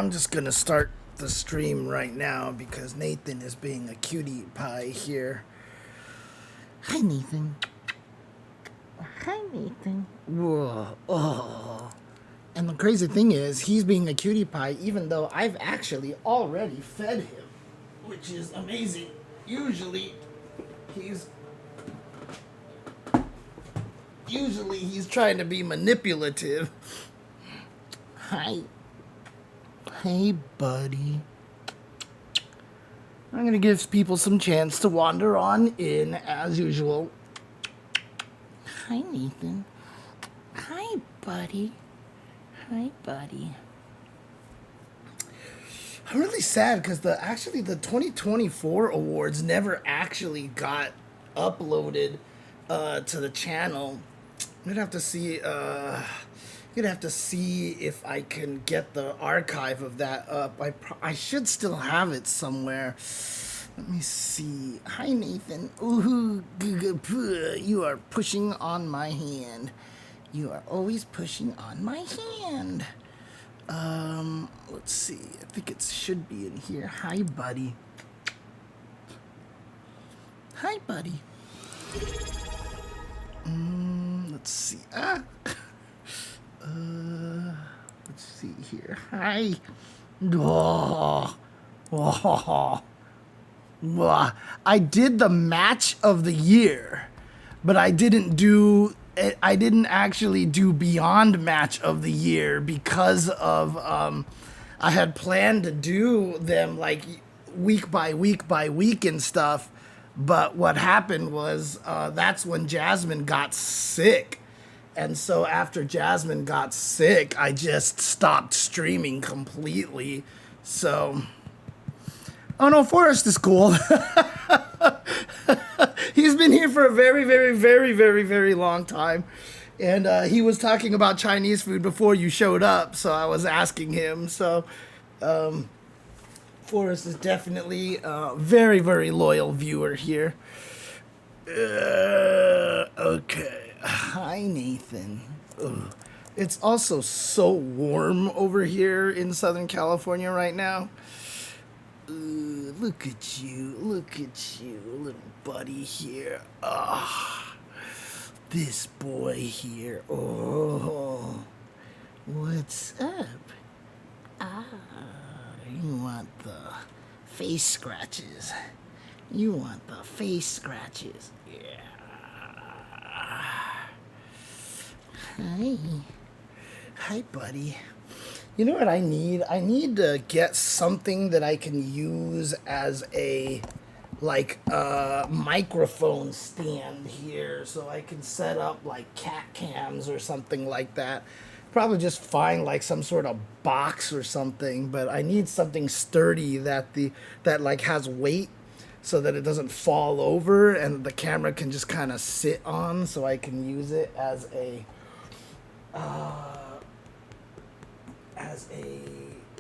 I'm just gonna start the stream right now because Nathan is being a cutie pie here. Hi, Nathan. Hi, Nathan. Whoa. Oh. And the crazy thing is, he's being a cutie pie even though I've actually already fed him, which is amazing. Usually, he's trying to be manipulative. Hi. Hey, buddy. I'm gonna give people some chance to wander on in as usual. Hi, Nathan. Hi, buddy. Hi, buddy. I'm really sad because the 2024 awards never actually got uploaded to the channel. I'm gonna have to see. Gonna have to see if I can get the archive of that up. I should still have it somewhere. Let me see. Hi, Nathan. Ooh, you are pushing on my hand. You are always pushing on my hand. Let's see. I think it should be in here. Hi, buddy. Hi, buddy. Let's see. Let's see here. Hi. Oh. Oh. Oh. I did the match of the year, but I didn't actually do beyond match of the year because of I had planned to do them like week by week and stuff, but what happened was that's when Jasmine got sick. And so after Jasmine got sick, I just stopped streaming completely. So, oh no, Forrest is cool. He's been here for a very long time. And he was talking about Chinese food before you showed up, so I was asking him. So, Forrest is definitely a very loyal viewer here. Okay. Hi, Nathan. Ugh. It's also so warm over here in Southern California right now. Look at you, little buddy here. Ah, this boy here. Oh, what's up? Ah, you want the face scratches. You want the face scratches. Yeah. Hi. Hi, buddy. You know what I need? I need to get something that I can use as a, like, microphone stand here so I can set up, like, cat cams or something like that. Probably just find, like, some sort of box or something, but I need something sturdy that like, has weight so that it doesn't fall over and the camera can just kind of sit on so I can use it as a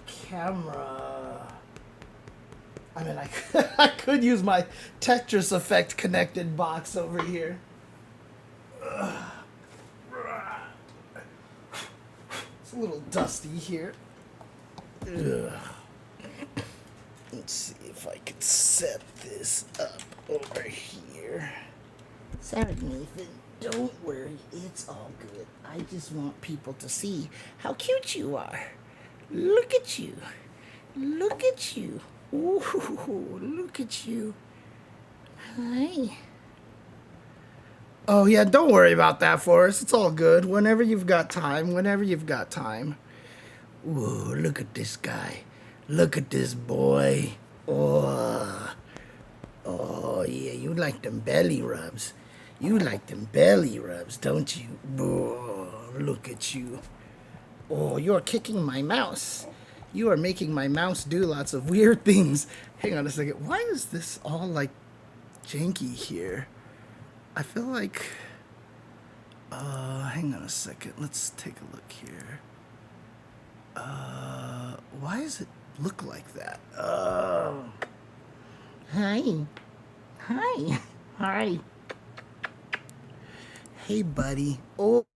camera. I mean, I could use my Tetris Effect connected box over here. It's a little dusty here. Let's see if I can set this up over here. Sorry, Nathan. Don't worry, it's all good. I just want people to see how cute you are. Look at you. Look at you. Ooh, look at you. Hi. Oh, yeah, don't worry about that, Forrest. It's all good. Whenever you've got time. Ooh, look at this guy. Look at this boy. Oh, yeah, you like them belly rubs. You like them belly rubs, don't you? Oh, look at you. Oh, you're kicking my mouse. You are making my mouse do lots of weird things. Hang on a second. Why is this all, like, janky here? I feel like... hang on a second. Let's take a look here. Why does it look like that? Hi. Hi. Hi. Hey, buddy. Oh.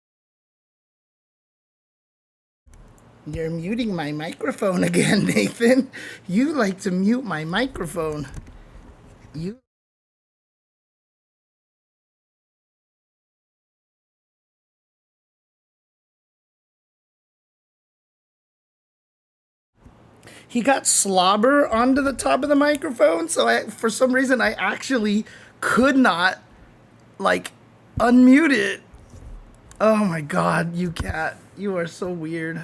You're muting my microphone again, Nathan. You like to mute my microphone. You. He got slobber onto the top of the microphone, so for some reason, I actually could not, like, unmute it. Oh my god, you cat. You are so weird.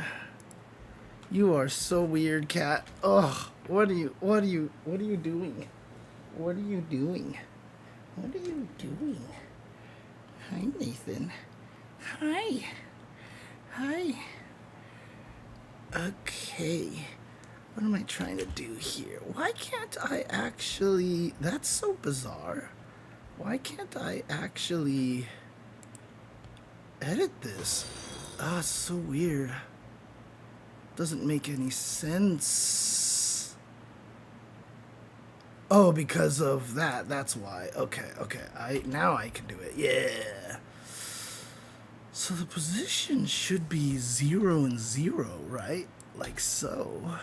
You are so weird, cat. Ugh. What are you doing? What are you doing? What are you doing? Hi, Nathan. Hi. Hi. Okay. What am I trying to do here? Why can't I actually... That's so bizarre. Why can't I actually edit this? Ah, it's so weird. Doesn't make any sense. Oh, because of that. That's why. Okay. Now I can do it. Yeah. So the position should be 0 and 0, right? Like so.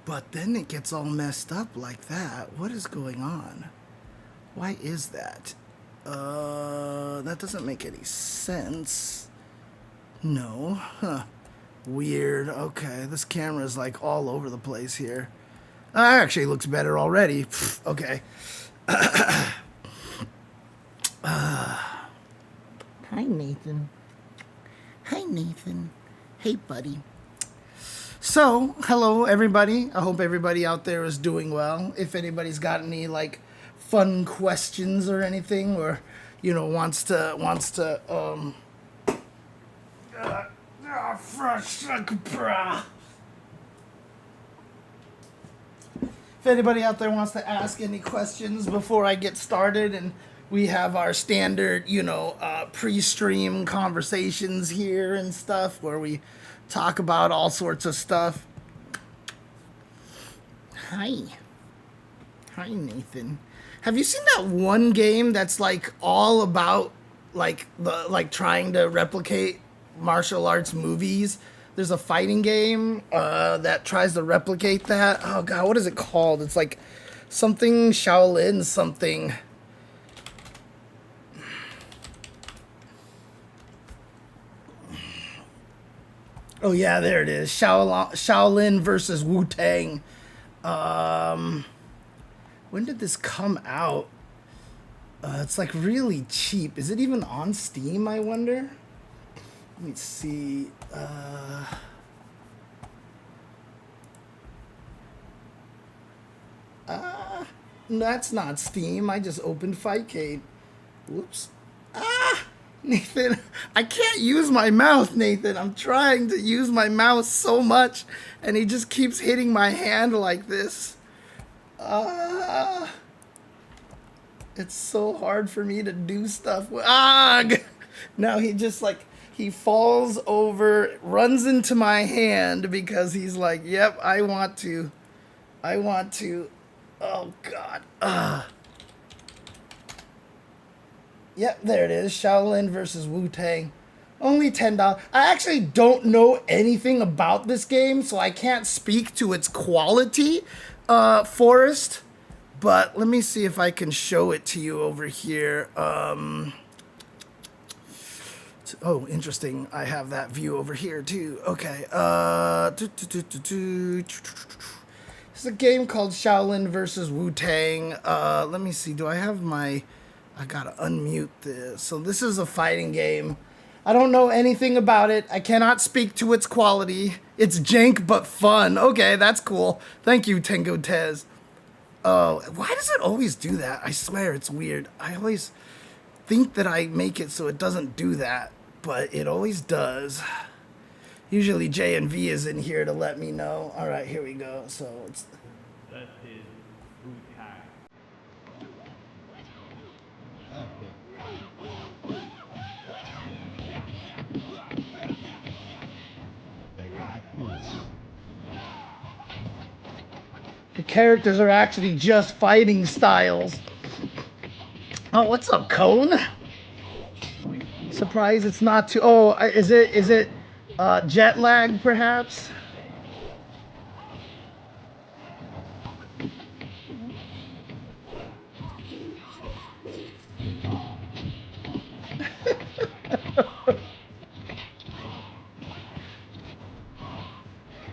But then it gets all messed up like that. What is going on? Why is that? That doesn't make any sense. No. Huh. Weird. Okay, this camera is like all over the place here. Actually looks better already. Okay. Hi, Nathan. Hi, Nathan. Hey, buddy. So, hello, everybody. I hope everybody out there is doing well. If anybody's got any, like, fun questions or anything, or, you know, wants to, if anybody out there wants to ask any questions before I get started, and we have our standard, you know, pre-stream conversations here and stuff where we talk about all sorts of stuff. Hi. Hi, Nathan. Have you seen that one game that's like all about like trying to replicate martial arts movies? There's a fighting game that tries to replicate that. Oh god, what is it called? It's like something Shaolin something. Oh yeah, there it is. Shaolin versus Wu-Tang. When did this come out? It's like really cheap. Is it even on Steam, I wonder? Let me see. That's not Steam. I just opened Fightcade. Whoops. Nathan, I can't use my mouse, Nathan. I'm trying to use my mouse so much, and he just keeps hitting my hand like this. It's so hard for me to do stuff. Now he just like, he falls over, runs into my hand because he's like, yep, I want to. Oh, God. Yep, there it is. Shaolin versus Wu-Tang. Only $10. I actually don't know anything about this game, so I can't speak to its quality, Forrest. But let me see if I can show it to you over here. Oh, interesting. I have that view over here, too. Okay. It's a game called Shaolin versus Wu-Tang. Let me see. Do I have my... I gotta unmute this. So this is a fighting game. I don't know anything about it. I cannot speak to its quality. It's jank but fun. Okay, that's cool. Thank you, Tango Tez. Oh, why does it always do that? I swear it's weird. I always think that I make it so it doesn't do that, but it always does. Usually J and V is in here to let me know. All right, here we go. So it's... That is Wu-Tang. The characters are actually just fighting styles. Oh, what's up, Cone? Surprised it's not too... Oh, is it Jet lag, perhaps?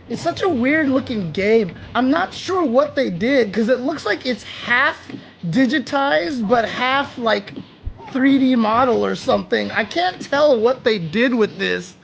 It's such a weird looking game. I'm not sure what they did because it looks like it's half digitized but half like 3D model or something. I can't tell what they did with this.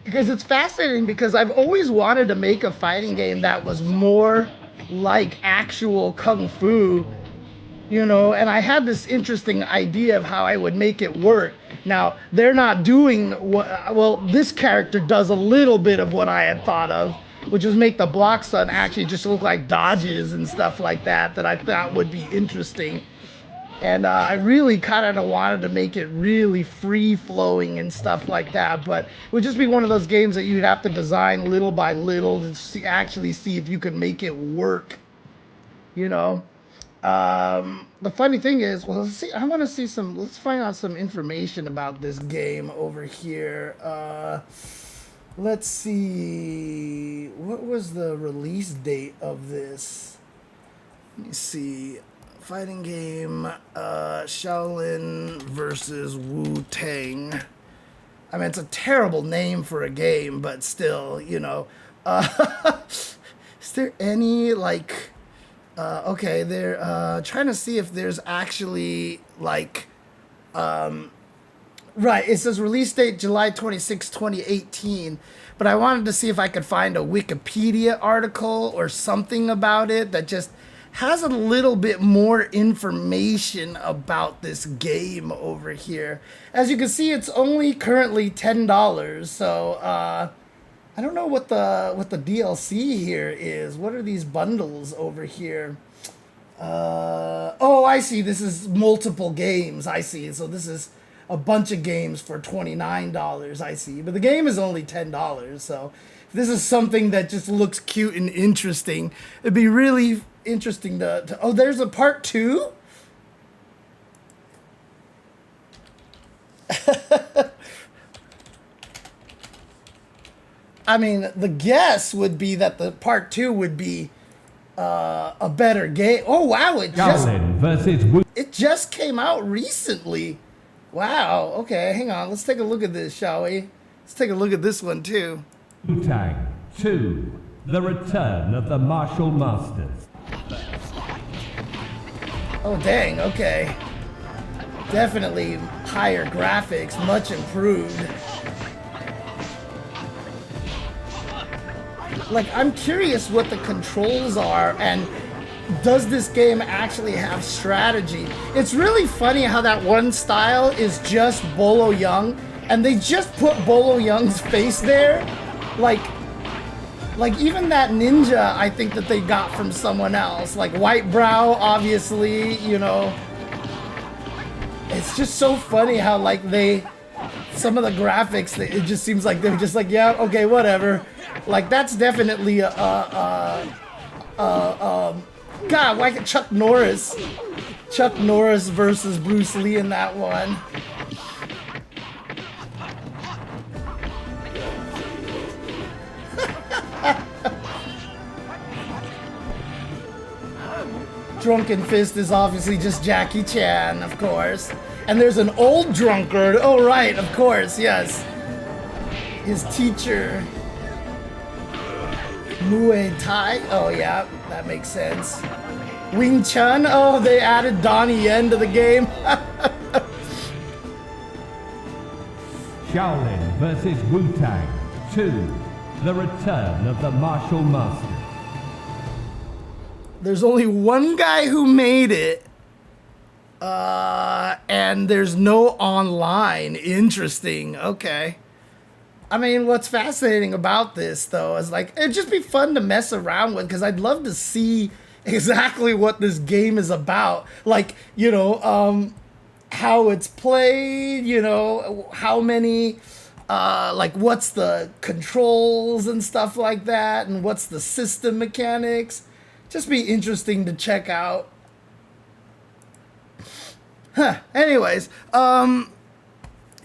Because it's fascinating because I've always wanted to make a fighting game that was more like actual kung fu, you know, and I had this interesting idea of how I would make it work. Now, they're not doing what, well, this character does a little bit of what I had thought of, which is make the blocks on actually just look like dodges and stuff like that, that I thought would be interesting. And I really kind of wanted to make it really free flowing and stuff like that, but it would just be one of those games that you'd have to design little by little to actually see if you could make it work, you know. The funny thing is, well, let's see, I want to see some, let's find out some information about this game over here. Let's see, what was the release date of this? Let me see. Fighting game, Shaolin versus Wu-Tang. I mean, it's a terrible name for a game, but still, you know. Is there any, like, okay, they're trying to see if there's actually, like, right, it says release date July 26, 2018, but I wanted to see if I could find a Wikipedia article or something about it that just has a little bit more information about this game over here. As you can see, it's only currently $10, so I don't know what the DLC here is. What are these bundles over here? Oh, I see. This is multiple games. I see. So this is a bunch of games for $29. I see. But the game is only $10. So if this is something that just looks cute and interesting, it'd be really interesting to oh, there's a part 2. I mean, the guess would be that the part 2 would be a better game. Oh wow, it just came out recently. Wow. Okay, hang on. Let's take a look at this, shall we? Let's take a look at this one too. Wu-Tang 2: The Return of the Martial Masters. Oh dang, okay. Definitely higher graphics, much improved. Like, I'm curious what the controls are, and does this game actually have strategy? It's really funny how that one style is just Bolo Young, and they just put Bolo Young's face there. Like even that ninja, I think that they got from someone else. Like White Brow, obviously, you know. It's just so funny how like some of the graphics, it just seems like they're just like, yeah, okay, whatever. Like that's definitely God, why Chuck Norris? Chuck Norris versus Bruce Lee in that one. Drunken Fist is obviously just Jackie Chan, of course. And there's an old drunkard. Oh, right, of course, yes. His teacher. Muay Thai. Oh, yeah, that makes sense. Wing Chun. Oh, they added Donnie Yen to the game. Shaolin versus Wu-Tang 2: The Return of the Martial Masters. There's only one guy who made it. And there's no online. Interesting. Okay. I mean, what's fascinating about this, though, is like, it'd just be fun to mess around with, because I'd love to see exactly what this game is about. Like, you know, how it's played, you know, how many, like what's the controls and stuff like that, and what's the system mechanics. Just be interesting to check out. Anyways, I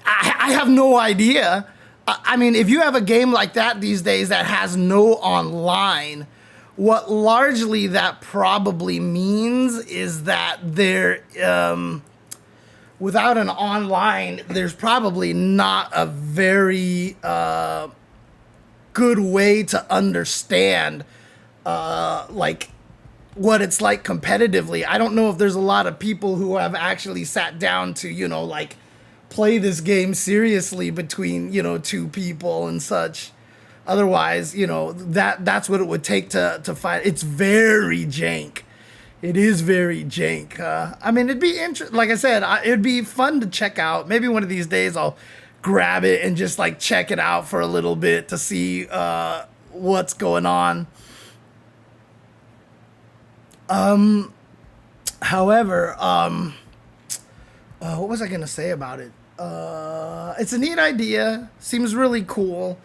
have no idea. I mean, if you have a game like that these days that has no online, what largely that probably means is that there, without an online, there's probably not a very good way to understand, like what it's like competitively. I don't know if there's a lot of people who have actually sat down to, you know, like play this game seriously between, you know, two people and such. Otherwise, you know, that's what it would take to fight. It's very jank. It is very jank. I mean, it'd be like I said, it'd be fun to check out. Maybe one of these days I'll grab it and just like check it out for a little bit to see what's going on. However, what was I gonna say about it? It's a neat idea. Seems really cool.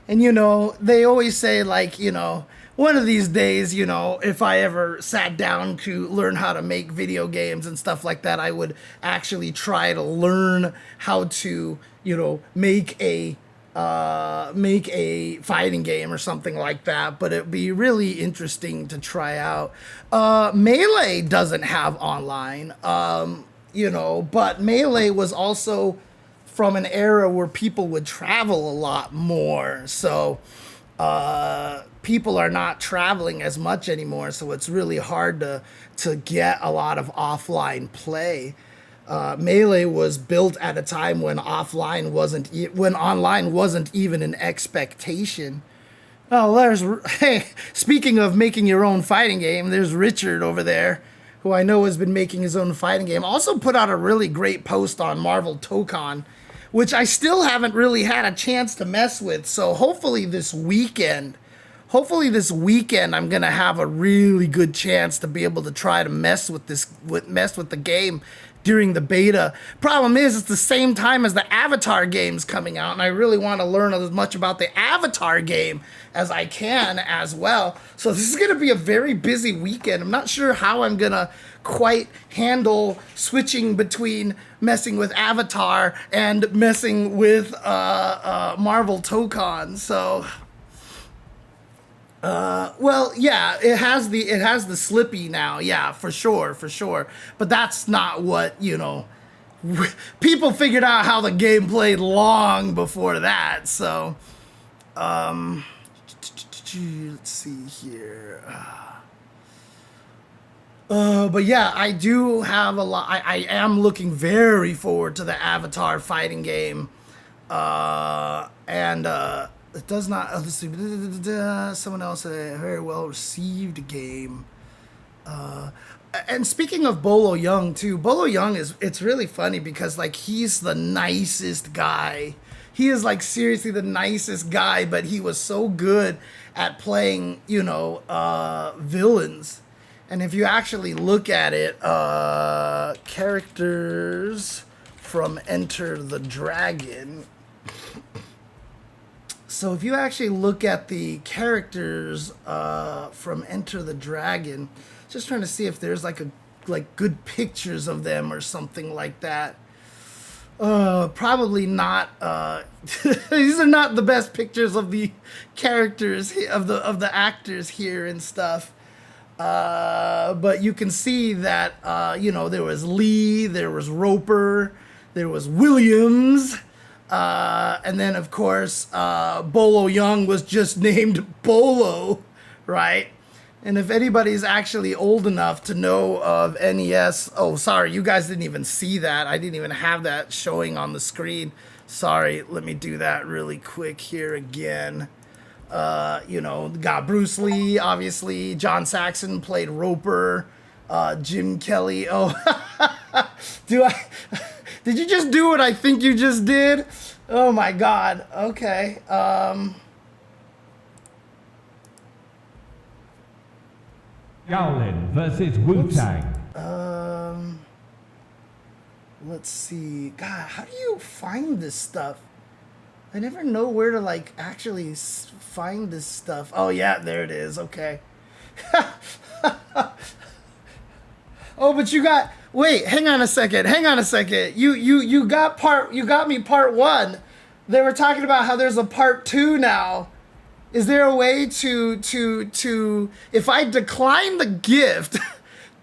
And, you know, they always say, like, you know, one of these days, you know, if I ever sat down to learn how to make video games and stuff like that, I would actually try to learn how to, you know, make a fighting game or something like that. But it'd be really interesting to try out. Melee doesn't have online, you know, but Melee was also from an era where people would travel a lot more. So people are not traveling as much anymore. So it's really hard to get a lot of offline play. Melee was built at a time when online wasn't even an expectation. Oh, hey, speaking of making your own fighting game, there's Richard over there, who I know has been making his own fighting game. Also put out a really great post on Marvel Tokon, which I still haven't really had a chance to mess with. So hopefully this weekend, I'm gonna have a really good chance to be able to try to mess with the game during the beta. Problem is, it's the same time as the Avatar game's coming out, and I really want to learn as much about the Avatar game as I can as well. So this is going to be a very busy weekend. I'm not sure how I'm going to quite handle switching between messing with Avatar and messing with Marvel Tokon. So well, yeah, it has the Slippy now, yeah, for sure. But that's not what, you know, people figured out how the game played long before that. So, let's see here. But yeah, I do have a lot. I am looking very forward to the Avatar fighting game, and it does not. Let's see. Someone else said a very well received game. And speaking of Bolo Young too, Bolo Young it's really funny because like he's the nicest guy. He is like seriously the nicest guy, but he was so good at playing, you know, villains. And if you actually look at it, characters from Enter the Dragon. So if you actually look at the characters from Enter the Dragon, just trying to see if there's like good pictures of them or something like that. Probably not. These are not the best pictures of the characters of the actors here and stuff. But you can see that you know, there was Lee, there was Roper, there was Williams. And then, of course, Bolo Young was just named Bolo, right? And if anybody's actually old enough to know of NES... Oh, sorry, you guys didn't even see that. I didn't even have that showing on the screen. Sorry, let me do that really quick here again. You know, got Bruce Lee, obviously. John Saxon played Roper. Jim Kelly. Oh, did you just do what I think you just did? Oh my God. Okay. Shaolin versus Wu-Tang. Let's see. God, how do you find this stuff? I never know where to like actually find this stuff. Oh yeah, there it is. Okay. Oh, but you got. Wait, hang on a second. Hang on a second. You got me part 1. They were talking about how there's a part 2 now. Is there a way to if I decline the gift,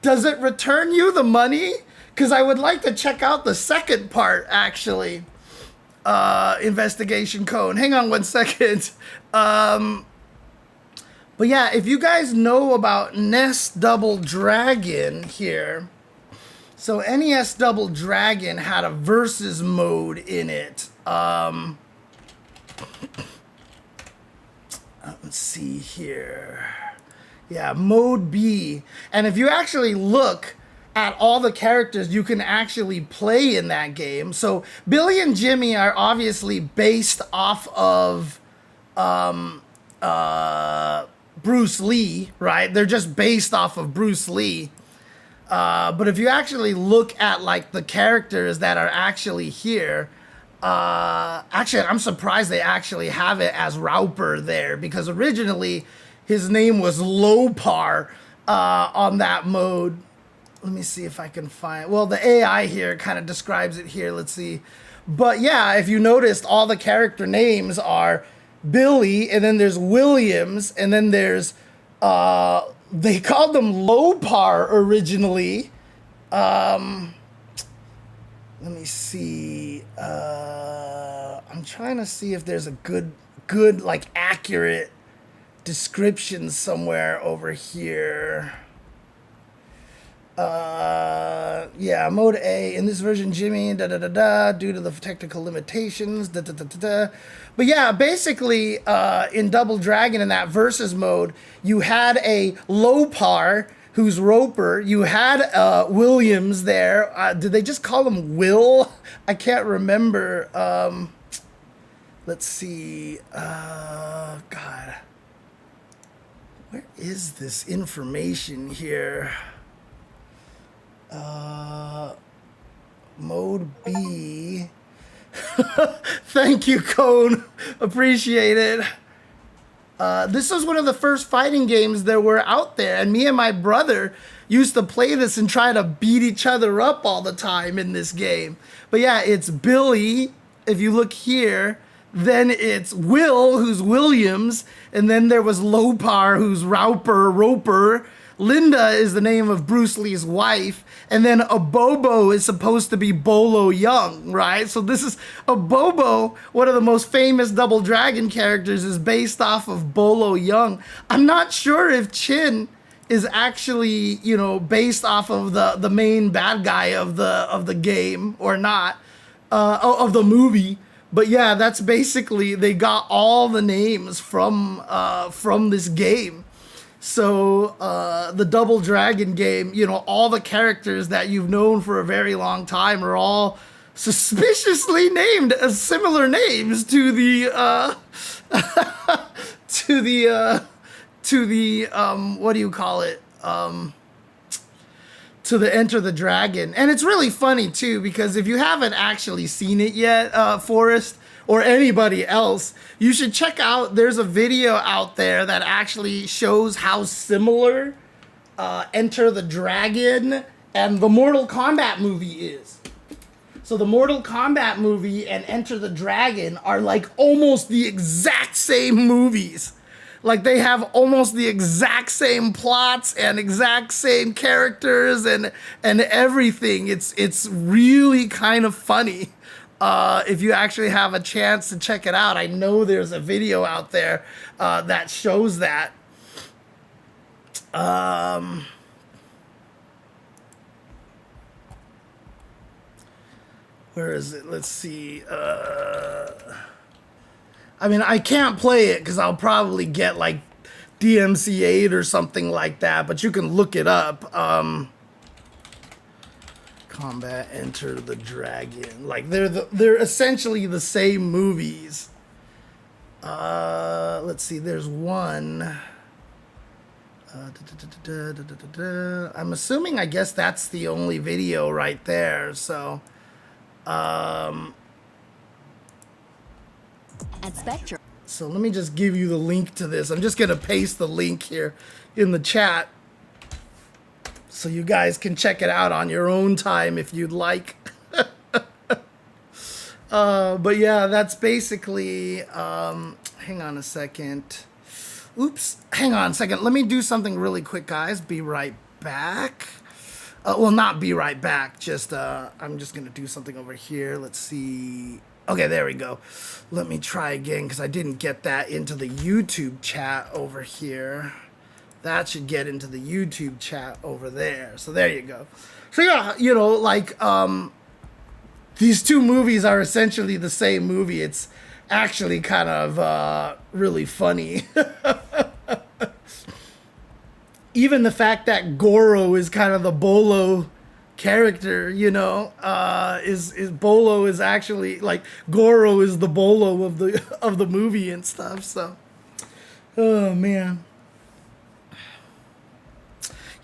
does it return you the money? Because I would like to check out the second part, actually. Investigation code. Hang on one second. But yeah, if you guys know about NES Double Dragon here. So NES Double Dragon had a versus mode in it. Let's see here. Yeah, mode B. And if you actually look at all the characters you can actually play in that game. So Billy and Jimmy are obviously based off of Bruce Lee, right? They're just based off of Bruce Lee. But if you actually look at like the characters that are actually here, actually, I'm surprised they actually have it as Rauper there, because originally his name was Lopar on that mode. Let me see if I can find. Well, the AI here kind of describes it here. Let's see. But yeah, if you noticed, all the character names are Billy, and then there's Williams, and then there's they called them Lopar originally. Let me see. I'm trying to see if there's a good like accurate description somewhere over here. Yeah, mode A. In this version, Jimmy, due to the technical limitations, But yeah, basically, in Double Dragon, in that versus mode, you had a Lopar, who's Roper. You had Williams there. Did they just call him Will? I can't remember. Let's see. God. Where is this information here? Mode B. Thank you, Cone. Appreciate it. This was one of the first fighting games that were out there, and me and my brother used to play this and try to beat each other up all the time in this game. But yeah, it's Billy, if you look here, then it's Will, who's Williams, and then there was Lopar, who's Roper. Linda is the name of Bruce Lee's wife, and then Abobo is supposed to be Bolo Young, right? So this is Abobo, one of the most famous Double Dragon characters, is based off of Bolo Young. I'm not sure if Chin is actually, you know, based off of the main bad guy of the game or not, of the movie. But yeah, that's basically, they got all the names from this game. So the Double Dragon game, you know, all the characters that you've known for a very long time are all suspiciously named as similar names to the what do you call it? To the Enter the Dragon. And it's really funny too, because if you haven't actually seen it yet, Forrest, or anybody else, you should check out, there's a video out there that actually shows how similar Enter the Dragon and the Mortal Kombat movie is. So the Mortal Kombat movie and Enter the Dragon are like almost the exact same movies. Like they have almost the exact same plots and exact same characters and everything. It's really kind of funny. If you actually have a chance to check it out. I know there's a video out there that shows that. Where is it? Let's see. I mean, I can't play it because I'll probably get like DMCA'd or something like that, but you can look it up. Combat Enter the Dragon. Like they're essentially the same movies. Let's see, there's one. I'm assuming, I guess that's the only video right there. So, At Spectrum. so let me just give you the link to this. I'm just gonna paste the link here in the chat so you guys can check it out on your own time if you'd like. But yeah, that's basically, hang on a second. Oops, hang on a second. Let me do something really quick, guys. Be right back. Well, not be right back. Just, I'm just going to do something over here. Let's see. Okay, there we go. Let me try again because I didn't get that into the YouTube chat over here. That should get into the YouTube chat over there. So there you go. So yeah, you know, like, these two movies are essentially the same movie. It's actually kind of really funny. Even the fact that Goro is kind of the Bolo character, you know, is Bolo is actually like Goro is the Bolo of the movie and stuff. So, oh man.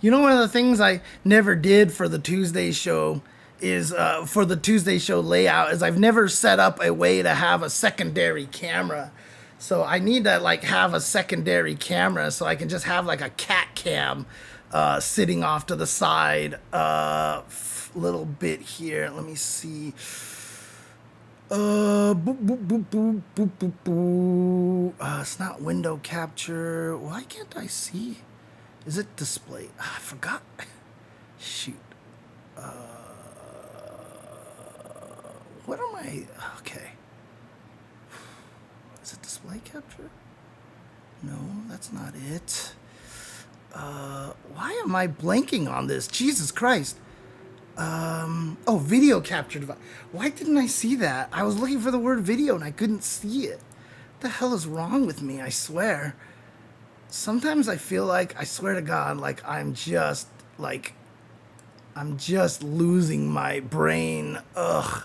You know, one of the things I never did for the Tuesday show is for the Tuesday show layout is I've never set up a way to have a secondary camera. So I need to like have a secondary camera so I can just have like a cat cam sitting off to the side little bit here. Let me see. Boop, boop, boop, boop, boop, boop, boop. It's not window capture. Why can't I see? Is it display? I forgot. Shoot. What am I? Okay. Is it display capture? No, that's not it. Why am I blanking on this? Jesus Christ. Oh, video capture device. Why didn't I see that? I was looking for the word video and I couldn't see it. What the hell is wrong with me? I swear. Sometimes I feel like, I swear to God, like I'm just losing my brain. Ugh.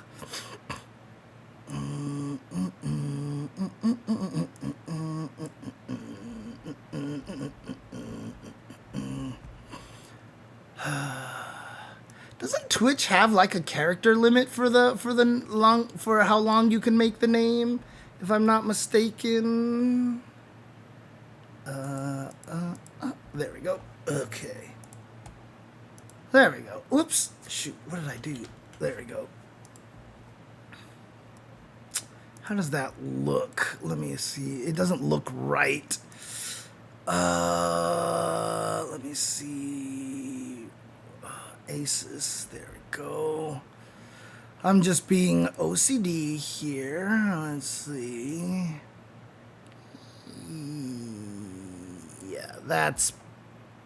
Doesn't Twitch have like a character limit for how long you can make the name, if I'm not mistaken? There we go. Okay. There we go. Whoops. Shoot. What did I do? There we go. How does that look? Let me see. It doesn't look right. Let me see. Aces. There we go. I'm just being OCD here. Let's see. Yeah, that's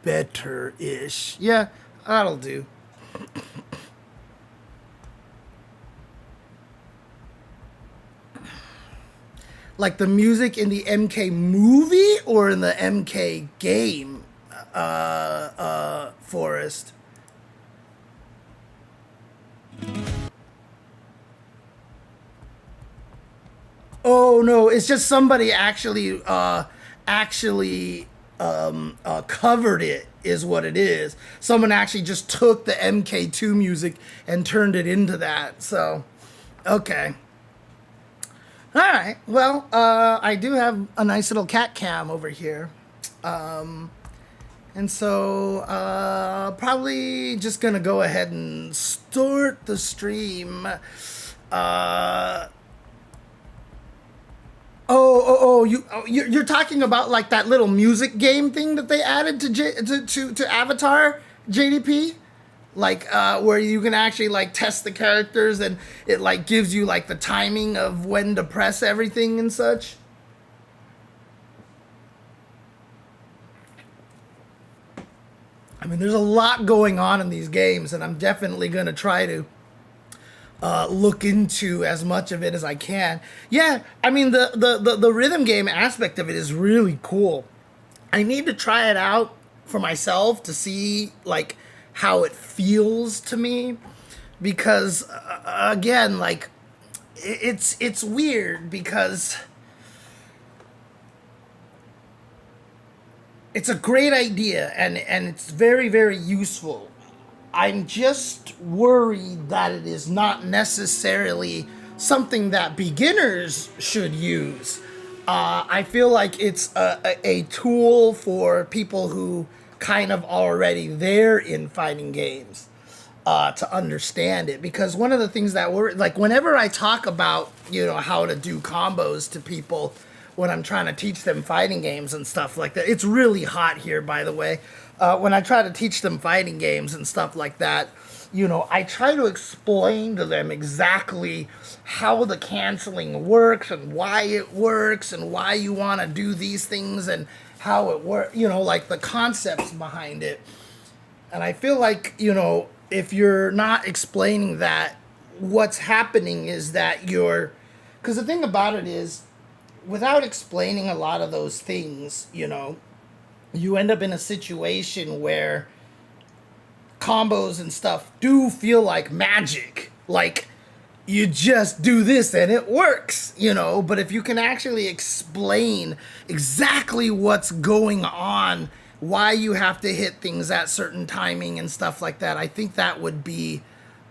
better-ish. Yeah, that'll do. Like the music in the MK movie or in the MK game, Forrest? Oh no, it's just somebody actually covered it is what it is. Someone actually just took the MK2 music and turned it into that. So, okay. All right. Well, I do have a nice little cat cam over here. And so probably just going to go ahead and start the stream. You're talking about like that little music game thing that they added to Avatar, JDP? Like where you can actually like test the characters and it like gives you like the timing of when to press everything and such. I mean, there's a lot going on in these games, and I'm definitely going to try to look into as much of it as I can. Yeah, I mean, the rhythm game aspect of it is really cool. I need to try it out for myself to see, like, how it feels to me. Because, again, like, it's weird because it's a great idea, and it's very, very useful. I'm just worried that it is not necessarily something that beginners should use. I feel like it's a tool for people who kind of already there in fighting games to understand it. Because one of the things that we're like, whenever I talk about, how to do combos to people when I'm trying to teach them fighting games and stuff like that, it's really hot here, by the way. When I try to teach them fighting games and stuff like that, I try to explain to them exactly how the canceling works and why it works and why you want to do these things and how it works, like the concepts behind it. And I feel like, if you're not explaining that, what's happening is that because the thing about it is, without explaining a lot of those things, you end up in a situation where combos and stuff do feel like magic. Like, you just do this and it works, But if you can actually explain exactly what's going on, why you have to hit things at certain timing and stuff like that, I think that would be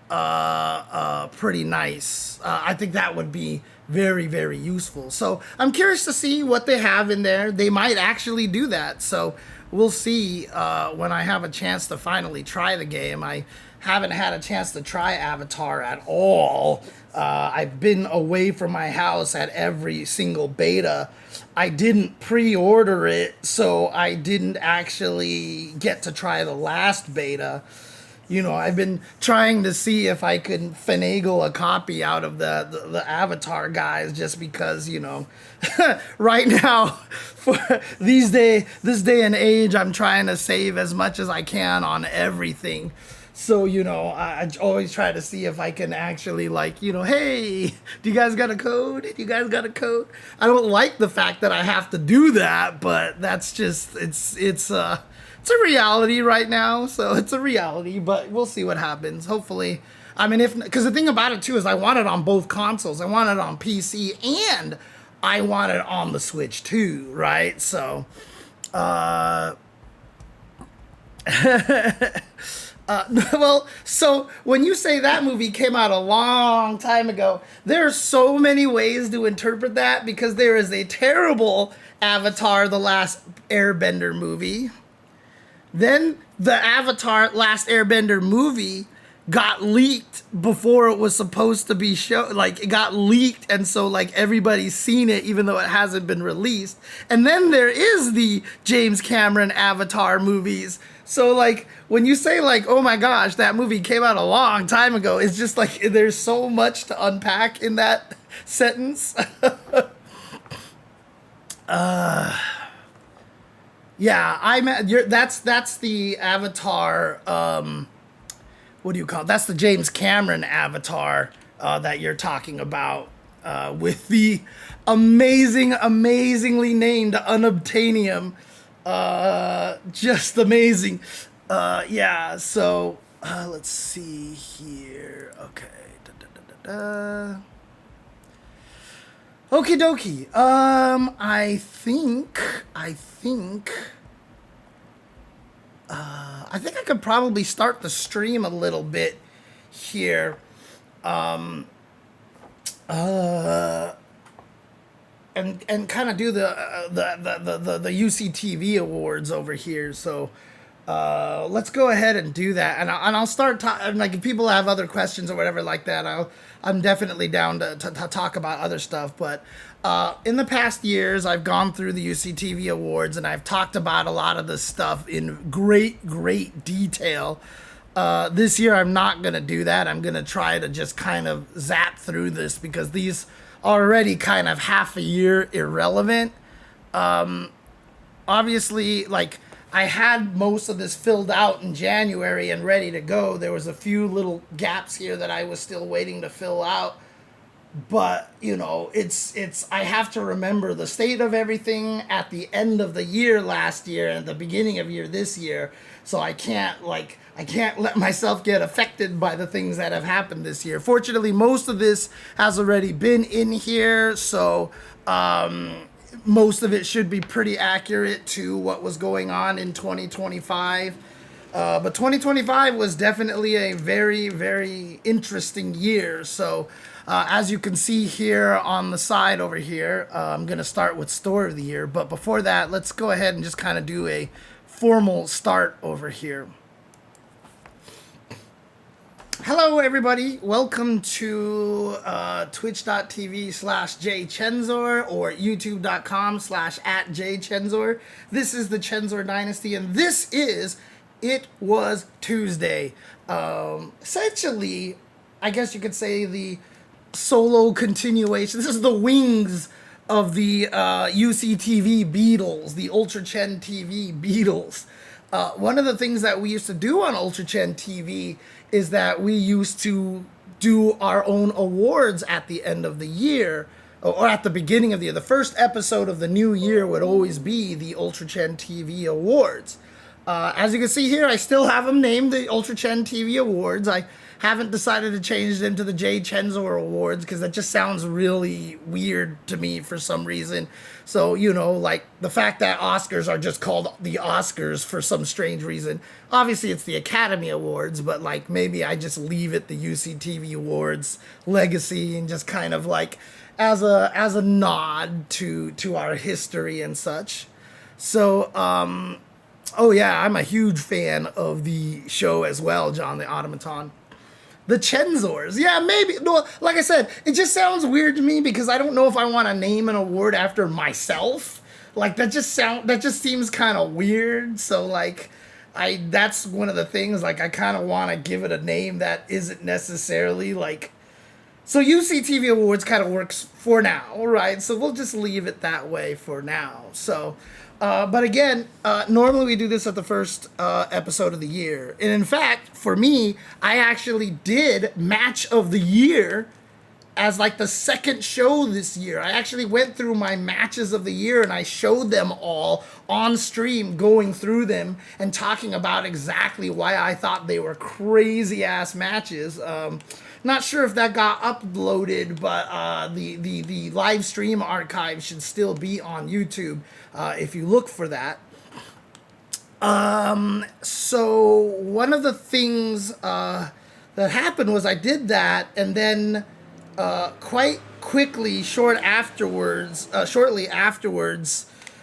pretty nice. I think that would be very, very useful. So I'm curious to see what they have in there. They might actually do that. So we'll see when I have a chance to finally try the game. I haven't had a chance to try Avatar at all. I've been away from my house at every single beta. I didn't pre-order it, so I didn't actually get to try the last beta. I've been trying to see if I could finagle a copy out of the Avatar guys, just because, right now, for this day and age, I'm trying to save as much as I can on everything. So, I always try to see if I can actually, hey, do you guys got a code? Do you guys got a code? I don't like the fact that I have to do that, but that's just, it's a reality right now. So it's a reality, but we'll see what happens. Hopefully, because the thing about it too is I want it on both consoles. I want it on PC and I want it on the Switch too, right? So, well, so when you say that movie came out a long time ago, there are so many ways to interpret that, because there is a terrible Avatar: The Last Airbender movie. Then the Avatar Last Airbender movie got leaked before it was supposed to be shown. Like, it got leaked, and so, everybody's seen it, even though it hasn't been released. And then there is the James Cameron Avatar movies. So, when you say, oh my gosh, that movie came out a long time ago, it's just, there's so much to unpack in that sentence. Yeah, that's the Avatar, what do you call it? That's the James Cameron Avatar that you're talking about, with the amazingly named Unobtainium. Just amazing. Yeah, so let's see here. Okay. Okie dokie. I think I could probably start the stream a little bit here. And kind of do the UCTV awards over here. So let's go ahead and do that. And I'll start if people have other questions or whatever like that, I'm definitely down to talk about other stuff. But in the past years, I've gone through the UCTV awards and I've talked about a lot of this stuff in great detail. This year, I'm not going to do that. I'm going to try to just kind of zap through this, because these are already kind of half a year irrelevant. Obviously, I had most of this filled out in January and ready to go. There was a few little gaps here that I was still waiting to fill out. But, I have to remember the state of everything at the end of the year last year and the beginning of year this year. So I can't let myself get affected by the things that have happened this year. Fortunately, most of this has already been in here. So, most of it should be pretty accurate to what was going on in 2025. But 2025 was definitely a very, very interesting year. So, as you can see here on the side over here, I'm going to start with Story of the Year. But before that, let's go ahead and just kind of do a formal start over here. Hello, everybody. Welcome to twitch.tv/jchenzor or youtube.com/@jchenzor. This is the Chenzor Dynasty, and this is It Was Tuesday. Essentially, I guess you could say the solo continuation. This is the wings of the UCTV Beatles, the Ultra Chen TV Beatles. One of the things that we used to do on Ultra Chen TV is that we used to do our own awards at the end of the year, or at the beginning of the year. The first episode of the new year would always be the Ultra Chen TV Awards. As you can see here, I still have them named the Ultra Chen TV Awards. I haven't decided to change them to the J Chenzor Awards because that just sounds really weird to me for some reason. So, you know, like the fact that Oscars are just called the Oscars for some strange reason. Obviously, it's the Academy Awards, but like maybe I just leave it the UCTV Awards legacy and just kind of like as a nod to our history and such. So, oh yeah, I'm a huge fan of the show as well, John the Automaton. The Chenzors. Yeah, maybe. No, like I said, it just sounds weird to me because I don't know if I want to name an award after myself. Like that just seems kind of weird. So like that's one of the things, like I kind of want to give it a name that isn't necessarily like. So UCTV Awards kind of works for now, right? So we'll just leave it that way for now. So but again, normally we do this at the first episode of the year. And in fact, for me, I actually did Match of the Year as like the second show this year. I actually went through my matches of the year and I showed them all on stream, going through them and talking about exactly why I thought they were crazy ass matches. Not sure if that got uploaded, but the live stream archive should still be on YouTube if you look for that. So one of the things that happened was I did that, and then quite quickly, shortly afterwards,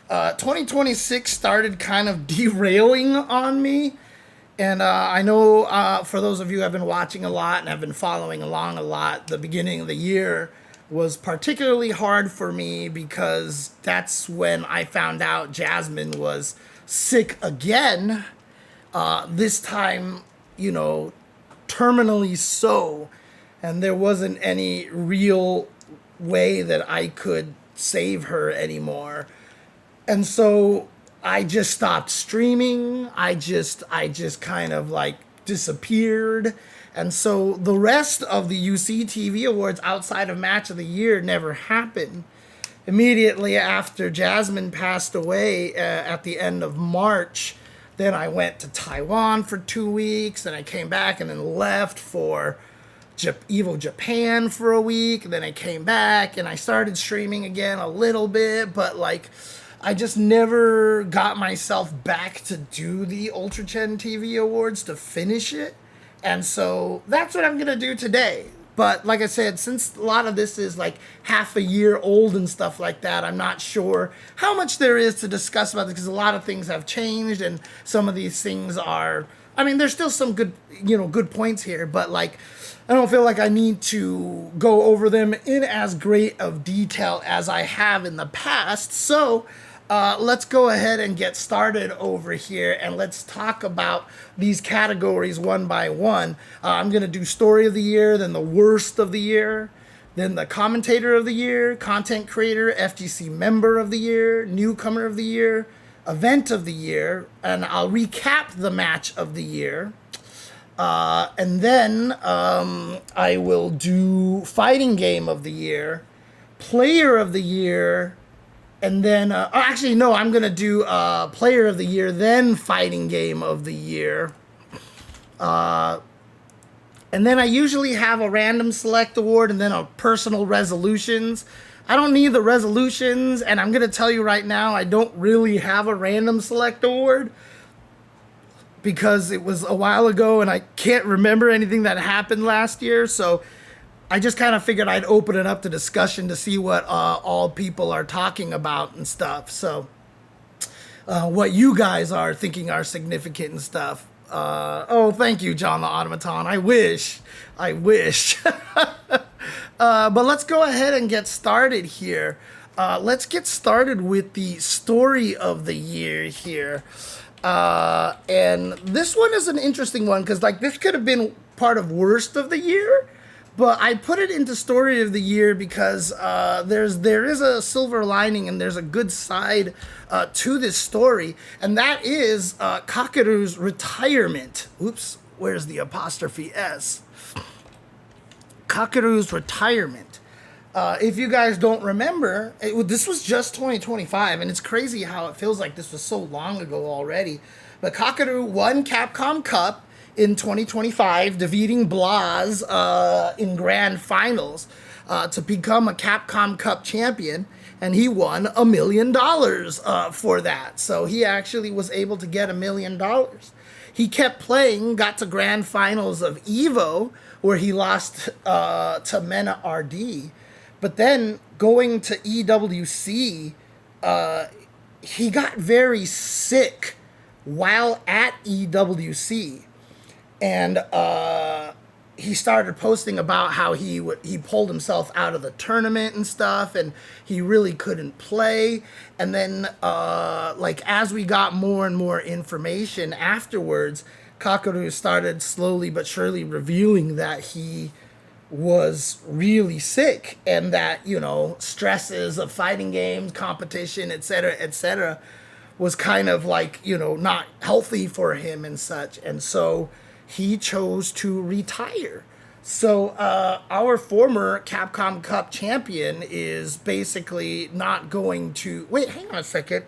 2026 started kind of derailing on me. And I know for those of you who have been watching a lot and have been following along a lot, the beginning of the year was particularly hard for me because that's when I found out Jasmine was sick again. This time, you know, terminally so. And there wasn't any real way that I could save her anymore. And so I just stopped streaming. I just kind of like disappeared. And so the rest of the UCTV Awards outside of Match of the Year never happened. Immediately after Jasmine passed away at the end of March, then I went to Taiwan for 2 weeks, and I came back and then left for Evo Japan for a week. And then I came back and I started streaming again a little bit, but like I just never got myself back to do the Ultra Chen TV Awards to finish it. And so that's what I'm going to do today. But like I said, since a lot of this is like half a year old and stuff like that, I'm not sure how much there is to discuss about this because a lot of things have changed and some of these things are, I mean, there's still some good, good points here, but like, I don't feel like I need to go over them in as great of detail as I have in the past. So let's go ahead and get started over here and let's talk about these categories one by one. I'm going to do Story of the Year, then the Worst of the Year, then the Commentator of the Year, Content Creator, FGC Member of the Year, Newcomer of the Year, Event of the Year, and I'll recap the Match of the Year. And then I will do Fighting Game of the Year, Player of the Year, and then, actually, no, I'm going to do Player of the Year, then Fighting Game of the Year. And then I usually have a random select award and then a personal resolutions. I don't need the resolutions, and I'm gonna tell you right now, I don't really have a random select award because it was a while ago and I can't remember anything that happened last year. So I just kind of figured I'd open it up to discussion to see what all people are talking about and stuff. So what you guys are thinking are significant and stuff. Oh, thank you, John the Automaton. I wish. But let's go ahead and get started here. Let's get started with the story of the year here. And this one is an interesting one because, like, this could have been part of worst of the year, but I put it into story of the year because there is a silver lining and there's a good side to this story, and that is Kakeru's retirement. Oops, where's the apostrophe S? Kakeru's retirement. If you guys don't remember, this was just 2025, and it's crazy how it feels like this was so long ago already. But Kakeru won Capcom Cup in 2025, defeating Blas in grand finals to become a Capcom Cup champion, and he won $1 million for that. So he actually was able to get $1 million. He kept playing, got to grand finals of EVO, where he lost to Mena RD. But then going to EWC, he got very sick while at EWC. And he started posting about how he pulled himself out of the tournament and stuff, and he really couldn't play. And then, like, as we got more and more information afterwards, Kakeru started slowly but surely revealing that he was really sick, and that, you know, stresses of fighting games, competition, etc., was kind of like, you know, not healthy for him and such. And so he chose to retire. So our former Capcom Cup champion is basically not going to... Wait, hang on a second.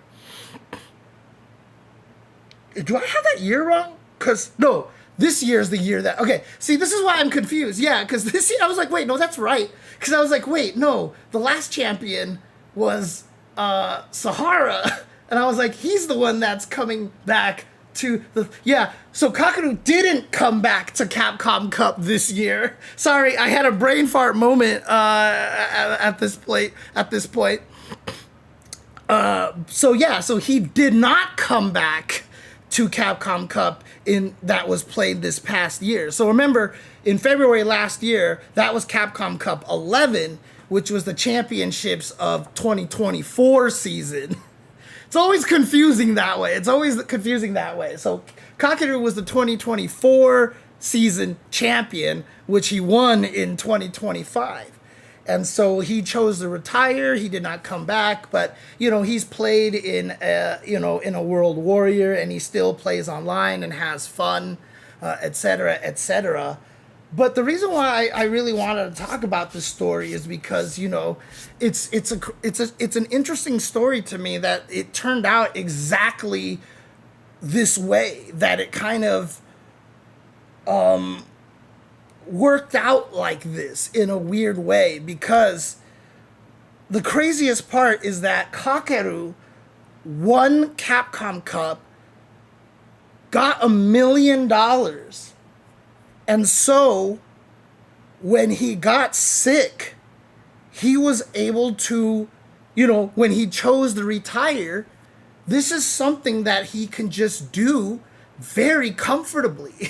Do I have that year wrong? Because, no, this year's the year that... Okay, see, this is why I'm confused. Yeah, because this year, I was like, wait, no, that's right. Because I was like, wait, no, the last champion was Sahara. And I was like, he's the one that's coming back to the... Yeah, so Kakeru didn't come back to Capcom Cup this year. Sorry, I had a brain fart moment at this point. So he did not come back to Capcom Cup that was played this past year. So remember, in February last year, that was Capcom Cup 11, which was the championships of 2024 season. It's always confusing that way. So Kakeru was the 2024 season champion, which he won in 2025. And so he chose to retire. He did not come back, but, you know, he's played in a World Warrior, and he still plays online and has fun, etc. But the reason why I really wanted to talk about this story is because, you know, it's an interesting story to me that it turned out exactly this way, that it kind of worked out like this in a weird way, because the craziest part is that Kakeru won Capcom Cup, got $1 million, and so when he got sick, he was able to, you know, when he chose to retire, this is something that he can just do very comfortably.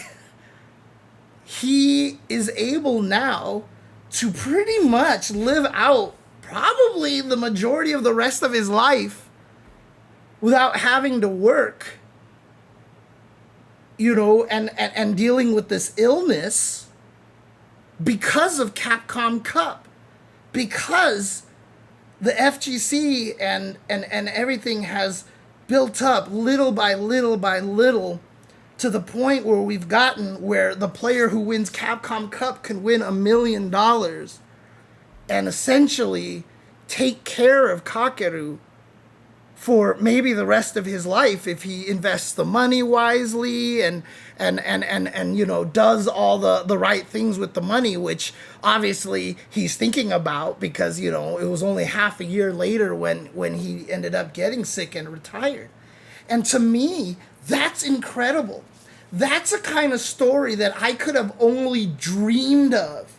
He is able now to pretty much live out probably the majority of the rest of his life without having to work, you know, and dealing with this illness because of Capcom Cup, because the FGC and everything has built up little by little to the point where we've gotten where the player who wins Capcom Cup can win $1 million and essentially take care of Kakeru for maybe the rest of his life if he invests the money wisely and you know, does all the right things with the money, which obviously he's thinking about, because, you know, it was only half a year later when he ended up getting sick and retired. And to me, that's incredible. That's a kind of story that I could have only dreamed of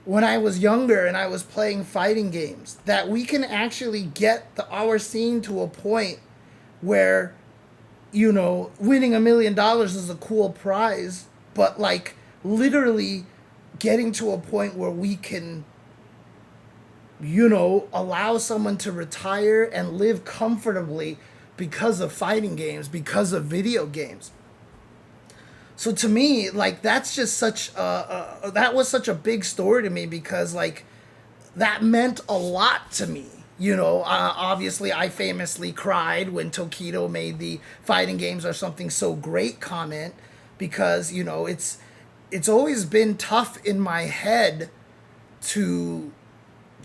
when I was younger and I was playing fighting games, that we can actually get our scene to a point where, you know, winning $1 million is a cool prize, but like literally getting to a point where we can, you know, allow someone to retire and live comfortably because of fighting games, because of video games. So to me, like, that's just such that was such a big story to me, because like that meant a lot to me. You know, obviously I famously cried when Tokido made the fighting games are something so great comment, because, you know, it's always been tough in my head to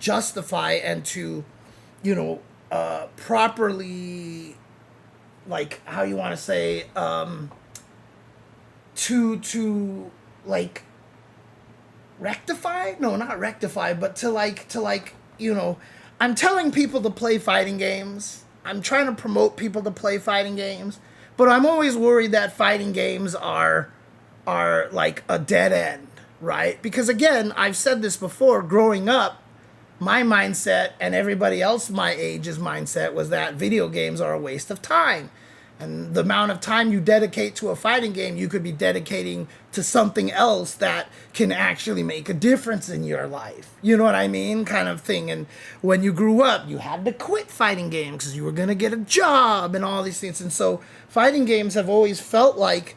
justify and to, you know, properly, like, how you want to say, to like rectify, no, not rectify, but to like, you know, I'm telling people to play fighting games. I'm trying to promote people to play fighting games, but I'm always worried that fighting games are like a dead end, right? Because again, I've said this before, growing up, my mindset and everybody else my age's mindset was that video games are a waste of time. And the amount of time you dedicate to a fighting game, you could be dedicating to something else that can actually make a difference in your life. You know what I mean? Kind of thing. And when you grew up, you had to quit fighting games because you were going to get a job and all these things. And so fighting games have always felt like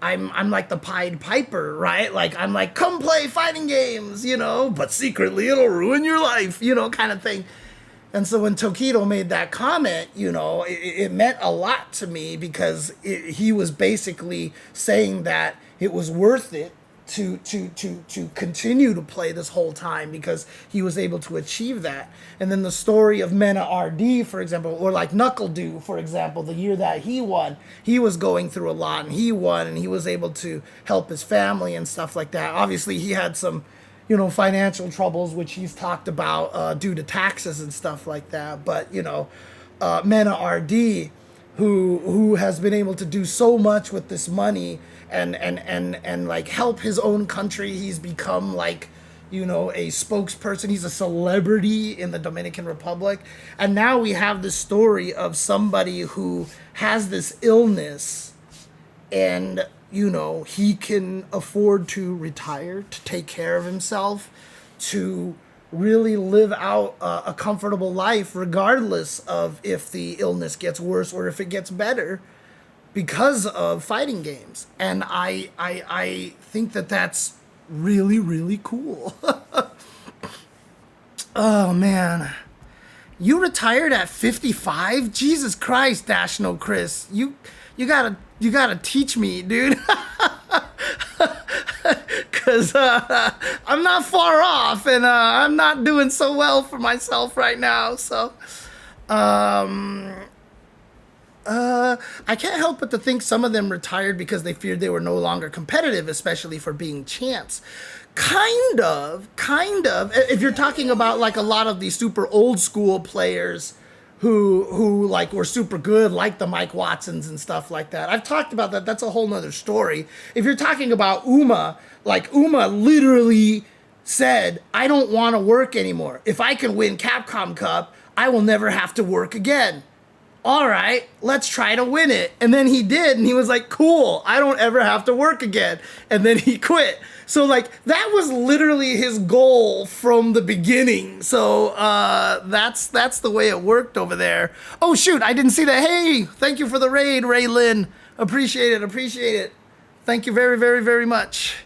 I'm like the Pied Piper, right? Like, I'm like, come play fighting games, you know, but secretly it'll ruin your life, you know, kind of thing. And so when Tokido made that comment, you know, it meant a lot to me, because he was basically saying that it was worth it to continue to play this whole time, because he was able to achieve that. And then the story of Mena RD, for example, or like Knuckle Dew, for example, the year that he won, he was going through a lot and he won and he was able to help his family and stuff like that. Obviously, he had some, you know, financial troubles, which he's talked about due to taxes and stuff like that. But, you know, Mena RD, who has been able to do so much with this money and like help his own country. He's become like, you know, a spokesperson. He's a celebrity in the Dominican Republic. And now we have this story of somebody who has this illness and, you know, he can afford to retire, to take care of himself, to really live out a comfortable life, regardless of if the illness gets worse or if it gets better, because of fighting games. And I think that that's really, really cool. Oh, man. You retired at 55? Jesus Christ, Dash No Chris. You gotta teach me, dude. Because I'm not far off, and I'm not doing so well for myself right now. So I can't help but to think some of them retired because they feared they were no longer competitive, especially for being champs. Kind of. If you're talking about like a lot of these super old school players who like were super good, like the Mike Watsons and stuff like that. I've talked about that. That's a whole nother story. If you're talking about Uma, like Uma literally said, I don't want to work anymore. If I can win Capcom Cup, I will never have to work again. All right, let's try to win it. And then he did, and he was like, cool, I don't ever have to work again. And then he quit. So like that was literally his goal from the beginning. So that's the way it worked over there. Oh shoot, I didn't see that. Hey, thank you for the raid, Ray Lynn. Appreciate it. Thank you very, very, very much.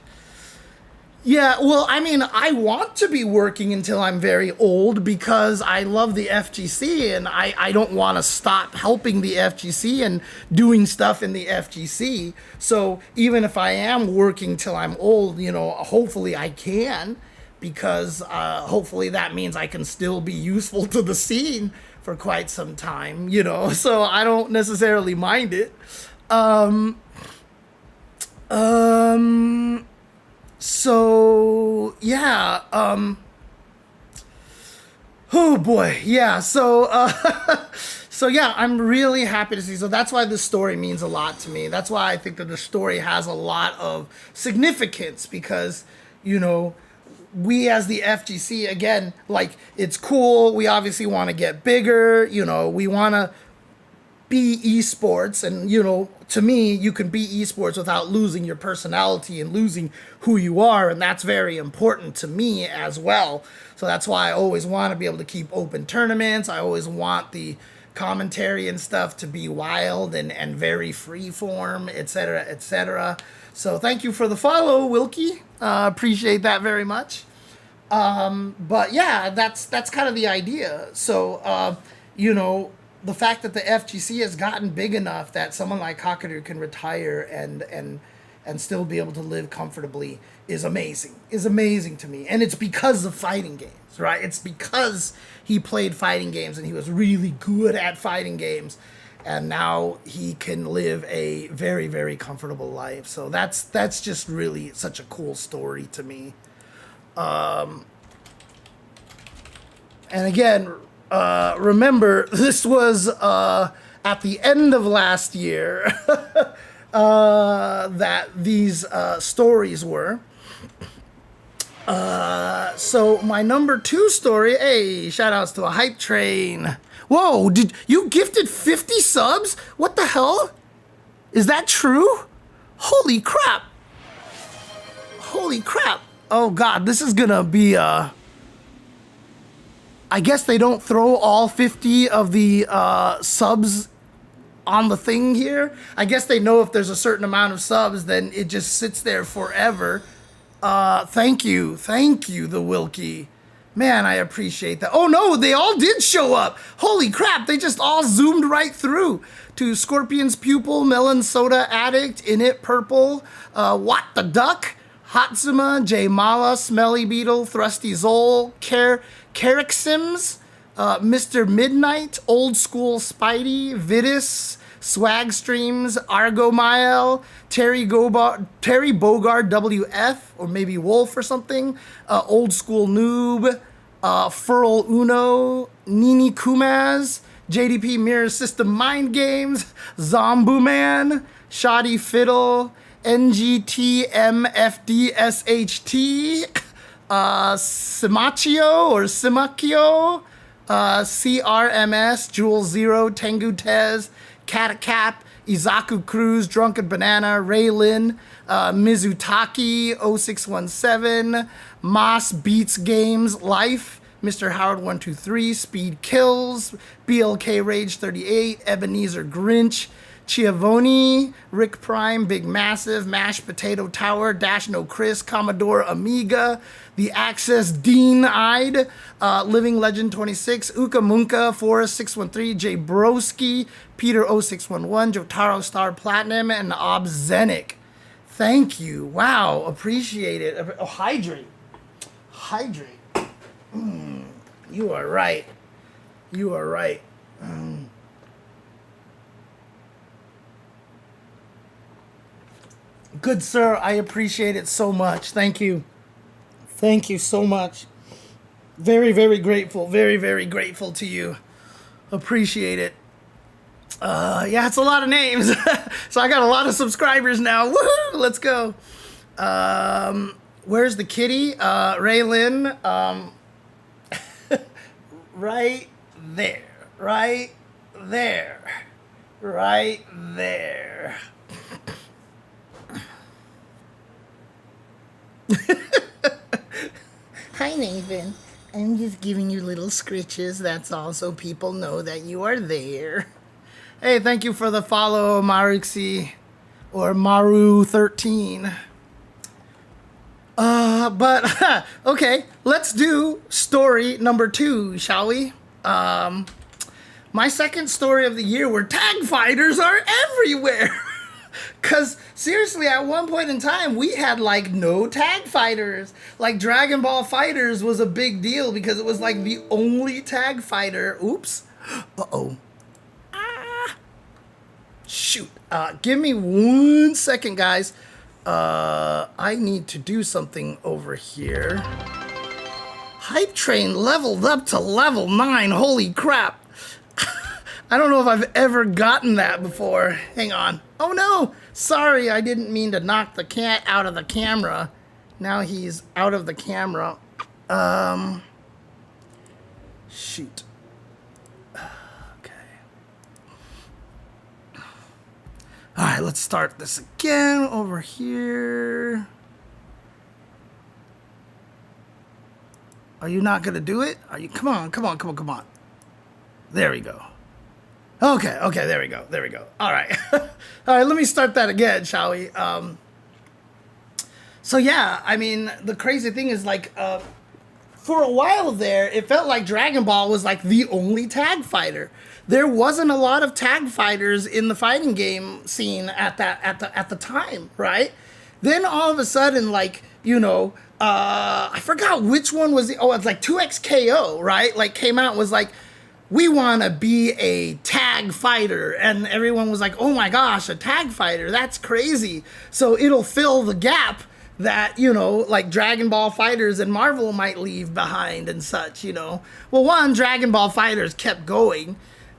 Yeah, well, I mean, I want to be working until I'm very old because I love the FGC and I don't want to stop helping the FGC and doing stuff in the FGC. So even if I am working till I'm old, you know, hopefully I can. because hopefully that means I can still be useful to the scene for quite some time, you know, so I don't necessarily mind it. So yeah, oh boy, yeah, so so yeah, I'm really happy to see. So that's why this story means a lot to me. That's why I think that the story has a lot of significance, because, you know, we as the FGC, again, like, it's cool. We obviously want to get bigger. You know, we want to be esports, and, you know, to me, you can be esports without losing your personality and losing who you are, and that's very important to me as well. So that's why I always want to be able to keep open tournaments. I always want the commentary and stuff to be wild and very free form, etc., etc. So thank you for the follow, Wilkie. Appreciate that very much. But yeah, that's kind of the idea. So, you know, the fact that the FGC has gotten big enough that someone like Kakadu can retire and still be able to live comfortably is amazing to me. And it's because of fighting games, right? It's because he played fighting games and he was really good at fighting games, and now he can live a very, very comfortable life. So that's just really such a cool story to me. And again, remember, this was at the end of last year that these stories were. So my number 2 story, hey, shout outs to a hype train. Whoa, did you gifted 50 subs? What the hell? Is that true? Holy crap. Holy crap. Oh God, this is gonna be, I guess they don't throw all 50 of the subs on the thing here. I guess they know if there's a certain amount of subs, then it just sits there forever. Thank you, the Wilkie. Man, I appreciate that. Oh no, they all did show up. Holy crap, they just all zoomed right through. To Scorpion's Pupil, Melon Soda Addict, Init Purple, What the Duck, Hatsuma, J Mala, Smelly Beetle, Thrusty Zol, Carrick Sims, Mr. Midnight, Old School Spidey, Vidus, Swag Streams, Argomile, Terry Bogard WF, or maybe Wolf or something, Old School Noob, Furl Uno, Nini Kumaz, JDP Mirror System Mind Games, Zombooman, Shoddy Fiddle, NGTMFDSHT, Simachio or Simachio, CRMS, Jewel Zero, Tengu Tez, Catacap, Izaku Cruz, Drunken Banana, Ray Lin, Mizutaki, 0617, Moss Beats Games, Life, Mr. Howard 123, Speed Kills, BLK Rage 38, Ebenezer Grinch, Chiavoni, Rick Prime, Big Massive, Mashed Potato Tower, Dash No Chris, Commodore Amiga, The Access Dean-Eyed, Living Legend 26, Uka Munka, Forest 613, Jay Broski, Peter 0611, Jotaro Star Platinum, and Obzenic. Thank you. Wow, appreciate it. Oh, hydrate. You are right. Good sir, I appreciate it so much. Thank you so much. Very, very grateful. Very, very grateful to you. Appreciate it. Yeah, it's a lot of names. So I got a lot of subscribers now. Woohoo! Let's go. Where's the kitty? Raylin. Right there. Right there. Hi, Nathan. I'm just giving you little scritches, that's all, so people know that you are there. Hey, thank you for the follow, Maruxi, or Maru13. But, okay, let's do story number 2, shall we? My second story of the year where tag fighters are everywhere. Because seriously, at one point in time, we had like no tag fighters. Like Dragon Ball Fighters was a big deal because it was like the only tag fighter. Oops. Uh-oh. Ah. Shoot. Give me 1 second, guys. I need to do something over here. Hype Train leveled up to level 9. Holy crap. I don't know if I've ever gotten that before. Hang on. Oh no! Sorry, I didn't mean to knock the cat out of the camera. Now he's out of the camera. Shoot. Okay. Alright, let's start this again over here. Are you not gonna do it? Are you? Come on, come on, come on, come on. There we go. Okay, there we go, there we go. All right, all right, let me start that again, shall we? So yeah, I mean, the crazy thing is like, for a while there, it felt like Dragon Ball was like the only tag fighter. There wasn't a lot of tag fighters in the fighting game scene at the time, right? Then all of a sudden, like, you know, I forgot which one was it's like 2XKO, right? Like came out and was like, we want to be a tag fighter. And everyone was like, oh my gosh, a tag fighter, that's crazy. So it'll fill the gap that, you know, like Dragon Ball Fighters and Marvel might leave behind and such, you know. Well, one, Dragon Ball Fighters kept going.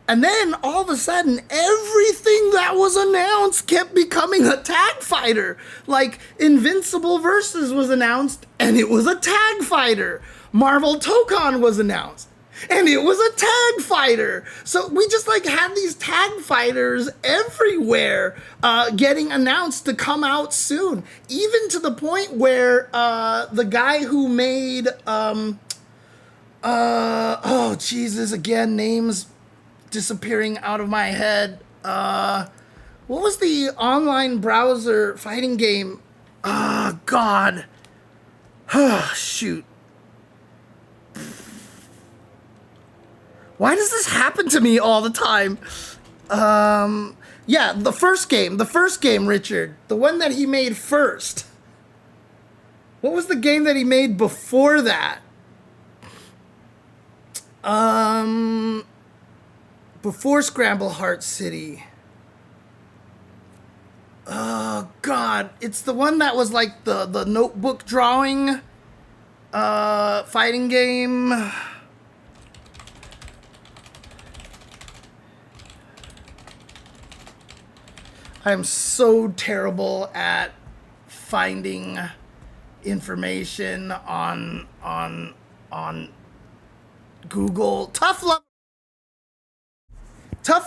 And then all of a sudden, everything that was announced kept becoming a tag fighter. Like Invincible Versus was announced and it was a tag fighter. Marvel Tokon was announced and it was a tag fighter. So we just like had these tag fighters everywhere getting announced to come out soon. Even to the point where the guy who made, oh Jesus, again, names disappearing out of my head. What was the online browser fighting game? Oh, God. Shoot. Why does this happen to me all the time? Yeah, the first game, Richard. The one that he made first. What was the game that he made before that? Before Scramble Heart City. Oh, God. It's the one that was like the notebook drawing fighting game. I'm so terrible at finding information on Google. Tough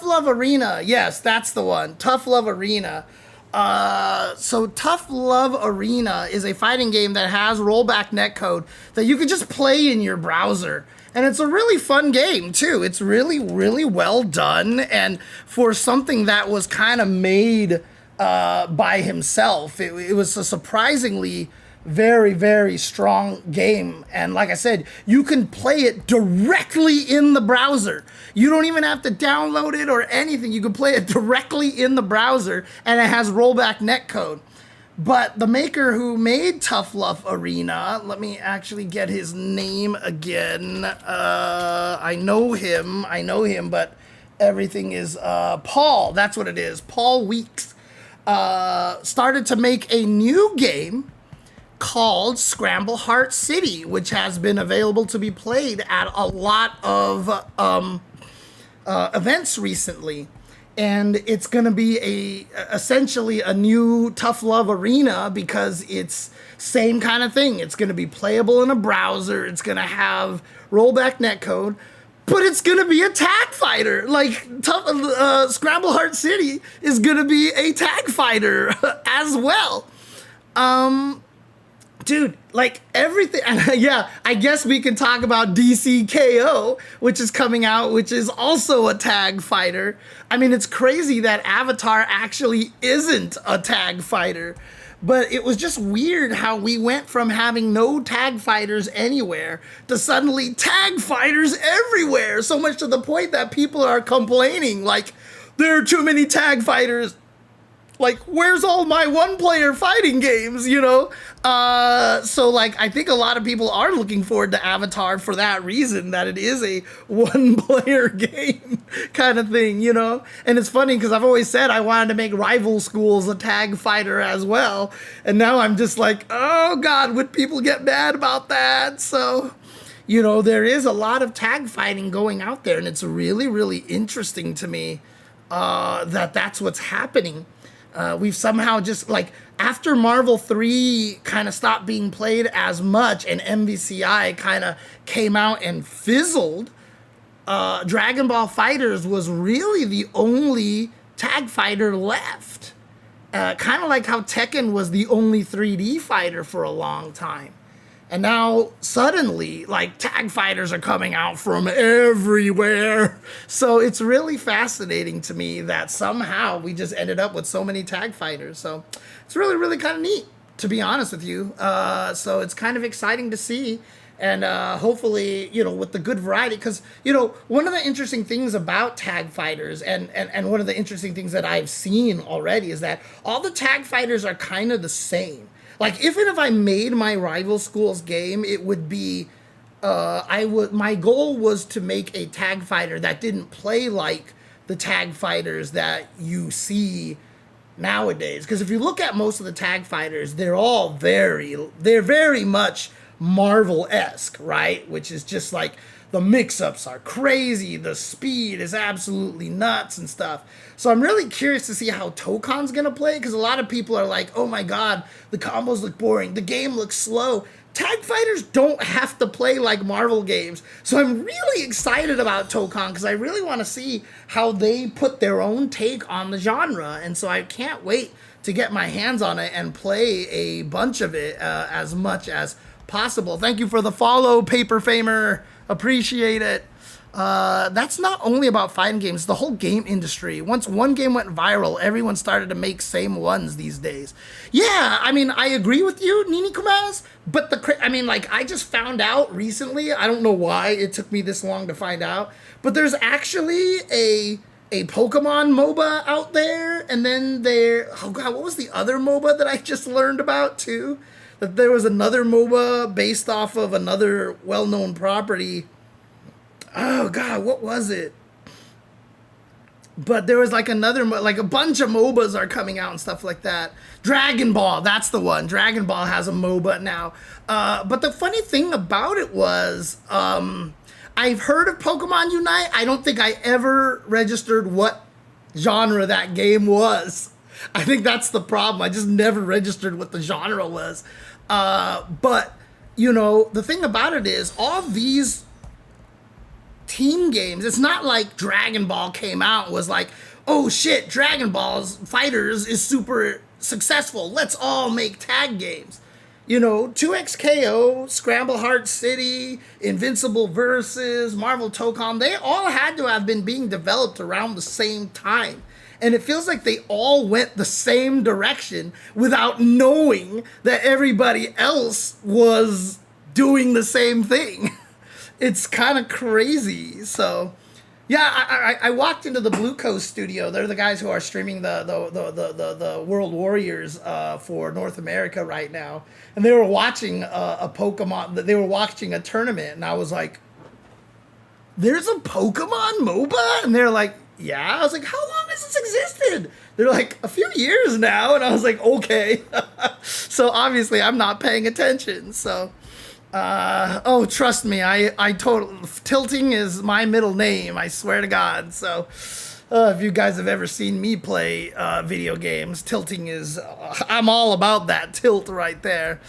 Love Arena. Yes, that's the one. Tough Love Arena. So Tough Love Arena is a fighting game that has rollback netcode that you can just play in your browser. And it's a really fun game, too. It's really, really well done. And for something that was kind of made by himself, it was a surprisingly very, very strong game. And like I said, you can play it directly in the browser. You don't even have to download it or anything. You can play it directly in the browser, and it has rollback netcode. But the maker who made Tough Love Arena, let me actually get his name again. I know him, but everything is Paul. That's what it is. Paul Weeks started to make a new game called Scramble Heart City, which has been available to be played at a lot of events recently. And it's going to be essentially a new Tough Love Arena because it's same kind of thing. It's going to be playable in a browser. It's going to have rollback netcode, but it's going to be a tag fighter. Like Scramble Heart City is going to be a tag fighter as well. Dude, like everything, yeah, I guess we can talk about DCKO, which is coming out, which is also a tag fighter. I mean, it's crazy that Avatar actually isn't a tag fighter, but it was just weird how we went from having no tag fighters anywhere to suddenly tag fighters everywhere, so much to the point that people are complaining, like, there are too many tag fighters. Like, where's all my one-player fighting games, you know? So, like, I think a lot of people are looking forward to Avatar for that reason, that it is a one-player game kind of thing, you know? And it's funny because I've always said I wanted to make Rival Schools a tag fighter as well. And now I'm just like, oh, God, would people get mad about that? So, you know, there is a lot of tag fighting going out there, and it's really, really interesting to me that that's what's happening. We've somehow just, like, after Marvel 3 kind of stopped being played as much and MVCI kind of came out and fizzled, Dragon Ball FighterZ was really the only tag fighter left. Kind of like how Tekken was the only 3D fighter for a long time. And now, suddenly, like, tag fighters are coming out from everywhere. So it's really fascinating to me that somehow we just ended up with so many tag fighters. So it's really, really kind of neat, to be honest with you. So it's kind of exciting to see. And hopefully, you know, with the good variety, because, you know, one of the interesting things about tag fighters and one of the interesting things that I've seen already is that all the tag fighters are kind of the same. Like, even if I made my Rival Schools game, it would be, my goal was to make a tag fighter that didn't play like the tag fighters that you see nowadays. Because if you look at most of the tag fighters, they're very much Marvel-esque, right? Which is just like, the mix-ups are crazy, the speed is absolutely nuts and stuff. So I'm really curious to see how Tokon's gonna play, because a lot of people are like, oh my god, the combos look boring, the game looks slow. Tag fighters don't have to play like Marvel games. So I'm really excited about Tokon, because I really want to see how they put their own take on the genre. And so I can't wait to get my hands on it and play a bunch of it as much as possible. Thank you for the follow, Paper Famer. Appreciate it. That's not only about fighting games, the whole game industry. Once one game went viral, everyone started to make same ones these days. Yeah, I mean, I agree with you, Nini Kumaz, but I just found out recently, I don't know why it took me this long to find out, but there's actually a Pokemon MOBA out there, and then oh god, what was the other MOBA that I just learned about too? That there was another MOBA based off of another well-known property. Oh god, what was it? But there was like a bunch of MOBAs are coming out and stuff like that. Dragon Ball, that's the one. Dragon Ball has a MOBA now. But the funny thing about it was, I've heard of Pokemon Unite. I don't think I ever registered what genre that game was. I think that's the problem. I just never registered what the genre was. But, you know, the thing about it is, all these team games, it's not like Dragon Ball came out and was like, oh shit, Dragon Ball's Fighters is super successful. Let's all make tag games. You know, 2XKO, Scramble Heart City, Invincible Versus, Marvel Tokon, they all had to have been being developed around the same time. And it feels like they all went the same direction without knowing that everybody else was doing the same thing. It's kind of crazy. So, yeah, I walked into the Blue Coast studio. They're the guys who are streaming the World Warriors for North America right now. And they were watching a Pokemon, they were watching a tournament. And I was like, there's a Pokemon MOBA? And they're like, yeah. I was like, how long has this existed? They're like, a few years now. And I was like, okay. So obviously I'm not paying attention. So, oh, trust me, Tilting is my middle name. I swear to God. So, if you guys have ever seen me play video games, Tilting is, I'm all about that tilt right there.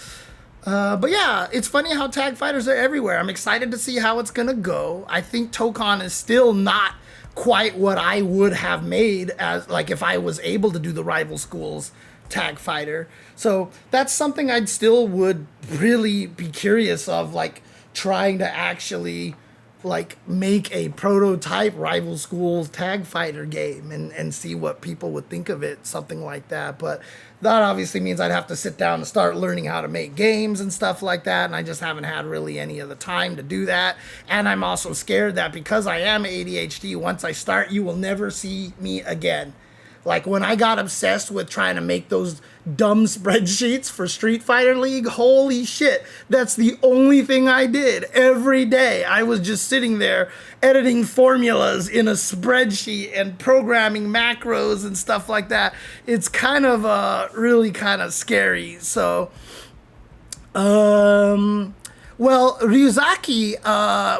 But yeah, it's funny how tag fighters are everywhere. I'm excited to see how it's gonna go. I think Tokon is still not quite what I would have made as, like, if I was able to do the Rival Schools tag fighter. So that's something I'd still would really be curious of, like, trying to actually, like, make a prototype Rival Schools tag fighter game and see what people would think of it, something like that. But that obviously means I'd have to sit down and start learning how to make games and stuff like that, and I just haven't had really any of the time to do that. And I'm also scared that because I am ADHD, once I start, you will never see me again. Like when I got obsessed with trying to make those dumb spreadsheets for Street Fighter League, holy shit, that's the only thing I did every day. I was just sitting there editing formulas in a spreadsheet and programming macros and stuff like that. It's kind of really kind of scary. So, well, Ryuzaki,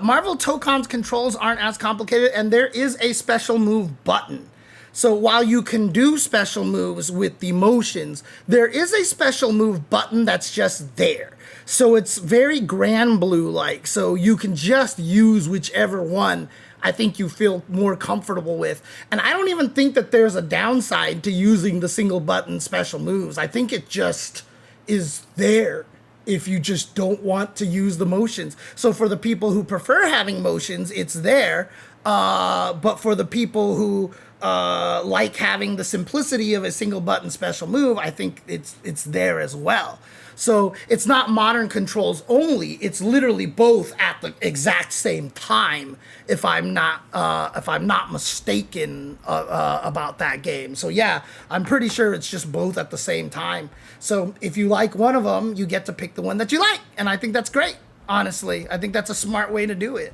Marvel Tokon's controls aren't as complicated, and there is a special move button. So while you can do special moves with the motions, there is a special move button that's just there. So it's very Grand Blue-like, so you can just use whichever one I think you feel more comfortable with. And I don't even think that there's a downside to using the single button special moves. I think it just is there if you just don't want to use the motions. So for the people who prefer having motions, it's there. But for the people who like having the simplicity of a single button special move, I think it's there as well. So it's not modern controls only; it's literally both at the exact same time. If I'm not mistaken about that game, so yeah, I'm pretty sure it's just both at the same time. So if you like one of them, you get to pick the one that you like, and I think that's great. Honestly, I think that's a smart way to do it.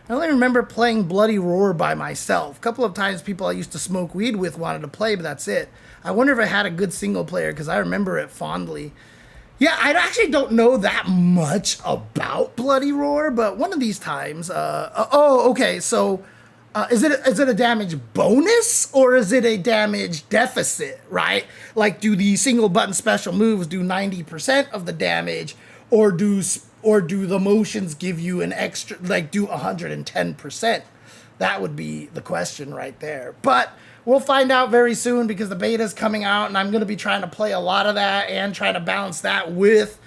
I only remember playing Bloody Roar by myself. A couple of times people I used to smoke weed with wanted to play, but that's it. I wonder if it had a good single player, because I remember it fondly. Yeah, I actually don't know that much about Bloody Roar, but one of these times, okay, so is it a damage bonus, or is it a damage deficit, right? Like, do the single button special moves do 90% of the damage, or do the motions give you an extra, like do 110%? That would be the question right there. But we'll find out very soon, because the beta is coming out, and I'm going to be trying to play a lot of that and try to balance that with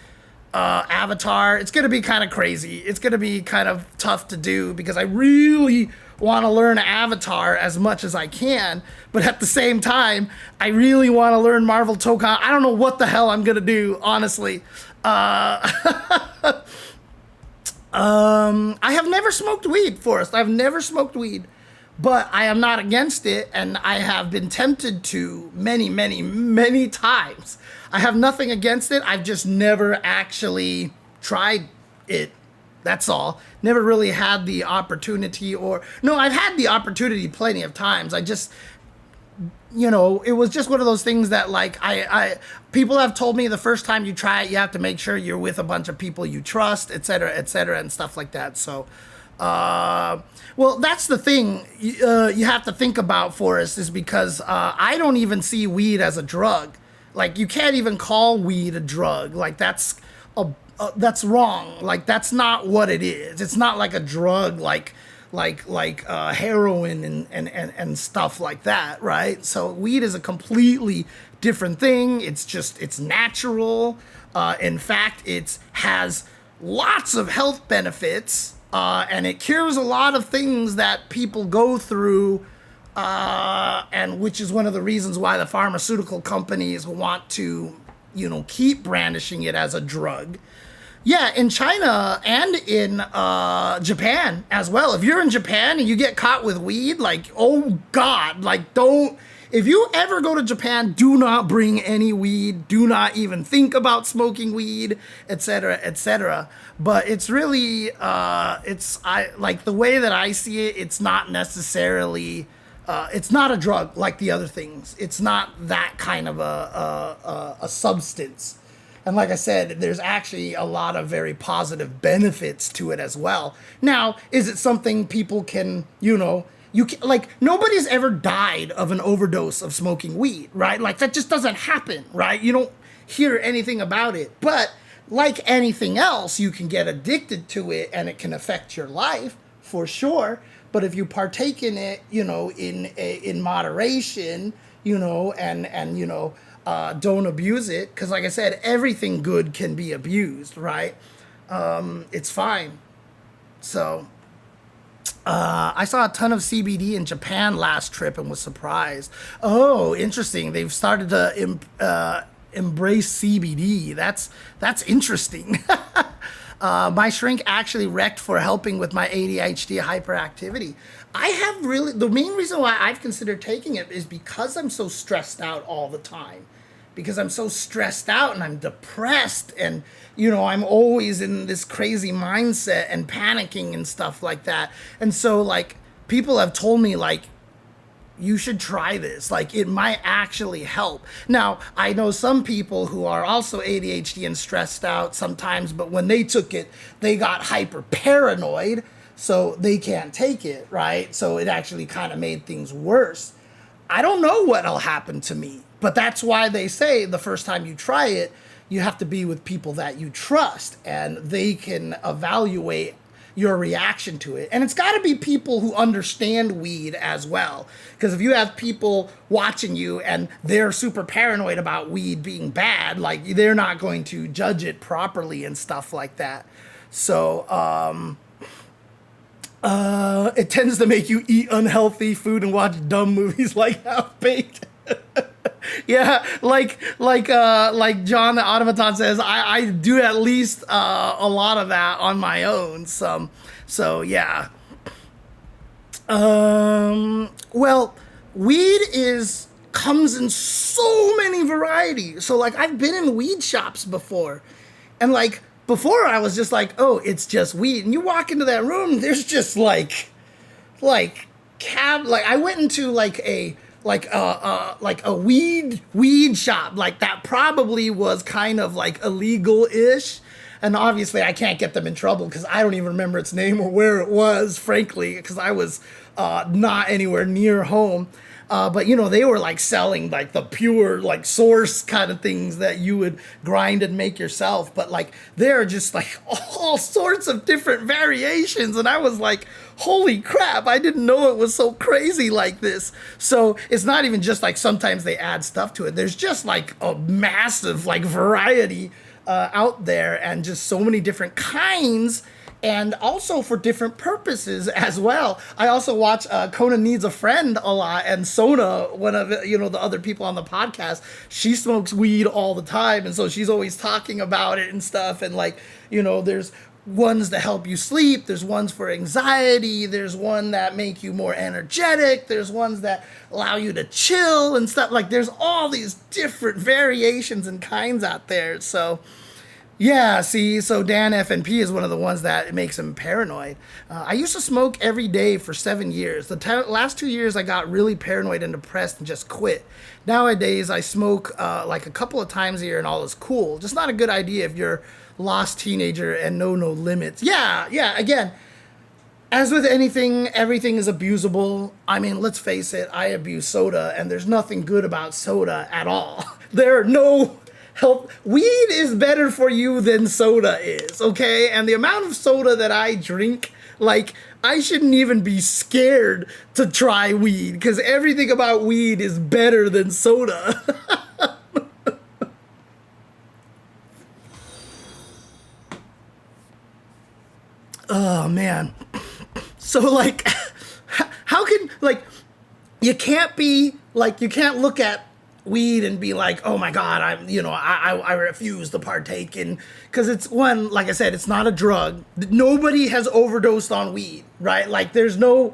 Avatar. It's going to be kind of crazy. It's going to be kind of tough to do, because I really want to learn Avatar as much as I can, but at the same time, I really want to learn Marvel Tokon. I don't know what the hell I'm going to do, honestly. I have never smoked weed, Forrest. I've never smoked weed, but I am not against it, and I have been tempted to many, many, many times. I have nothing against it. I've just never actually tried it. That's all. Never really had the opportunity, no, I've had the opportunity plenty of times. I just, it was just one of those things that, like, people have told me the first time you try it, you have to make sure you're with a bunch of people you trust, et cetera, and stuff like that. So, well, that's the thing you have to think about, Forrest, is because I don't even see weed as a drug. Like, you can't even call weed a drug. Like, that's wrong. Like, that's not what it is. It's not like a drug like heroin and stuff like that, right? So weed is a completely different thing. It's natural. In fact, it has lots of health benefits, and it cures a lot of things that people go through, and which is one of the reasons why the pharmaceutical companies want to, keep brandishing it as a drug. Yeah, in China and in Japan as well. If you're in Japan and you get caught with weed, like, oh God, like, if you ever go to Japan, do not bring any weed. Do not even think about smoking weed, etc., etc. But it's really, like the way that I see it, it's not necessarily, it's not a drug like the other things. It's not that kind of a substance. And like I said, there's actually a lot of very positive benefits to it as well. Now, is it something people can, like, nobody's ever died of an overdose of smoking weed, right? Like, that just doesn't happen, right? You don't hear anything about it. But like anything else, you can get addicted to it, and it can affect your life for sure. But if you partake in it, in moderation, don't abuse it, because like I said, everything good can be abused, right? It's fine. So I saw a ton of CBD in Japan last trip and was surprised. Oh, interesting. They've started to embrace CBD. That's interesting. My shrink actually wrecked for helping with my ADHD hyperactivity. I have really, the main reason why I've considered taking it is because I'm so stressed out all the time. Because I'm so stressed out and I'm depressed and, I'm always in this crazy mindset and panicking and stuff like that. And so, like, people have told me, like, you should try this. Like, it might actually help. Now, I know some people who are also ADHD and stressed out sometimes, but when they took it, they got hyper paranoid, so they can't take it, right? So it actually kind of made things worse. I don't know what'll happen to me, but that's why they say the first time you try it, you have to be with people that you trust and they can evaluate your reaction to it. And it's got to be people who understand weed as well. Because if you have people watching you and they're super paranoid about weed being bad, like, they're not going to judge it properly and stuff like that. So, it tends to make you eat unhealthy food and watch dumb movies like Half Baked. Yeah, like John the Automaton says, I do at least a lot of that on my own. So yeah. Well, weed comes in so many varieties. So, like, I've been in weed shops before, and, like, before I was just like, oh, it's just weed. And you walk into that room, there's just like I went into like a weed shop, like, that probably was kind of like illegal-ish. And obviously I can't get them in trouble because I don't even remember its name or where it was, frankly, because I was not anywhere near home. But, they were, like, selling, like, the pure, like, source kind of things that you would grind and make yourself. But, like, there are just, like, all sorts of different variations. And I was like, holy crap, I didn't know it was so crazy like this. So it's not even just, like, sometimes they add stuff to it. There's just, like, a massive, like, variety out there and just so many different kinds. And also for different purposes as well. I also watch Conan Needs a Friend a lot, and Sona, one of the other people on the podcast, she smokes weed all the time, and so she's always talking about it and stuff. And, like, there's ones that help you sleep, there's ones for anxiety, there's one that make you more energetic, there's ones that allow you to chill and stuff. Like, there's all these different variations and kinds out there. So yeah, see, so Dan FNP is one of the ones that makes him paranoid. I used to smoke every day for 7 years. The last 2 years, I got really paranoid and depressed and just quit. Nowadays, I smoke like a couple of times a year and all is cool. Just not a good idea if you're a lost teenager and no limits. Yeah, again, as with anything, everything is abusable. I mean, let's face it, I abuse soda, and there's nothing good about soda at all. There are no help. Weed is better for you than soda is, okay? And the amount of soda that I drink, like, I shouldn't even be scared to try weed because everything about weed is better than soda. Oh, man. So, like, how can, like, you can't look at weed and be like, oh my God, I refuse to partake in, because it's one, like I said, it's not a drug. Nobody has overdosed on weed, right? Like, there's no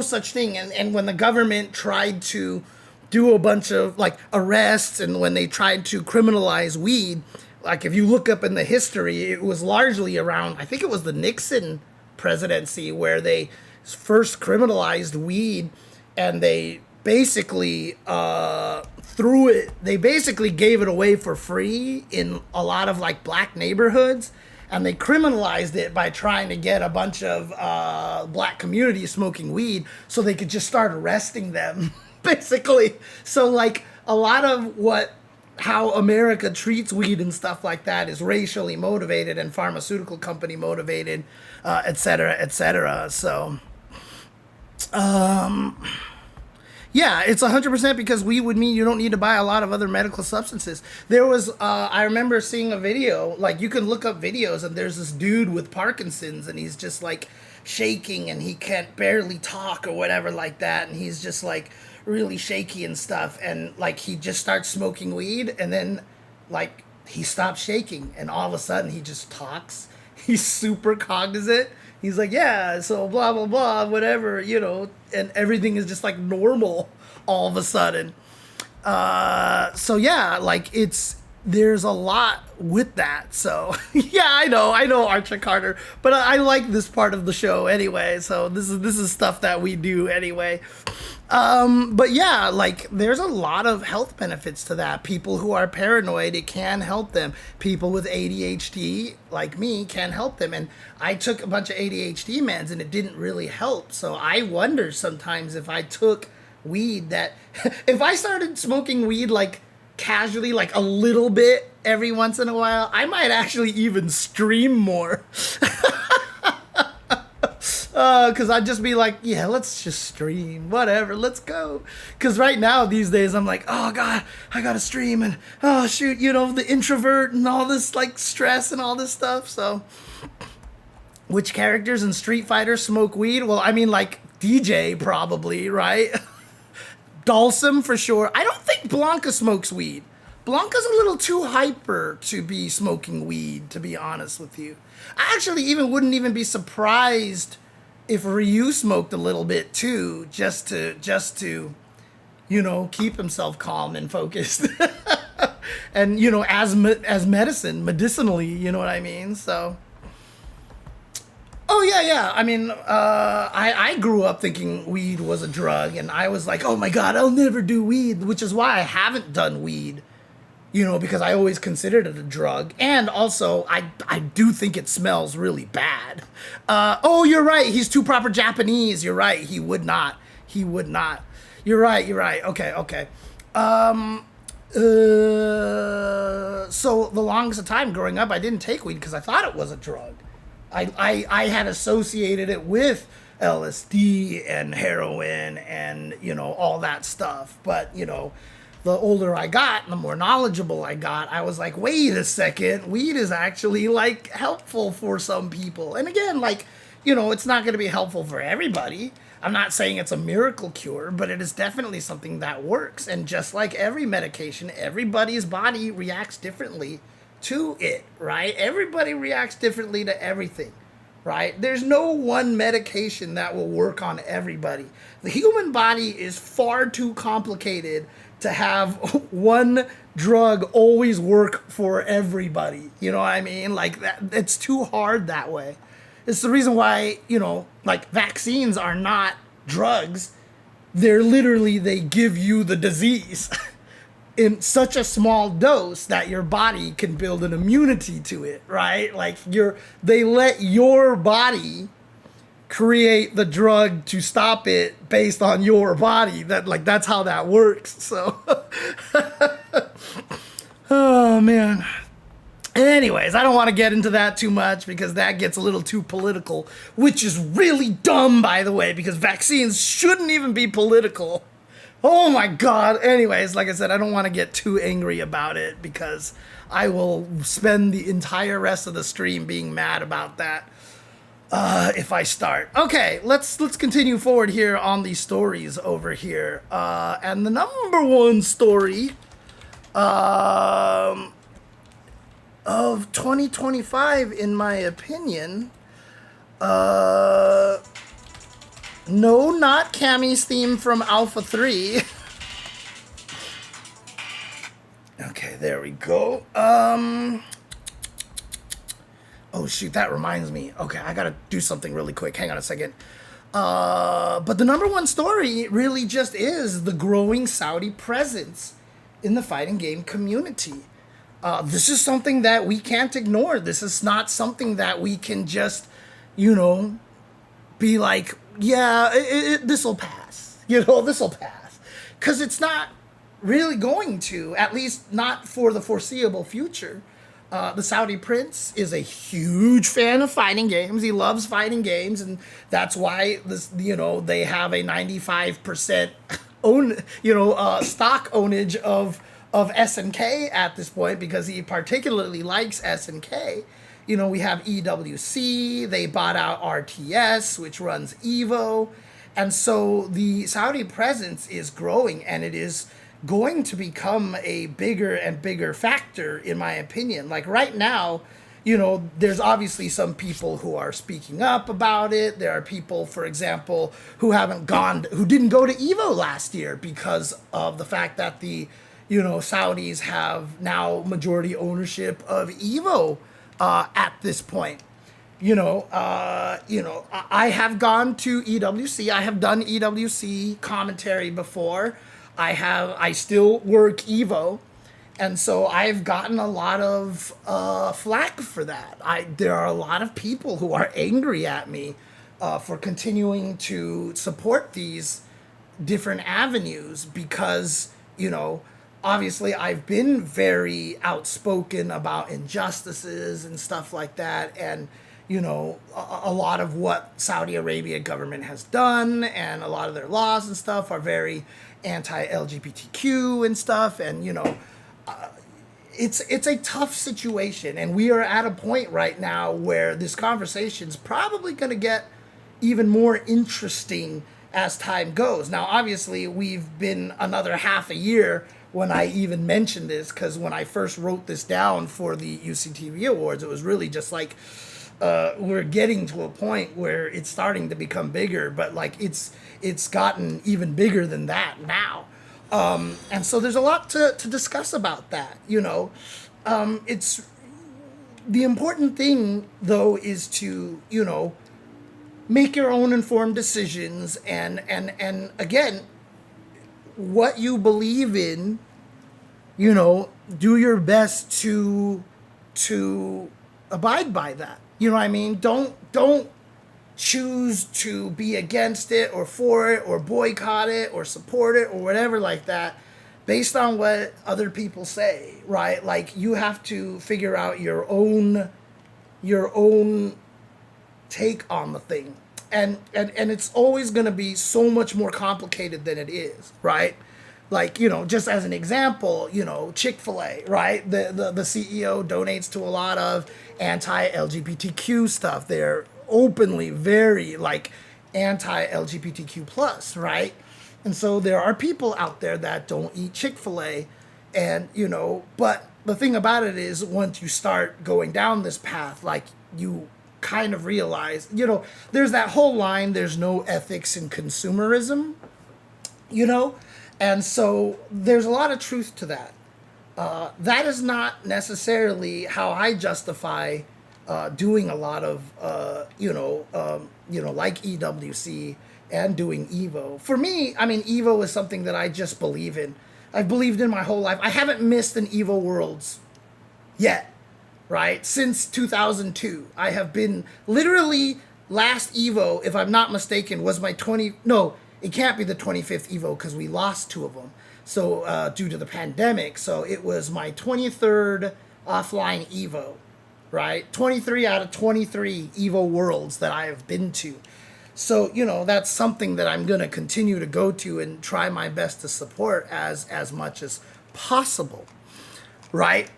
such thing. And when the government tried to do a bunch of, like, arrests, and when they tried to criminalize weed, like, if you look up in the history, it was largely around, I think it was the Nixon presidency, where they first criminalized weed, and they basically they basically gave it away for free in a lot of, like, black neighborhoods, and they criminalized it by trying to get a bunch of black communities smoking weed so they could just start arresting them, basically. So, like, a lot of how America treats weed and stuff like that is racially motivated and pharmaceutical company motivated, et cetera, et cetera. So, yeah, it's 100% because weed would mean you don't need to buy a lot of other medical substances. There was, I remember seeing a video, like, you can look up videos, and there's this dude with Parkinson's, and he's just, like, shaking, and he can't barely talk or whatever like that, and he's just, like, really shaky and stuff, and, like, he just starts smoking weed, and then, like, he stops shaking, and all of a sudden he just talks. he's super cognizant. He's like, yeah, so blah blah blah, whatever, and everything is just like normal all of a sudden. So yeah, like there's a lot with that. So yeah, I know Archer Carter, but I like this part of the show anyway. So this is stuff that we do anyway. But yeah, like there's a lot of health benefits to that. People who are paranoid, it can help them. People with ADHD, like me, can help them. And I took a bunch of ADHD meds and it didn't really help. So I wonder sometimes if I took weed that if I started smoking weed like casually, like a little bit every once in a while, I might actually even stream more. Because I'd just be like, yeah, let's just stream, whatever, let's go. Because right now, these days, I'm like, oh, God, I got to stream. And, oh, shoot, the introvert and all this, like, stress and all this stuff. So, which characters in Street Fighter smoke weed? Well, I mean, like, DJ probably, right? Dhalsim for sure. I don't think Blanca smokes weed. Blanca's a little too hyper to be smoking weed, to be honest with you. I actually wouldn't even be surprised if Ryu smoked a little bit too, just to keep himself calm and focused. And as medicine, medicinally, you know what I mean? So oh yeah. I mean, I grew up thinking weed was a drug, and I was like, oh my God, I'll never do weed, which is why I haven't done weed, because I always considered it a drug. And also, I do think it smells really bad. Oh, you're right. He's too proper Japanese. You're right. He would not. You're right. Okay. So the longest time growing up, I didn't take weed because I thought it was a drug. I had associated it with LSD and heroin and, all that stuff. But, the older I got, the more knowledgeable I got, I was like, wait a second, weed is actually, like, helpful for some people. And again, like, it's not going to be helpful for everybody. I'm not saying it's a miracle cure, but it is definitely something that works. And just like every medication, everybody's body reacts differently to it, right? Everybody reacts differently to everything, right? There's no one medication that will work on everybody. The human body is far too complicated to have one drug always work for everybody. You know what I mean? Like that, it's too hard that way. It's the reason why, like vaccines are not drugs. They're literally, they give you the disease in such a small dose that your body can build an immunity to it, right? Like they let your body create the drug to stop it based on your body. That's how that works. So oh man. Anyways, I don't want to get into that too much because that gets a little too political, which is really dumb, by the way, because vaccines shouldn't even be political. Oh my God. Anyways, like I said, I don't want to get too angry about it because I will spend the entire rest of the stream being mad about that if I start. Okay, let's continue forward here on these stories over here. And the number one story of 2025, in my opinion, no, not Cammy's theme from Alpha 3. Okay, there we go. Oh shoot, that reminds me. Okay, I gotta do something really quick. Hang on a second. But the number one story really just is the growing Saudi presence in the fighting game community. This is something that we can't ignore. This is not something that we can just, be like, yeah, this'll pass. This'll pass. Because it's not really going to, at least not for the foreseeable future. The Saudi prince is a huge fan of fighting games. He loves fighting games, and that's why they have a 95% stock ownage of SNK at this point because he particularly likes SNK. We have EWC. They bought out RTS, which runs Evo, and so the Saudi presence is growing, and it is going to become a bigger and bigger factor, in my opinion. Like right now, there's obviously some people who are speaking up about it. There are people, for example, who didn't go to Evo last year because of the fact that the, Saudis have now majority ownership of Evo at this point. I have gone to EWC. I have done EWC commentary before. I still work Evo. And so I've gotten a lot of flack for that. There are a lot of people who are angry at me for continuing to support these different avenues because, obviously I've been very outspoken about injustices and stuff like that. And, a lot of what Saudi Arabia government has done and a lot of their laws and stuff are very anti-LGBTQ and stuff. And, it's a tough situation, and we are at a point right now where this conversation is probably going to get even more interesting as time goes. Now, obviously, we've been another half a year when I even mentioned this, because when I first wrote this down for the UCTV Awards, it was really just like we're getting to a point where it's starting to become bigger, but like it's gotten even bigger than that now. And so there's a lot to discuss about that, it's the important thing though is to, make your own informed decisions and again, what you believe in, do your best to abide by that. You know what I mean? Don't choose to be against it or for it or boycott it or support it or whatever like that based on what other people say, right? Like you have to figure out your own take on the thing. And it's always going to be so much more complicated than it is, right? Like, just as an example, Chick-fil-A, right? The CEO donates to a lot of anti-LGBTQ stuff. They're openly very like anti-LGBTQ plus, right? And so there are people out there that don't eat Chick-fil-A and, but the thing about it is once you start going down this path, like you kind of realize, there's that whole line, there's no ethics in consumerism, and so there's a lot of truth to that. That is not necessarily how I justify doing a lot of, like EWC and doing Evo. For me, I mean, Evo is something that I just believe in. I've believed in my whole life. I haven't missed an Evo Worlds yet, right? Since 2002. I have been literally last Evo, if I'm not mistaken, was my it can't be the 25th Evo because we lost 2 of them. So due to the pandemic. So it was my 23rd offline Evo, right? 23 out of 23 Evo Worlds that I have been to. So, that's something that I'm going to continue to go to and try my best to support as much as possible, right?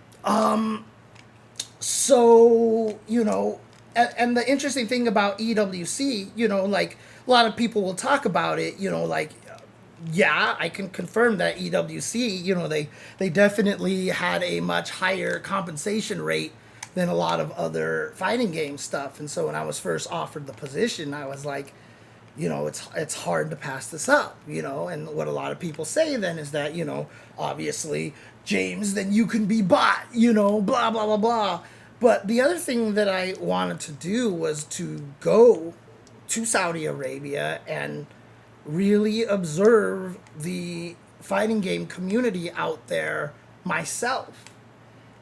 So, and the interesting thing about EWC, like a lot of people will talk about it, yeah, I can confirm that EWC, they definitely had a much higher compensation rate than a lot of other fighting game stuff. And so when I was first offered the position, I was like, it's hard to pass this up, and what a lot of people say then is that, obviously, James, then you can be bought, blah, blah, blah, blah. But the other thing that I wanted to do was to go to Saudi Arabia and really observe the fighting game community out there myself.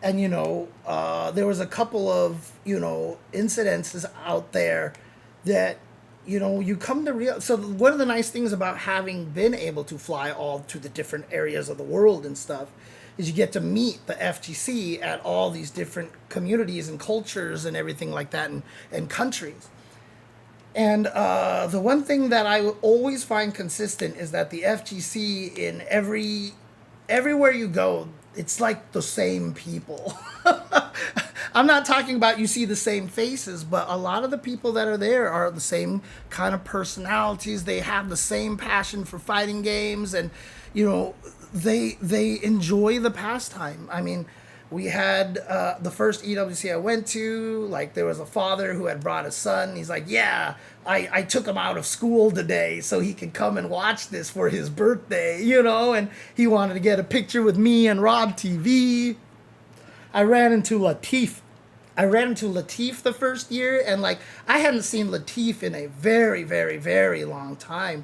And, there was a couple of, incidences out there that, you come to real. So one of the nice things about having been able to fly all to the different areas of the world and stuff is you get to meet the FGC at all these different communities and cultures and everything like that and countries. And the one thing that I always find consistent is that the FGC in everywhere you go, it's like the same people. I'm not talking about you see the same faces, but a lot of the people that are there are the same kind of personalities. They have the same passion for fighting games, and they enjoy the pastime. I mean, We had the first EWC I went to, like there was a father who had brought his son. He's like, yeah, I took him out of school today so he could come and watch this for his birthday, you know, and he wanted to get a picture with me and Rob TV. I ran into Latif. The first year, and like I hadn't seen Latif in a very, very, very long time.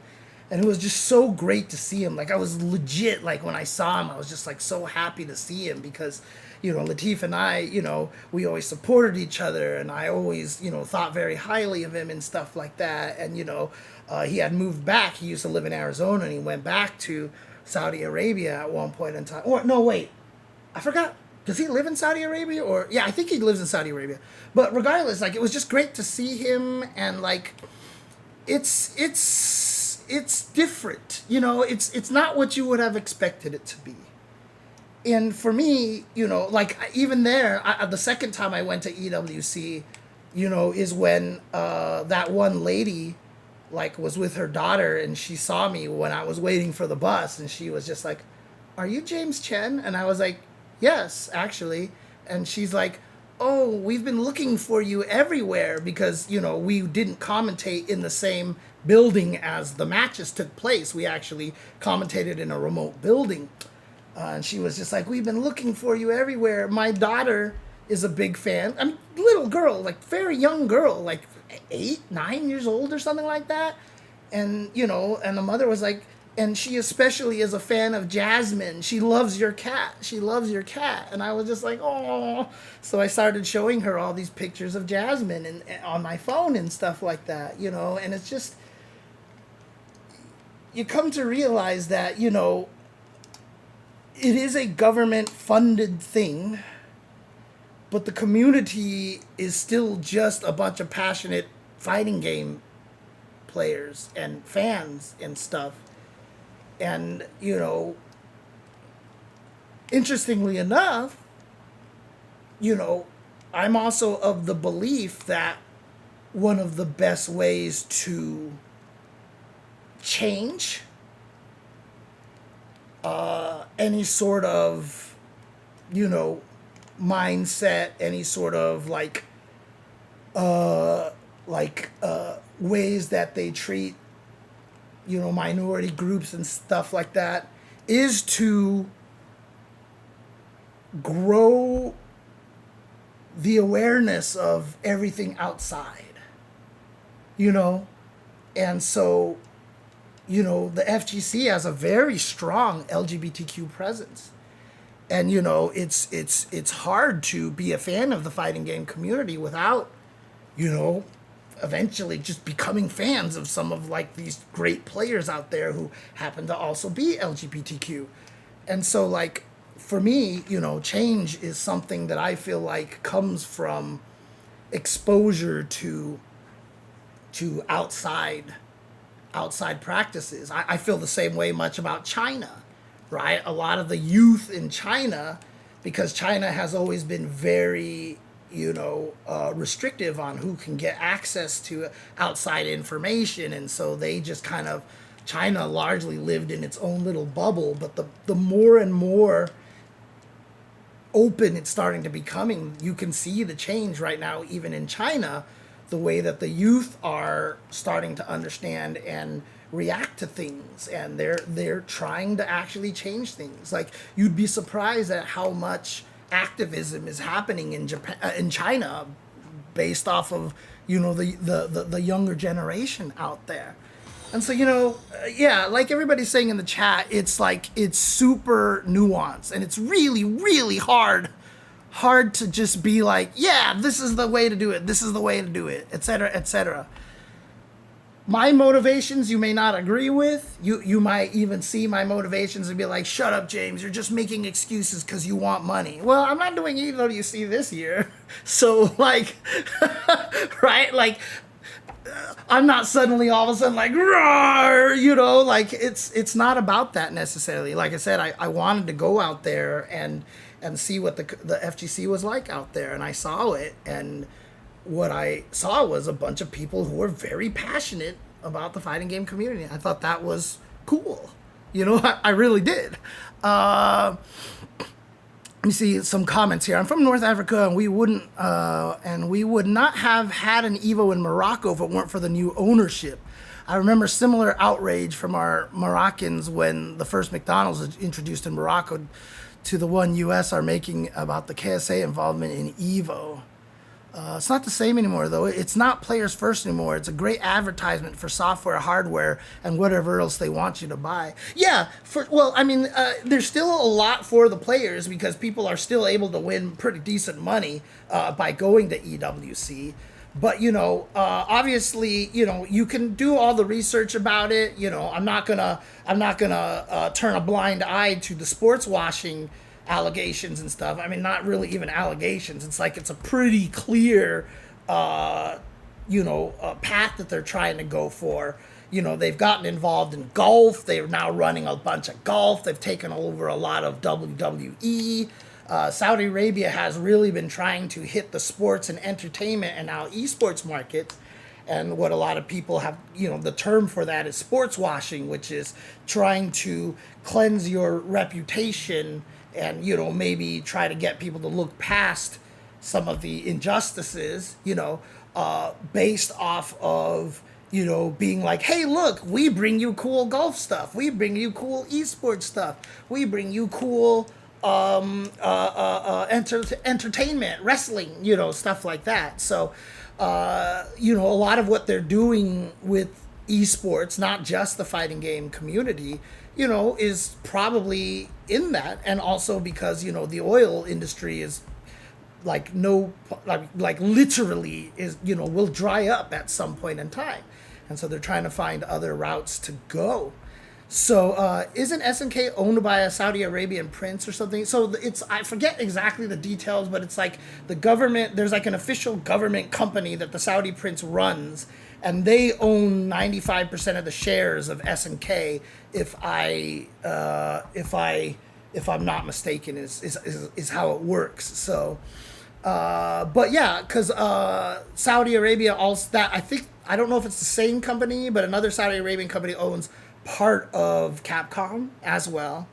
And it was just so great to see him. Like I was legit, like when I saw him, I was just like so happy to see him because, you know, Latif and I, you know, we always supported each other, and I always, you know, thought very highly of him and stuff like that. And, you know, he had moved back. He used to live in Arizona, and he went back to Saudi Arabia at one point in time. Or no, wait, I forgot. Does he live in Saudi Arabia? Or yeah, I think he lives in Saudi Arabia. But regardless, like it was just great to see him, and like it's different. You know, it's not what you would have expected it to be. And for me, you know, like even there, the second time I went to EWC, you know, is when that one lady like was with her daughter, and she saw me when I was waiting for the bus, and she was just like, "Are you James Chen?" And I was like, "Yes, actually." And she's like, "Oh, we've been looking for you everywhere because, you know, we didn't commentate in the same building as the matches took place. We actually commentated in a remote building." And she was just like, "We've been looking for you everywhere. My daughter is a big fan." I mean, little girl, like very young girl, like 8, 9 years old or something like that. And, you know, and the mother was like, "And she especially is a fan of Jasmine. She loves your cat. She loves your cat." And I was just like, "Oh." So I started showing her all these pictures of Jasmine and on my phone and stuff like that, you know. And it's just, you come to realize that, you know, it is a government funded thing, but the community is still just a bunch of passionate fighting game players and fans and stuff. And, you know, interestingly enough, you know, I'm also of the belief that one of the best ways to change any sort of, you know, mindset, any sort of ways that they treat, you know, minority groups and stuff like that, is to grow the awareness of everything outside, you know. And so, you know, the FGC has a very strong LGBTQ presence. And, you know, it's hard to be a fan of the fighting game community without, you know, eventually just becoming fans of some of like these great players out there who happen to also be LGBTQ. And so like for me, you know, change is something that I feel like comes from exposure to outside practices. I feel the same way much about China, right? A lot of the youth in China, because China has always been very, you know, restrictive on who can get access to outside information. And so they just kind of, China largely lived in its own little bubble. But the more and more open it's starting to becoming, you can see the change right now, even in China, the way that the youth are starting to understand and react to things, and they're trying to actually change things. Like you'd be surprised at how much activism is happening in Japan, in China, based off of, you know, the younger generation out there. And so, you know, yeah, like everybody's saying in the chat, it's like it's super nuanced, and it's really, really hard to just be like, yeah, this is the way to do it, this is the way to do it, etc., etc. My motivations you may not agree with. You might even see my motivations and be like, "Shut up, James, you're just making excuses because you want money." Well, I'm not doing EWC this year. So like, right? Like, I'm not suddenly all of a sudden like, roar, you know, like it's not about that necessarily. Like I said, I wanted to go out there and see what the FGC was like out there, and I saw it, and what I saw was a bunch of people who were very passionate about the fighting game community. I thought that was cool. You know, I really did. let me see some comments here. I'm from North Africa, and we would not have had an Evo in Morocco if it weren't for the new ownership. I remember similar outrage from our Moroccans when the first McDonald's was introduced in Morocco to the one US are making about the KSA involvement in Evo. It's not the same anymore, though. It's not players first anymore. It's a great advertisement for software, hardware, and whatever else they want you to buy. Yeah, there's still a lot for the players because people are still able to win pretty decent money by going to EWC. But, obviously, you can do all the research about it. I'm not gonna turn a blind eye to the sports washing allegations and stuff. I mean, not really even allegations. It's like it's a pretty clear, path that they're trying to go for. They've gotten involved in golf. They're now running a bunch of golf. They've taken over a lot of WWE. Saudi Arabia has really been trying to hit the sports and entertainment and now esports market. And what a lot of people have, the term for that is sports washing, which is trying to cleanse your reputation and, maybe try to get people to look past some of the injustices, based off of, being like, hey, look, we bring you cool golf stuff. We bring you cool esports stuff. We bring you cool entertainment, wrestling, stuff like that. So, a lot of what they're doing with esports, not just the fighting game community, is probably in that. And also because, the oil industry is literally is, will dry up at some point in time. And so they're trying to find other routes to go. So isn't SNK owned by a Saudi Arabian prince or something? So I forget exactly the details, but it's like the government, there's like an official government company that the Saudi prince runs, and they own 95% of the shares of SNK, if I'm not mistaken, is how it works. So but yeah, because Saudi Arabia also, I don't know if it's the same company, but another Saudi Arabian company owns part of Capcom as well.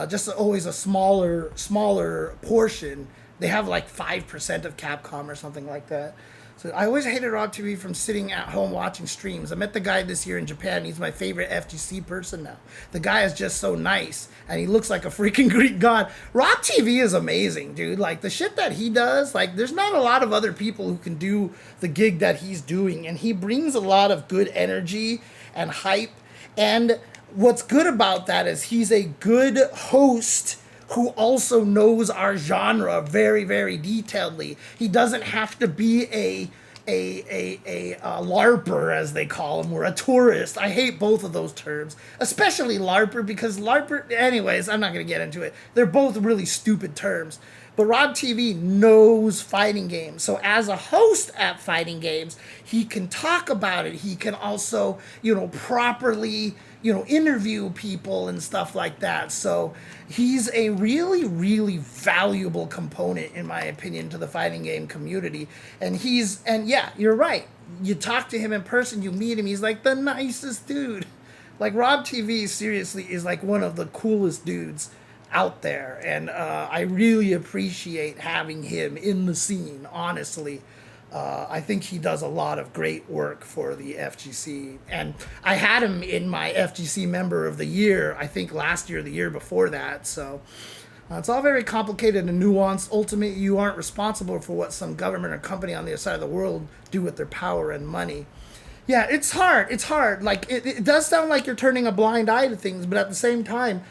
Just always a smaller portion. They have like 5% of Capcom or something like that. So I always hated Rob TV from sitting at home watching streams. I met the guy this year in Japan. He's my favorite FGC person now. The guy is just so nice, and he looks like a freaking Greek god. Rob TV is amazing, dude. Like, the shit that he does, like, there's not a lot of other people who can do the gig that he's doing, and he brings a lot of good energy and hype. And what's good about that is he's a good host who also knows our genre very, very detailedly. He doesn't have to be a LARPer, as they call him, or a tourist. I hate both of those terms, especially LARPer, because LARPer, anyways, I'm not going to get into it. They're both really stupid terms. But Rob TV knows fighting games. So as a host at fighting games, he can talk about it. He can also, properly, interview people and stuff like that. So he's a really, really valuable component, in my opinion, to the fighting game community. And yeah, you're right. You talk to him in person, you meet him, he's like the nicest dude. Like, Rob TV, seriously, is like one of the coolest dudes out there, and I really appreciate having him in the scene, honestly. I think he does a lot of great work for the FGC, and I had him in my FGC Member of the Year, I think last year, the year before that. So it's all very complicated and nuanced. Ultimately, you aren't responsible for what some government or company on the other side of the world do with their power and money. Yeah, it's hard. Like, it does sound like you're turning a blind eye to things, but at the same time,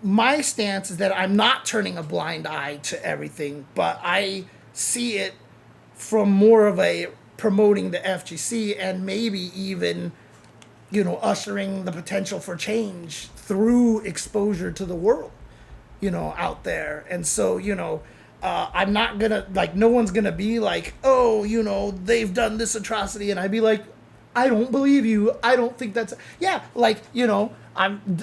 my stance is that I'm not turning a blind eye to everything, but I see it from more of a promoting the FGC and maybe even, ushering the potential for change through exposure to the world, out there. And so, I'm not gonna, like, no one's gonna be like, oh, they've done this atrocity, and I'd be like, I don't believe you. I don't think that's, yeah, like,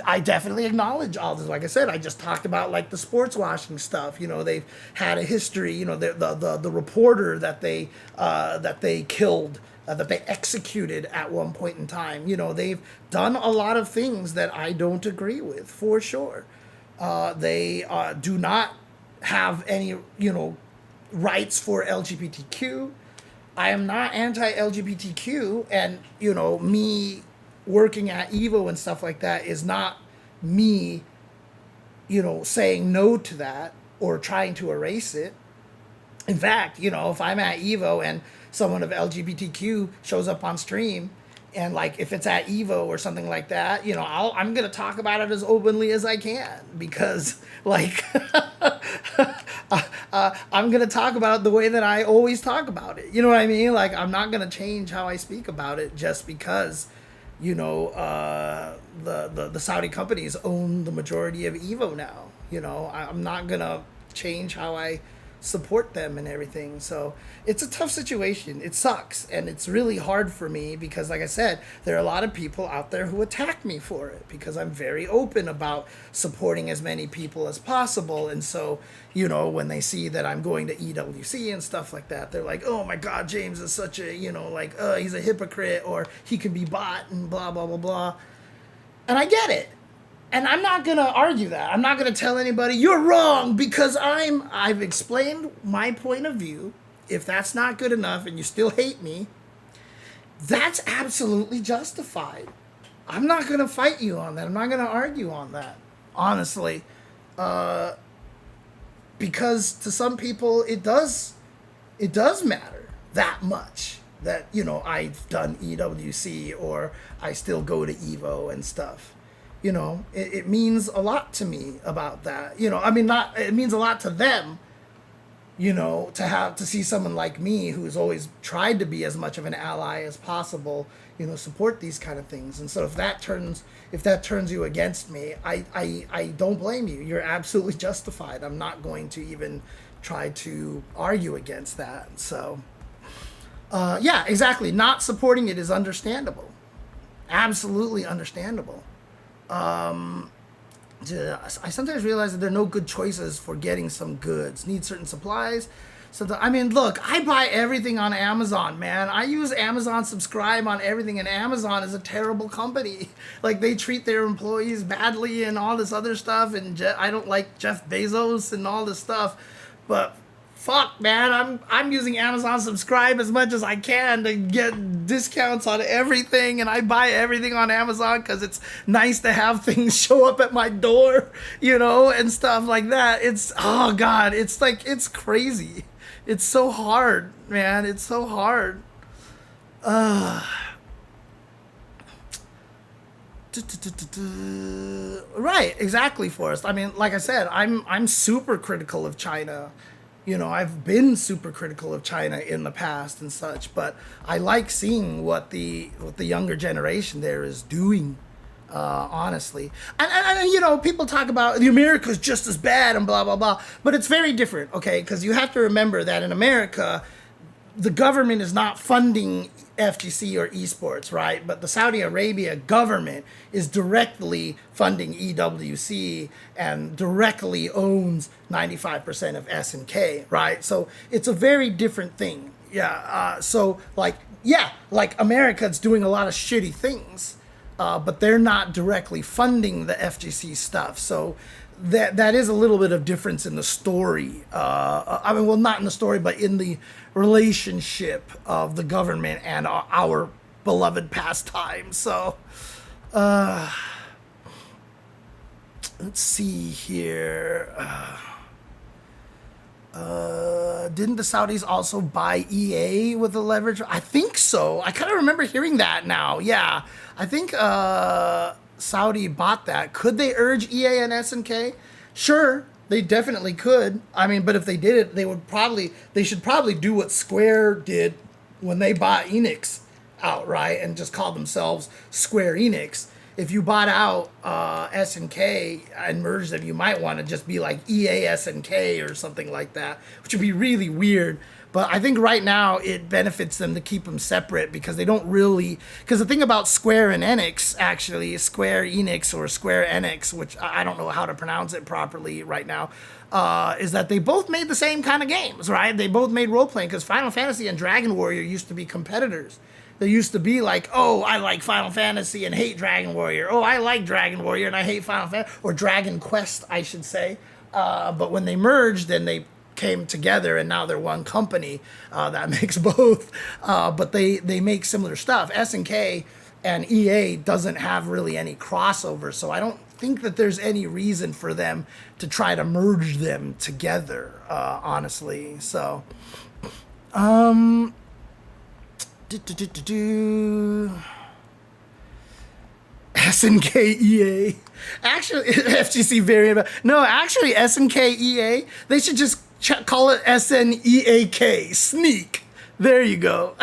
I definitely acknowledge all this. Like I said, I just talked about, like, the sports washing stuff. They've had a history. The reporter that they killed, that they executed at one point in time. They've done a lot of things that I don't agree with, for sure. They do not have any, rights for LGBTQ. I am not anti-LGBTQ, and me working at Evo and stuff like that is not me, saying no to that or trying to erase it. In fact, if I'm at Evo and someone of LGBTQ shows up on stream, and like if it's at Evo or something like that, I'm gonna talk about it as openly as I can, because like I'm gonna talk about it the way that I always talk about it. You know what I mean? Like I'm not gonna change how I speak about it just because the Saudi companies own the majority of Evo now. I'm not gonna change how I support them and everything. So it's a tough situation. It sucks, and it's really hard for me because, like I said, there are a lot of people out there who attack me for it because I'm very open about supporting as many people as possible. And so, when they see that I'm going to EWC and stuff like that, they're like, oh my God, James is such a, he's a hypocrite, or he could be bought and blah, blah, blah, blah. And I get it. And I'm not going to argue that. I'm not going to tell anybody, you're wrong, because I've explained my point of view. If that's not good enough and you still hate me, that's absolutely justified. I'm not going to fight you on that. I'm not going to argue on that, honestly. Because to some people, it does matter that much that, I've done EWC or I still go to Evo and stuff. It means a lot to me about that. It means a lot to them, to see someone like me who's always tried to be as much of an ally as possible, support these kind of things. And so if that turns you against me, I don't blame you. You're absolutely justified. I'm not going to even try to argue against that. So, yeah, exactly. Not supporting it is understandable. Absolutely understandable. I sometimes realize that there are no good choices for getting some goods. Need certain supplies. So, look, I buy everything on Amazon, man. I use Amazon Subscribe on everything, and Amazon is a terrible company. Like, they treat their employees badly and all this other stuff, and I don't like Jeff Bezos and all this stuff, but fuck, man, I'm using Amazon Subscribe as much as I can to get discounts on everything, and I buy everything on Amazon because it's nice to have things show up at my door, and stuff like that. Oh God, it's like, it's crazy. It's so hard, man. It's so hard. Right, exactly, Forrest. Like I said, I'm super critical of China. I've been super critical of China in the past and such, but I like seeing what the younger generation there is doing, honestly. And people talk about the America's just as bad and blah, blah, blah, but it's very different, okay? Because you have to remember that in America, the government is not funding FGC or esports, right? But the Saudi Arabia government is directly funding EWC and directly owns 95% of SNK, right? So it's a very different thing. Yeah. Like America's doing a lot of shitty things, but they're not directly funding the FGC stuff. So that is a little bit of difference in the story. Not in the story, but in the relationship of the government and our beloved pastime. So, let's see here. Didn't the Saudis also buy EA with the leverage? I think so. I kind of remember hearing that now. Yeah, I think Saudi bought that. Could they urge EA and SNK? Sure, they definitely could. But if they did it, they should probably do what Square did when they bought Enix outright and just call themselves Square Enix. If you bought out SNK and merged them, you might want to just be like EA SNK or something like that, which would be really weird. But I think right now it benefits them to keep them separate because they don't really... Because the thing about Square and Enix, actually, Square Enix or Square Enix, which I don't know how to pronounce it properly right now, is that they both made the same kind of games, right? They both made role-playing because Final Fantasy and Dragon Warrior used to be competitors. They used to be like, oh, I like Final Fantasy and hate Dragon Warrior. Oh, I like Dragon Warrior and I hate Final Fantasy. Or Dragon Quest, I should say. But when they merged, then they came together, and now they're one company that makes both. But they make similar stuff. SNK and EA doesn't have really any crossover, so I don't think that there's any reason for them to try to merge them together, honestly. So, SNK EA. Actually, FGC variant. No, actually, SNK EA. They should just call it SNEAK. Sneak. There you go.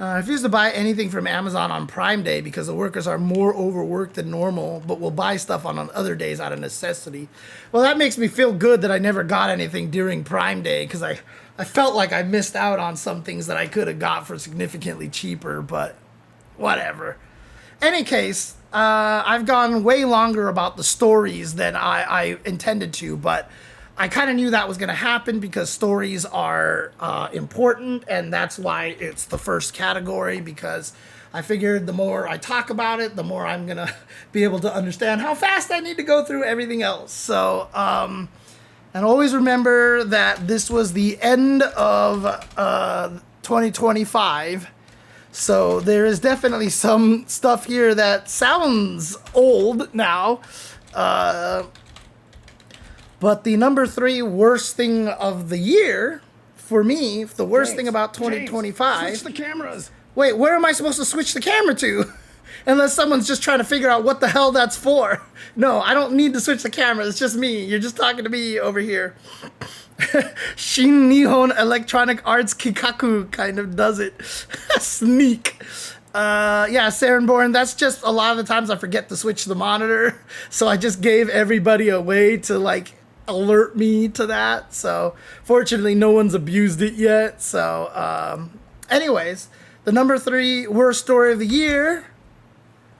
I refuse to buy anything from Amazon on Prime Day because the workers are more overworked than normal, but will buy stuff on other days out of necessity. Well, that makes me feel good that I never got anything during Prime Day because I felt like I missed out on some things that I could have got for significantly cheaper, but whatever. Any case, I've gone way longer about the stories than I intended to, but I kind of knew that was going to happen because stories are important, and that's why it's the first category, because I figured the more I talk about it, the more I'm going to be able to understand how fast I need to go through everything else. So, and always remember that this was the end of 2025. So there is definitely some stuff here that sounds old now. But the number 3 worst thing of the year, for me, the worst thing about 2025... Switch the cameras. Wait, where am I supposed to switch the camera to? Unless someone's just trying to figure out what the hell that's for. No, I don't need to switch the camera. It's just me. You're just talking to me over here. Shin Nihon Electronic Arts Kikaku kind of does it. Sneak. Yeah, Sarenborn, that's just a lot of the times I forget to switch the monitor. So I just gave everybody a way to, like, alert me to that. So fortunately, no one's abused it yet. So, anyways, the number 3 worst story of the year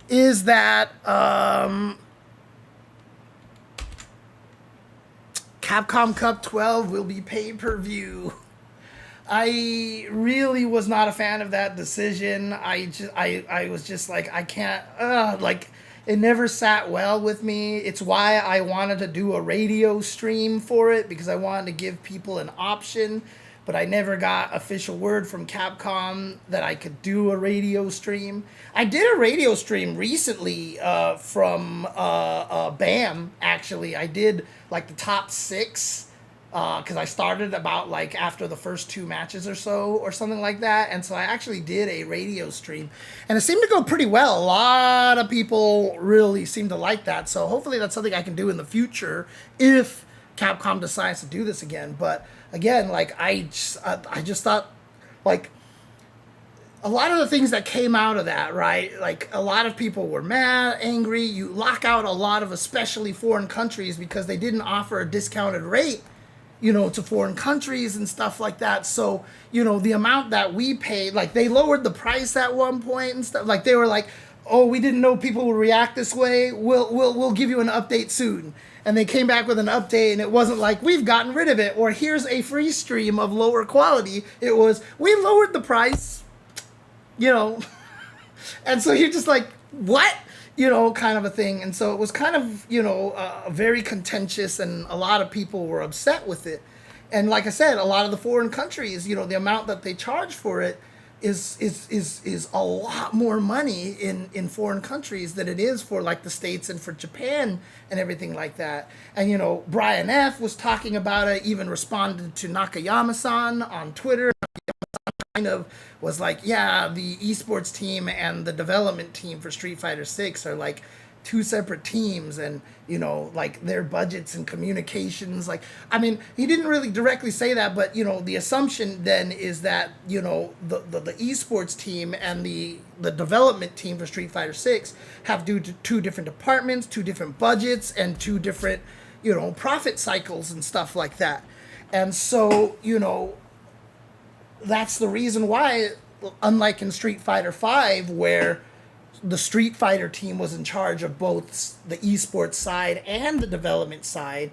is that Capcom Cup 12 will be pay-per-view. I really was not a fan of that decision. I was just like, I can't, like, it never sat well with me. It's why I wanted to do a radio stream for it, because I wanted to give people an option, but I never got official word from Capcom that I could do a radio stream. I did a radio stream recently from BAM, actually. I did, like, the top 6. Because I started about, like, after the first 2 matches or so, or something like that. And so I actually did a radio stream. And it seemed to go pretty well. A lot of people really seem to like that. So hopefully that's something I can do in the future if Capcom decides to do this again. But, again, like, I just thought, like, a lot of the things that came out of that, right? Like, a lot of people were mad, angry. You lock out a lot of especially foreign countries because they didn't offer a discounted rate, you know, to foreign countries and stuff like that. So, you know, the amount that we paid, like, they lowered the price at one point and stuff. Like, they were like, oh, we didn't know people would react this way. We'll give you an update soon. And they came back with an update, and it wasn't like, we've gotten rid of it, or here's a free stream of lower quality. It was, we lowered the price, you know. And so you're just like, what? You know, kind of a thing. And so it was kind of, you know, very contentious, and a lot of people were upset with it. And like I said, a lot of the foreign countries, you know, the amount that they charge for it is a lot more money in foreign countries than it is for, like, the States and for Japan and everything like that. And, you know, Brian F. was talking about it, even responded to Nakayama-san on Twitter. Kind of was like, yeah, the esports team and the development team for Street Fighter 6 are like 2 separate teams, and, you know, like, their budgets and communications, like, I mean, he didn't really directly say that, but, you know, the assumption then is that, you know, the esports team and the development team for Street Fighter 6 have 2 different departments, 2 different budgets, and 2 different, you know, profit cycles and stuff like that. And so, you know, that's the reason why, unlike in Street Fighter V, where the Street Fighter team was in charge of both the esports side and the development side.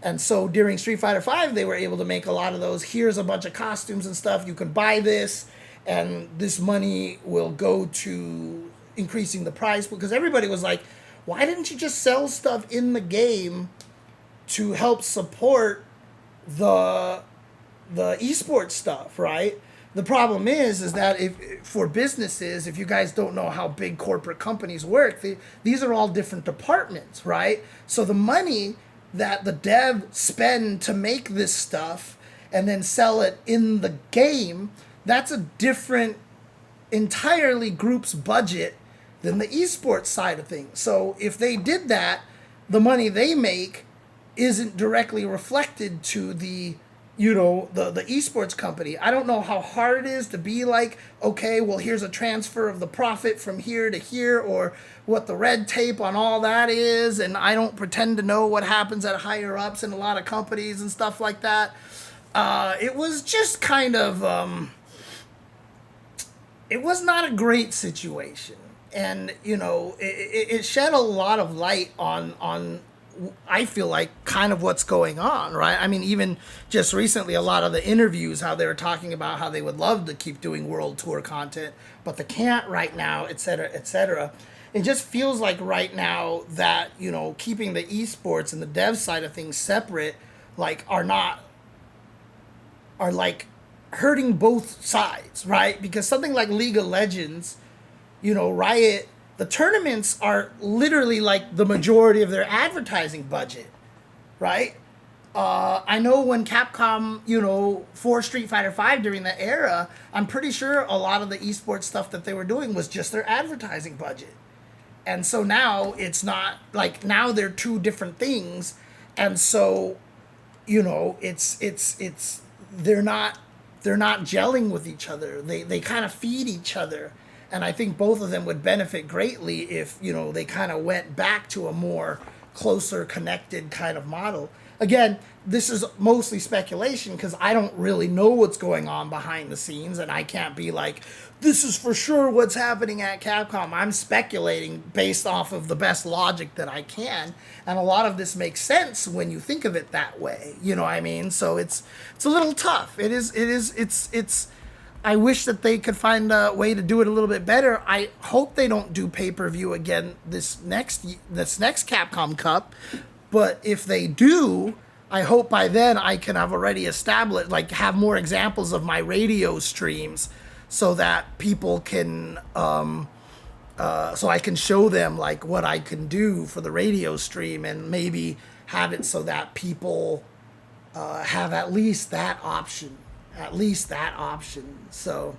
And so during Street Fighter V, they were able to make a lot of those, here's a bunch of costumes and stuff, you can buy this, and this money will go to increasing the price. Because everybody was like, why didn't you just sell stuff in the game to help support the esports stuff, right? The problem is that if for businesses, if you guys don't know how big corporate companies work, these are all different departments, right? So the money that the dev spend to make this stuff and then sell it in the game, that's a different entirely group's budget than the esports side of things. So if they did that, the money they make isn't directly reflected to the the esports company. I don't know how hard it is to be like, okay, well, here's a transfer of the profit from here to here, or what the red tape on all that is, and I don't pretend to know what happens at higher ups in a lot of companies and stuff like that. It was just kind of, it was not a great situation. And, it shed a lot of light on I feel like kind of what's going on, right? I mean, even just recently, a lot of the interviews, how they were talking about how they would love to keep doing world tour content, but they can't right now, et cetera, et cetera. It just feels like right now that, keeping the esports and the dev side of things separate, are hurting both sides, right? Because something like League of Legends, Riot, the tournaments are literally like the majority of their advertising budget, right? I know when Capcom, for Street Fighter V during that era, I'm pretty sure a lot of the esports stuff that they were doing was just their advertising budget. And so now it's not now they're two different things. And so, it's they're not gelling with each other. They kind of feed each other. And I think both of them would benefit greatly if, they kind of went back to a more closer connected kind of model. Again, this is mostly speculation because I don't really know what's going on behind the scenes, and I can't be like, this is for sure what's happening at Capcom. I'm speculating based off of the best logic that I can, and a lot of this makes sense when you think of it that way. You know what I mean? So it's a little tough. It's I wish that they could find a way to do it a little bit better. I hope they don't do pay-per-view again this next Capcom Cup. But if they do, I hope by then I can have already established, have more examples of my radio streams so that people can, so I can show them what I can do for the radio stream, and maybe have it so that people have at least that option. So,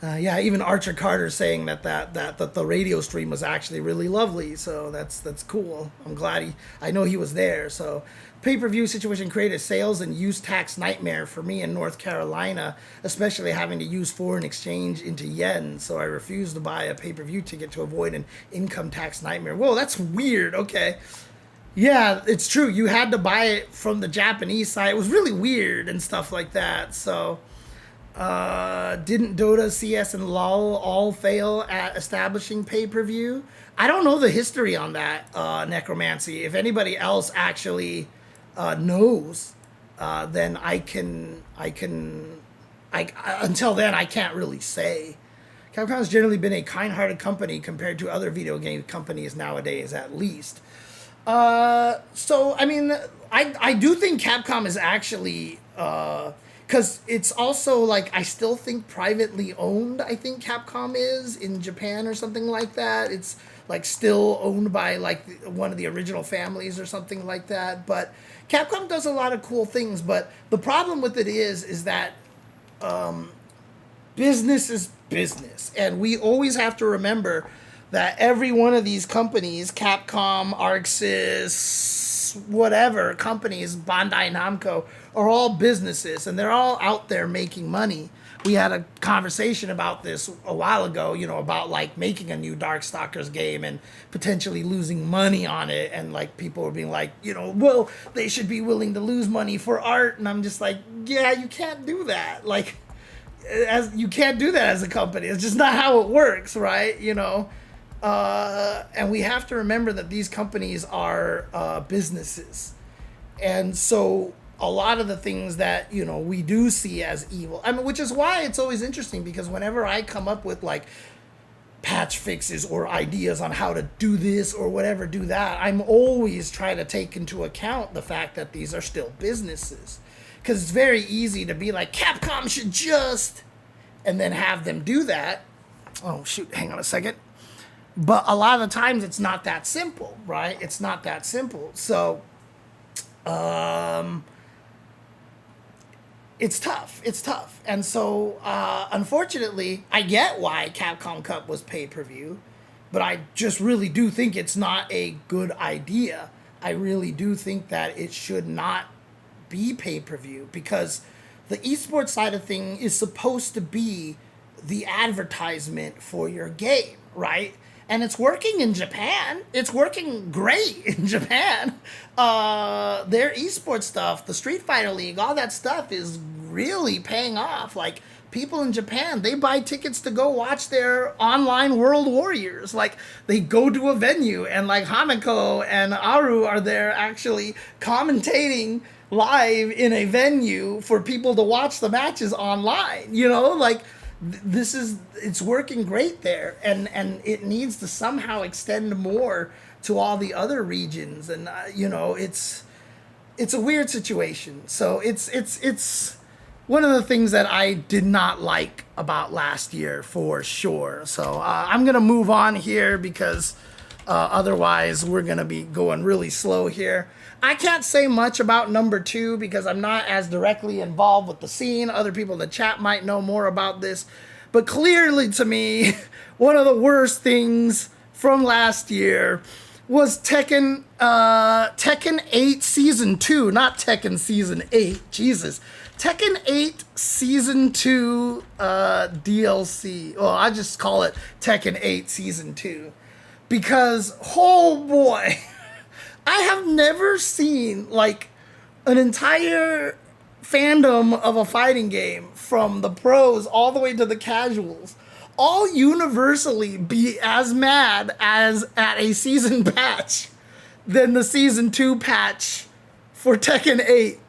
even Archer Carter saying that the radio stream was actually really lovely. So that's cool. I'm glad I know he was there. So, pay-per-view situation created a sales and use tax nightmare for me in North Carolina, especially having to use foreign exchange into yen. So I refused to buy a pay-per-view ticket to avoid an income tax nightmare. Whoa, that's weird. Okay. Yeah, it's true. You had to buy it from the Japanese side. It was really weird and stuff like that. So, didn't Dota, CS, and LoL all fail at establishing pay-per-view? I don't know the history on that, Necromancy. If anybody else actually knows, then until then, I can't really say. Capcom has generally been a kind-hearted company compared to other video game companies nowadays, at least. So, I mean, I do think Capcom is actually, because it's also, I still think privately owned, I think Capcom is, in Japan or something like that. It's, still owned by, one of the original families or something like that. But Capcom does a lot of cool things, but the problem with it is that, business is business. And we always have to remember that every one of these companies, Capcom, ArcSys, whatever companies, Bandai Namco, are all businesses, and they're all out there making money. We had a conversation about this a while ago, about making a new Darkstalkers game and potentially losing money on it, and people were being well, they should be willing to lose money for art, and I'm just yeah, you can't do that. You can't do that as a company. It's just not how it works, right? And we have to remember that these companies are businesses. And so a lot of the things that, we do see as evil, which is why it's always interesting, because whenever I come up with patch fixes or ideas on how to do this or whatever, do that. I'm always trying to take into account the fact that these are still businesses. Because it's very easy to be like, Capcom should just, and then have them do that. Oh, shoot, hang on a second. But a lot of the times it's not that simple, right? It's not that simple. So, it's tough. It's tough. And so, unfortunately, I get why Capcom Cup was pay-per-view, but I just really do think it's not a good idea. I really do think that it should not be pay-per-view, because the esports side of thing is supposed to be the advertisement for your game, right? And it's working in Japan. It's working great in Japan. Their esports stuff, the Street Fighter League, all that stuff is really paying off. Like, people in Japan, they buy tickets to go watch their online World Warriors. Like, they go to a venue, and like Hanako and Aru are there actually commentating live in a venue for people to watch the matches online. You know, like, it's working great there, and it needs to somehow extend more to all the other regions. And you know, it's a weird situation. So it's one of the things that I did not like about last year, for sure. So I'm gonna move on here, because otherwise we're gonna be going really slow here. I can't say much about number 2 because I'm not as directly involved with the scene. Other people in the chat might know more about this. But clearly, to me, one of the worst things from last year was Tekken 8 Season 2. Not Tekken Season 8. Jesus. Tekken 8 Season 2 DLC. Well, I just call it Tekken 8 Season 2. Because, oh boy, I have never seen, like, an entire fandom of a fighting game, from the pros all the way to the casuals, all universally be as mad as at a season patch than the Season 2 patch for Tekken 8.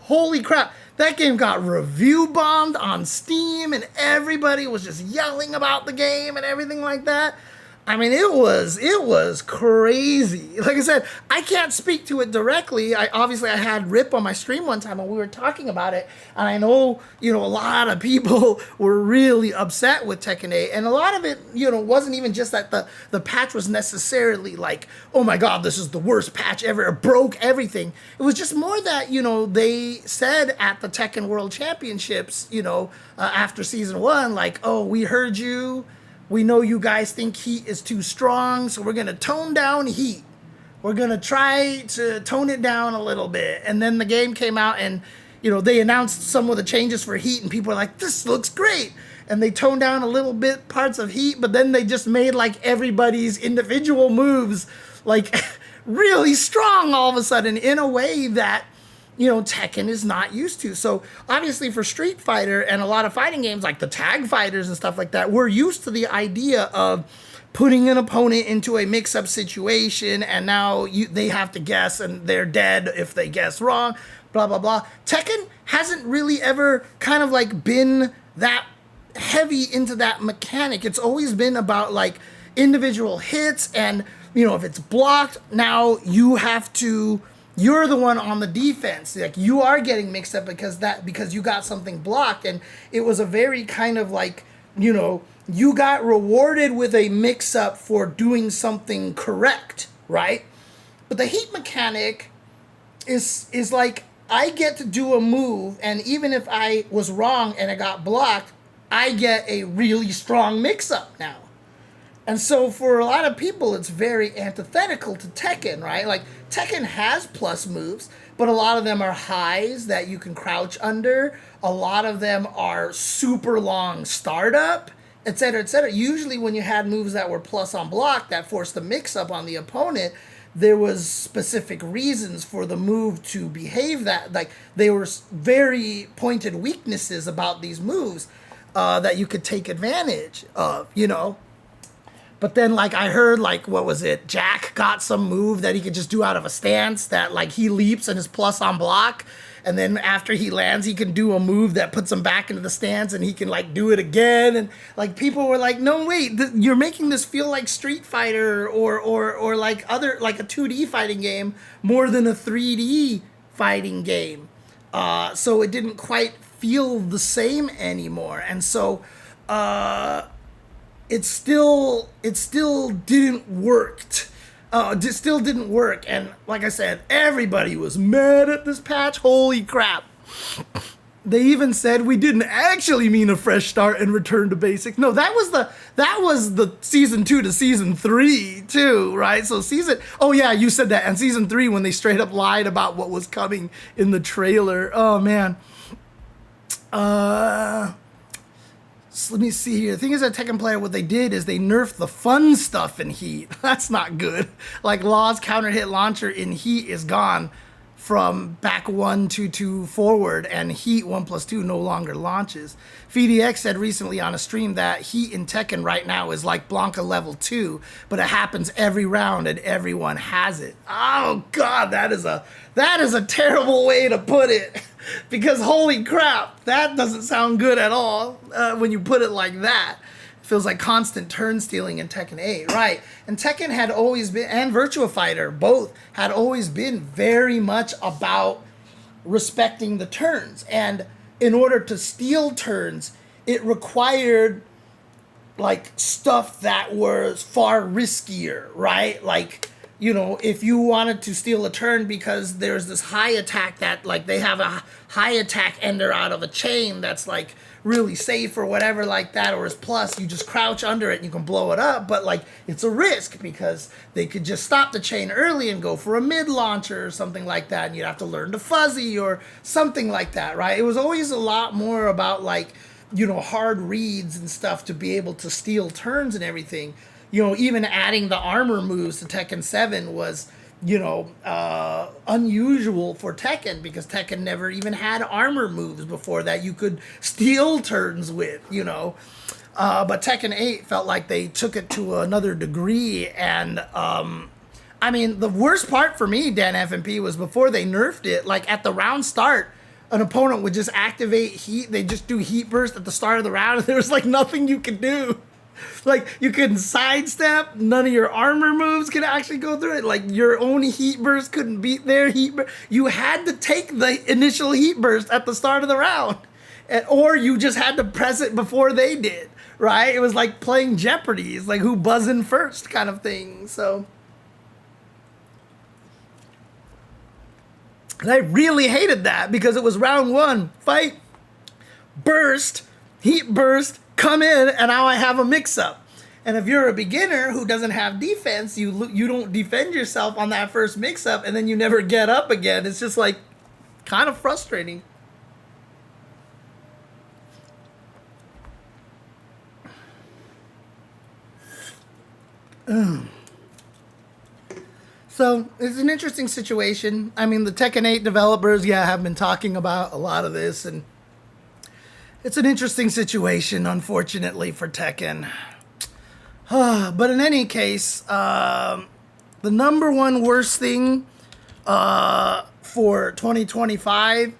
Holy crap. That game got review bombed on Steam, and everybody was just yelling about the game and everything like that. I mean, it was crazy. Like I said, I can't speak to it directly. I had Rip on my stream one time, and we were talking about it. And I know, you know, a lot of people were really upset with Tekken 8. And a lot of it, you know, wasn't even just that the patch was necessarily like, oh my God, this is the worst patch ever. It broke everything. It was just more that, you know, they said at the Tekken World Championships, you know, after Season 1, like, oh, we heard you. We know you guys think Heat is too strong, so we're going to tone down Heat. We're going to try to tone it down a little bit. And then the game came out, and, you know, they announced some of the changes for Heat, and people are like, this looks great. And they toned down a little bit parts of Heat, but then they just made, like, everybody's individual moves, like, really strong all of a sudden, in a way that, you know, Tekken is not used to. So obviously for Street Fighter and a lot of fighting games like the tag fighters and stuff like that, we're used to the idea of putting an opponent into a mix-up situation, and now they have to guess, and they're dead if they guess wrong, blah, blah, blah. Tekken hasn't really ever kind of like been that heavy into that mechanic. It's always been about like individual hits, and, you know, if it's blocked, now you're the one on the defense. Like, you are getting mixed up because you got something blocked. And it was a very kind of like, you know, you got rewarded with a mix up for doing something correct, right? But the Heat mechanic is like, I get to do a move, and even if I was wrong and it got blocked, I get a really strong mix up now. And so for a lot of people, it's very antithetical to Tekken, right? Like, Tekken has plus moves, but a lot of them are highs that you can crouch under. A lot of them are super long startup, etc., etc. Usually when you had moves that were plus on block that forced the mix-up on the opponent, there was specific reasons for the move to behave that. Like, they were very pointed weaknesses about these moves that you could take advantage of, you know? But then, like, I heard, like, what was it? Jack got some move that he could just do out of a stance that, like, he leaps and is plus on block. and then after he lands, he can do a move that puts him back into the stance, and he can like do it again. And like people were like, no, wait, you're making this feel like Street Fighter or like other, like a 2D fighting game more than a 3D fighting game. So it didn't quite feel the same anymore. And so it still didn't work. It still didn't work. And like I said, everybody was mad at this patch. Holy crap. They even said we didn't actually mean a fresh start and return to basics. No, that was the season 2 to season 3 too, right? So oh yeah, you said that. And season 3, when they straight up lied about what was coming in the trailer. Oh man. So let me see here. The thing is, at Tekken Player, what they did is they nerfed the fun stuff in Heat. That's not good. Like Law's counter hit launcher in Heat is gone from back 1 to 2 forward, and Heat 1+2 no longer launches. VDX said recently on a stream that Heat in Tekken right now is like Blanca level 2, but it happens every round and everyone has it. Oh god, that is a terrible way to put it. Because holy crap, that doesn't sound good at all when you put it like that. It feels like constant turn stealing in Tekken 8, right? And Tekken had always been, and Virtua Fighter, both had always been very much about respecting the turns. And in order to steal turns, it required like stuff that was far riskier, right? Like, you know, if you wanted to steal a turn because there's this high attack that, like, they have a high attack ender out of a chain that's, like, really safe or whatever like that, or is plus, you just crouch under it and you can blow it up. But, like, it's a risk because they could just stop the chain early and go for a mid launcher or something like that, and you'd have to learn to fuzzy or something like that, right? It was always a lot more about, like, you know, hard reads and stuff to be able to steal turns and everything. You know, even adding the armor moves to Tekken 7 was, you know, unusual for Tekken, because Tekken never even had armor moves before that you could steal turns with, you know. But Tekken 8 felt like they took it to another degree. And, I mean, the worst part for me, Dan FMP, was before they nerfed it, like at the round start, an opponent would just activate Heat. They just do Heat Burst at the start of the round, and there was like nothing you could do. Like, you couldn't sidestep, none of your armor moves could actually go through it. Like, your own Heat Burst couldn't beat their Heat Burst. You had to take the initial Heat Burst at the start of the round. Or you just had to press it before they did, right? It was like playing Jeopardy. It's like who buzzing first kind of thing, so. And I really hated that because it was round 1, fight, burst, Heat Burst, come in, and now I have a mix-up. And if you're a beginner who doesn't have defense, you don't defend yourself on that first mix-up, and then you never get up again. It's just like kind of frustrating. So it's an interesting situation. I mean, the Tekken 8 developers, have been talking about a lot of this, and it's an interesting situation, unfortunately, for Tekken. But in any case, the number one worst thing for 2025,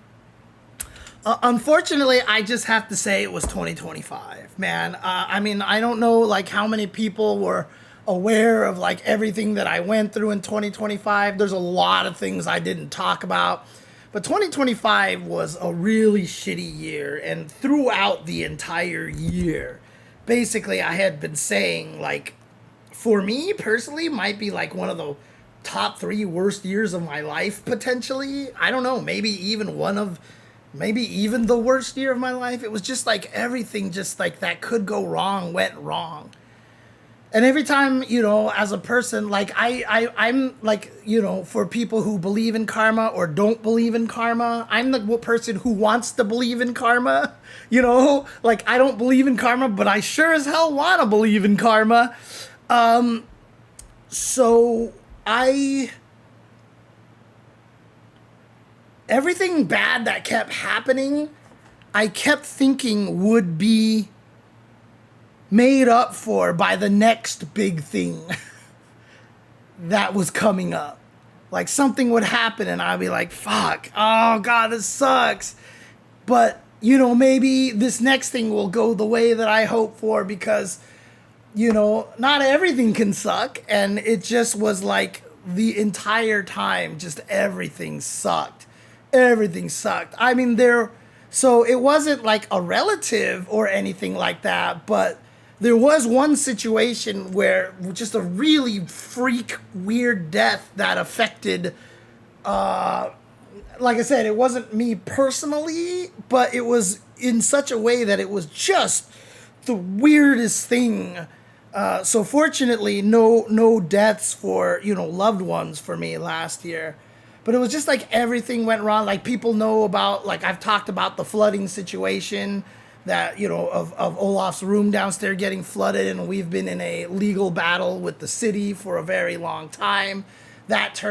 unfortunately, I just have to say it was 2025, man. I mean, I don't know, like, how many people were aware of, like, everything that I went through in 2025. There's a lot of things I didn't talk about. But 2025 was a really shitty year, and throughout the entire year, basically I had been saying, like, for me personally, might be like one of the top 3 worst years of my life, potentially. I don't know, maybe even the worst year of my life. It was just like everything just like that could go wrong, went wrong. And every time, you know, as a person, like, I'm like, you know, for people who believe in karma or don't believe in karma, I'm the person who wants to believe in karma, you know, like, I don't believe in karma, but I sure as hell want to believe in karma. So everything bad that kept happening, I kept thinking would be made up for by the next big thing that was coming up. Like something would happen and I'd be like, fuck, oh God, this sucks. But, you know, maybe this next thing will go the way that I hope for because, you know, not everything can suck. And it just was like the entire time, just everything sucked. Everything sucked. I mean, so it wasn't like a relative or anything like that, but there was one situation where just a really freak weird death that affected, like I said, it wasn't me personally, but it was in such a way that it was just the weirdest thing. So fortunately, no deaths for, you know, loved ones for me last year. But it was just like everything went wrong. Like people know about, like I've talked about the flooding situation that, you know, of Olaf's room downstairs getting flooded. And we've been in a legal battle with the city for a very long time. That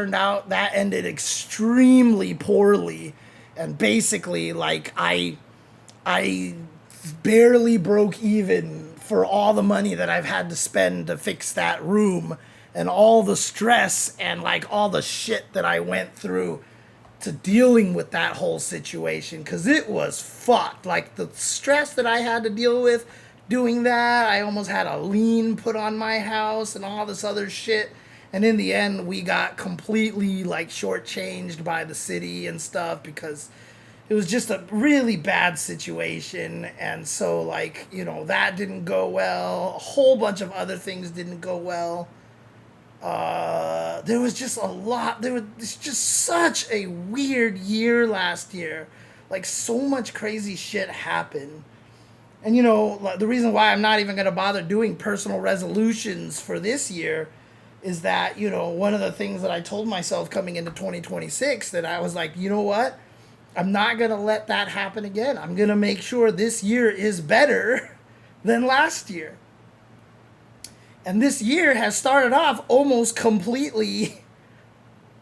ended extremely poorly. And basically, like I barely broke even for all the money that I've had to spend to fix that room and all the stress and like all the shit that I went through to dealing with that whole situation, because it was fucked. Like the stress that I had to deal with doing that, I almost had a lien put on my house and all this other shit. And in the end, we got completely like shortchanged by the city and stuff because it was just a really bad situation. And so like, you know, that didn't go well. A whole bunch of other things didn't go well. There was just a lot. There was just such a weird year last year. Like so much crazy shit happened. And you know, the reason why I'm not even going to bother doing personal resolutions for this year is that, you know, one of the things that I told myself coming into 2026 that I was like, you know what? I'm not going to let that happen again. I'm going to make sure this year is better than last year. And this year has started off almost completely.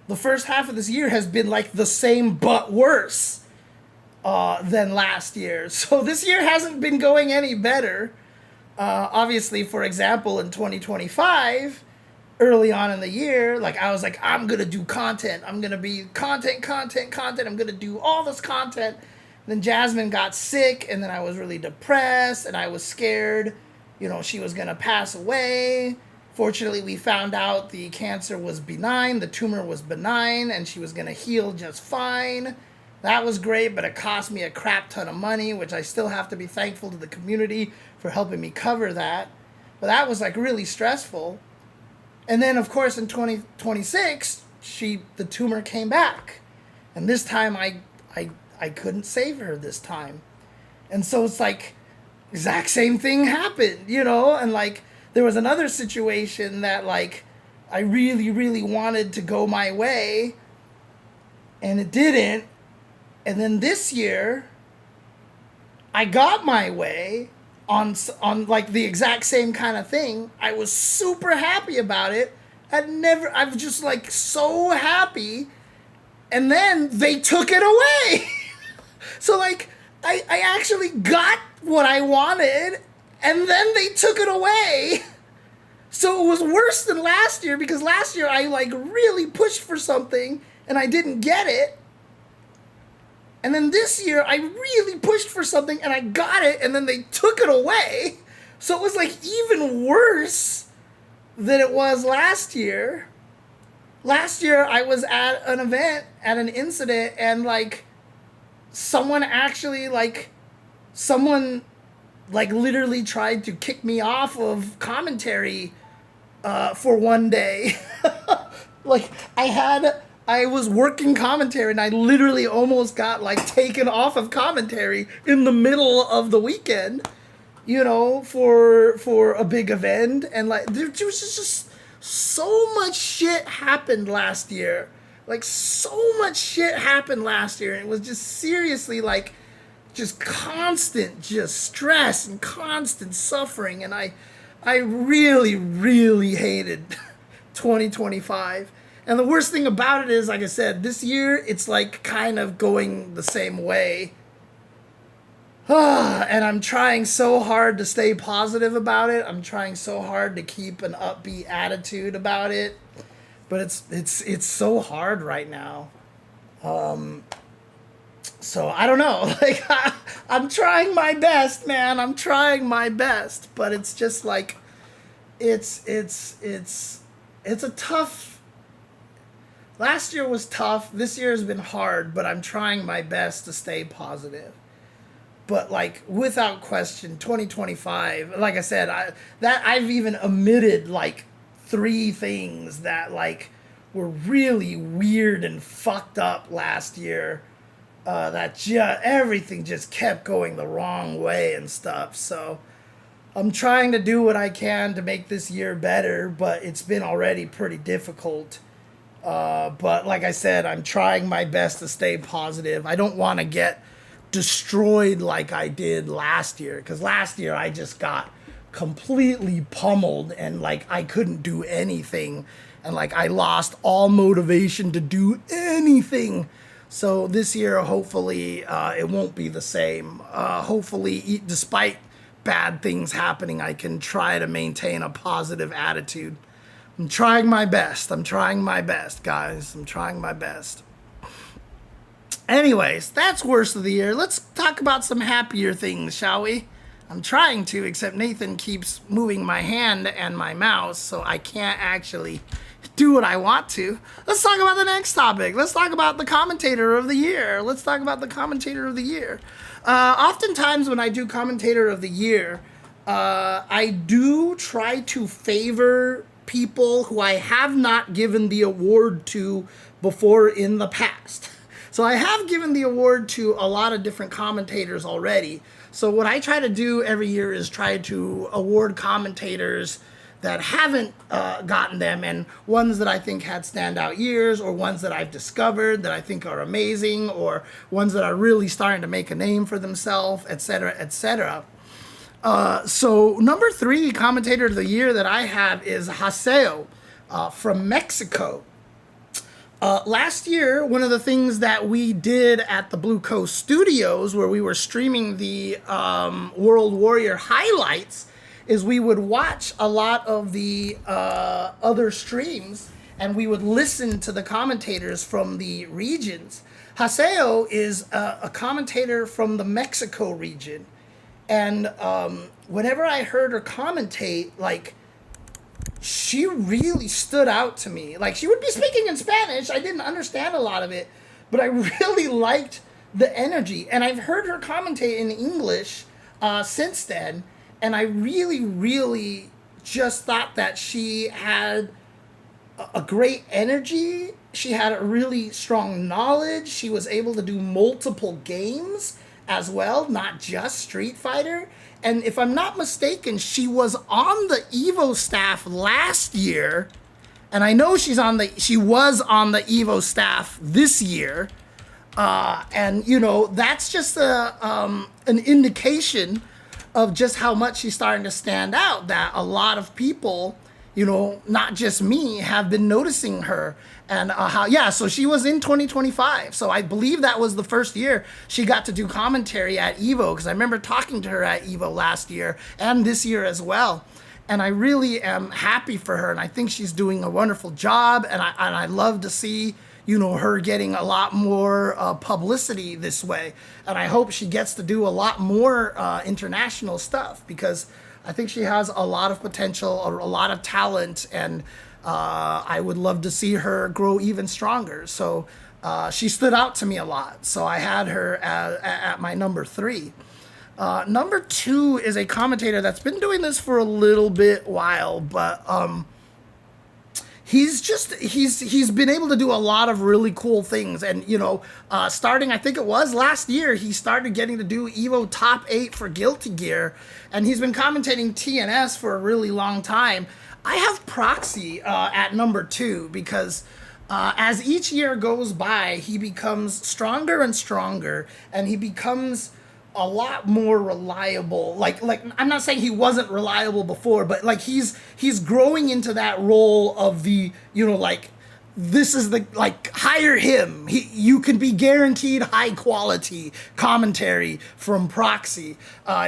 The first half of this year has been like the same but worse than last year. So this year hasn't been going any better. Obviously, for example, in 2025, early on in the year, like I was like, I'm going to do content. I'm going to be content. I'm going to do all this content. Then Jasmine got sick and then I was really depressed and I was scared. You know, she was going to pass away. Fortunately, we found out the cancer was benign, the tumor was benign, and she was going to heal just fine. That was great, but it cost me a crap ton of money, which I still have to be thankful to the community for helping me cover that. But that was like really stressful. And then, of course, in 2026, the tumor came back. And this time I couldn't save her this time. And so it's like, exact same thing happened, you know? And like there was another situation that like I really, really wanted to go my way and it didn't. And then this year I got my way on like the exact same kind of thing. I was super happy about it. I was just like so happy. And then they took it away. So like I actually got what I wanted, and then they took it away. So it was worse than last year, because last year I like really pushed for something, and I didn't get it. And then this year I really pushed for something, and I got it, and then they took it away. So it was like even worse than it was last year. Last year I was at an event, at an incident, and like someone literally tried to kick me off of commentary for one day. Like I was working commentary and I literally almost got like taken off of commentary in the middle of the weekend, you know, for a big event. And like there was just so much shit happened last year. Like, so much shit happened last year. It was just seriously, like, just constant just stress and constant suffering. And I really, really hated 2025. And the worst thing about it is, like I said, this year, it's, like, kind of going the same way. And I'm trying so hard to stay positive about it. I'm trying so hard to keep an upbeat attitude about it. but it's so hard right now. So I don't know. Like I'm trying my best, man. I'm trying my best, but it's just like it's a tough. Last year was tough. This year has been hard, but I'm trying my best to stay positive. But like without question, 2025. Like I said, I've even omitted like 3 things that like were really weird and fucked up last year. That just everything just kept going the wrong way and stuff. So I'm trying to do what I can to make this year better, but it's been already pretty difficult. But like I said, I'm trying my best to stay positive. I don't want to get destroyed like I did last year, because last year I just got completely pummeled and like I couldn't do anything, and like I lost all motivation to do anything. So this year, hopefully, it won't be the same. Hopefully, despite bad things happening, I can try to maintain a positive attitude. I'm trying my best. I'm trying my best, guys. I'm trying my best. Anyways, that's worst of the year. Let's talk about some happier things, shall we? I'm trying to, except Nathan keeps moving my hand and my mouse, so I can't actually do what I want to. Let's talk about the next topic. Let's talk about the commentator of the year. Let's talk about the commentator of the year. Oftentimes when I do commentator of the year, I do try to favor people who I have not given the award to before in the past. So I have given the award to a lot of different commentators already. So what I try to do every year is try to award commentators that haven't gotten them, and ones that I think had standout years, or ones that I've discovered that I think are amazing, or ones that are really starting to make a name for themselves, etc., etc. So number 3 commentator of the year that I have is Haseo from Mexico. Last year, one of the things that we did at the Blue Coast Studios, where we were streaming the World Warrior highlights, is we would watch a lot of the other streams, and we would listen to the commentators from the regions. Haseo is a commentator from the Mexico region, and whenever I heard her commentate, like, she really stood out to me. Like, she would be speaking in Spanish. I didn't understand a lot of it, but I really liked the energy. And I've heard her commentate in English since then, and I really, really just thought that she had a great energy. She had a really strong knowledge. She was able to do multiple games as well, not just Street Fighter. And if I'm not mistaken, she was on the Evo staff last year, and I know she was on the Evo staff this year. And you know, that's just an indication of just how much she's starting to stand out, that a lot of people, you know, not just me, have been noticing her. And so she was in 2025. So I believe that was the first year she got to do commentary at Evo, because I remember talking to her at Evo last year and this year as well. And I really am happy for her, and I think she's doing a wonderful job, and I love to see, you know, her getting a lot more publicity this way. And I hope she gets to do a lot more international stuff, because I think she has a lot of potential, a lot of talent, and I would love to see her grow even stronger. So she stood out to me a lot. So I had her at my number 3. Number 2 is a commentator that's been doing this for a little bit while, but he's been able to do a lot of really cool things. And, you know, starting, I think it was last year, he started getting to do Evo Top 8 for Guilty Gear, and he's been commentating TNS for a really long time. I have Proxy at number 2, because as each year goes by, he becomes stronger and stronger, and he becomes a lot more reliable. Like I'm not saying he wasn't reliable before, but like he's growing into that role of the, you know, like, this is the, like, hire him. You can be guaranteed high quality commentary from Proxy.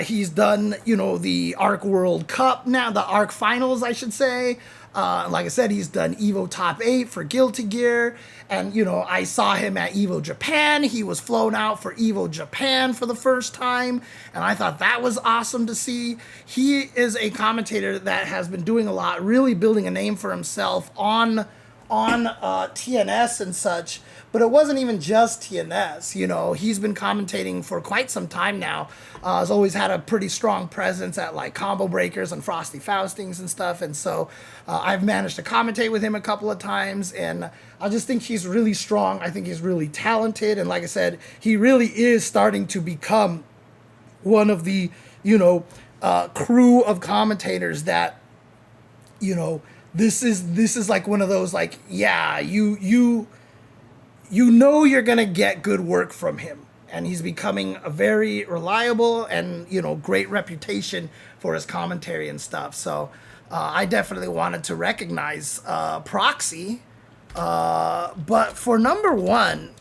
He's done, you know, the Arc World Cup now, the Arc Finals, I should say. Like I said, he's done Evo Top 8 for Guilty Gear. And, you know, I saw him at Evo Japan. He was flown out for Evo Japan for the first time. And I thought that was awesome to see. He is a commentator that has been doing a lot, really building a name for himself on TNS and such. But it wasn't even just TNS, you know. He's been commentating for quite some time now. Has always had a pretty strong presence at like Combo Breakers and Frosty Faustings and stuff. And so I've managed to commentate with him a couple of times. And I just think he's really strong. I think he's really talented. And like I said, he really is starting to become one of the, you know, crew of commentators that, you know, this is like one of those, like, yeah, you know you're going to get good work from him. And he's becoming a very reliable and, you know, great reputation for his commentary and stuff. So I definitely wanted to recognize Proxy. But for number one,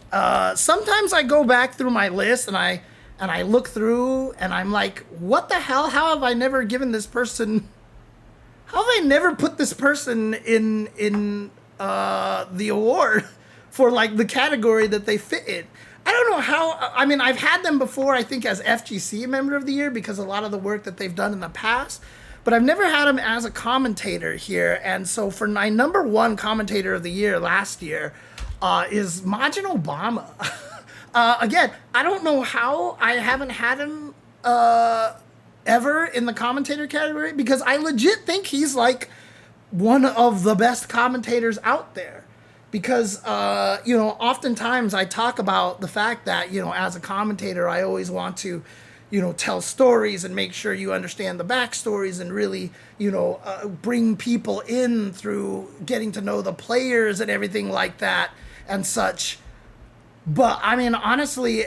sometimes I go back through my list and I look through and I'm like, what the hell? How have I never given this person... How have I never put this person in the award for like the category that they fit in? I don't know how. I mean, I've had them before, I think, as FGC Member of the Year because a lot of the work that they've done in the past. But I've never had him as a commentator here. And so for my number one commentator of the year last year is Majin Obama. Again, I don't know how I haven't had him ever in the commentator category because I legit think he's like one of the best commentators out there. Because, you know, oftentimes I talk about the fact that, you know, as a commentator, I always want to, you know, tell stories and make sure you understand the backstories and really, you know, bring people in through getting to know the players and everything like that and such. But, I mean, honestly,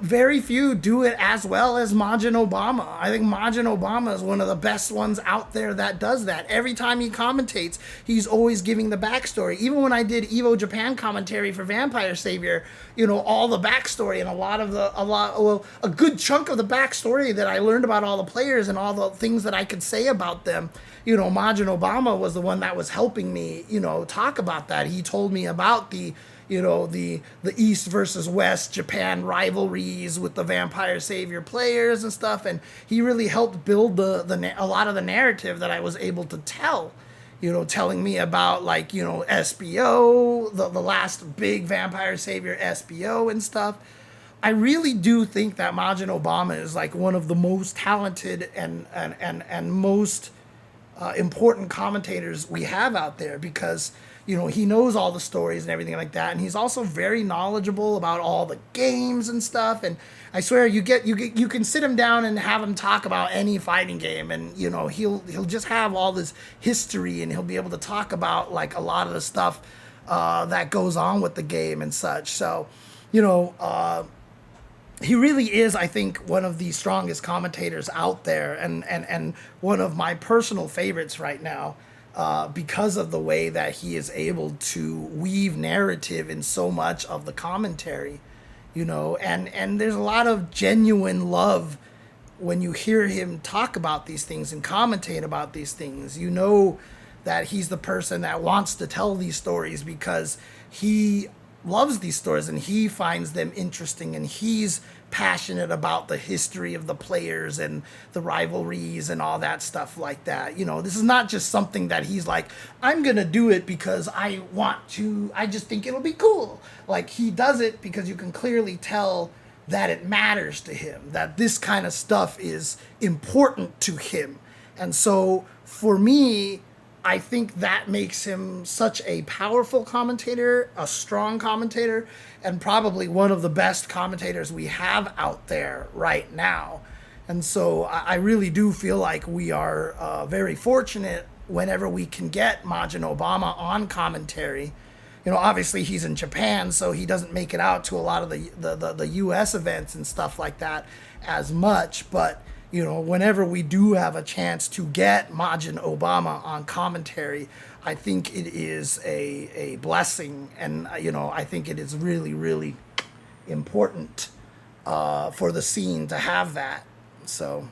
very few do it as well as Majin Obama. I think Majin Obama is one of the best ones out there that does that. Every time he commentates, he's always giving the backstory. Even when I did Evo Japan commentary for Vampire Savior, you know, all the backstory and a good chunk of the backstory that I learned about all the players and all the things that I could say about them. You know, Majin Obama was the one that was helping me, you know, talk about that. He told me about the East versus West Japan rivalries with the Vampire Savior players and stuff, and he really helped build a lot of the narrative that I was able to tell. You know, telling me about like, you know, SBO, the last big Vampire Savior SBO and stuff. I really do think that Majin Obama is like one of the most talented and most important commentators we have out there because, you know, he knows all the stories and everything like that, and he's also very knowledgeable about all the games and stuff. And I swear, you can sit him down and have him talk about any fighting game, and you know he'll just have all this history, and he'll be able to talk about like a lot of the stuff that goes on with the game and such. So, you know, he really is, I think, one of the strongest commentators out there, and one of my personal favorites right now. Because of the way that he is able to weave narrative in so much of the commentary, you know, and there's a lot of genuine love when you hear him talk about these things and commentate about these things. You know that he's the person that wants to tell these stories because he loves these stories and he finds them interesting, and he's passionate about the history of the players and the rivalries and all that stuff like that. You know, this is not just something that he's like, I'm gonna do it because I want to, I just think it'll be cool. Like, he does it because you can clearly tell that it matters to him, that this kind of stuff is important to him. And so for me, I think that makes him such a powerful commentator, a strong commentator, and probably one of the best commentators we have out there right now. And so I really do feel like we are very fortunate whenever we can get Majin Obama on commentary. You know, obviously he's in Japan, so he doesn't make it out to a lot of the U.S. events and stuff like that as much, but you know, whenever we do have a chance to get Majin Obama on commentary, I think it is a blessing. And, you know, I think it is really, really important for the scene to have that. So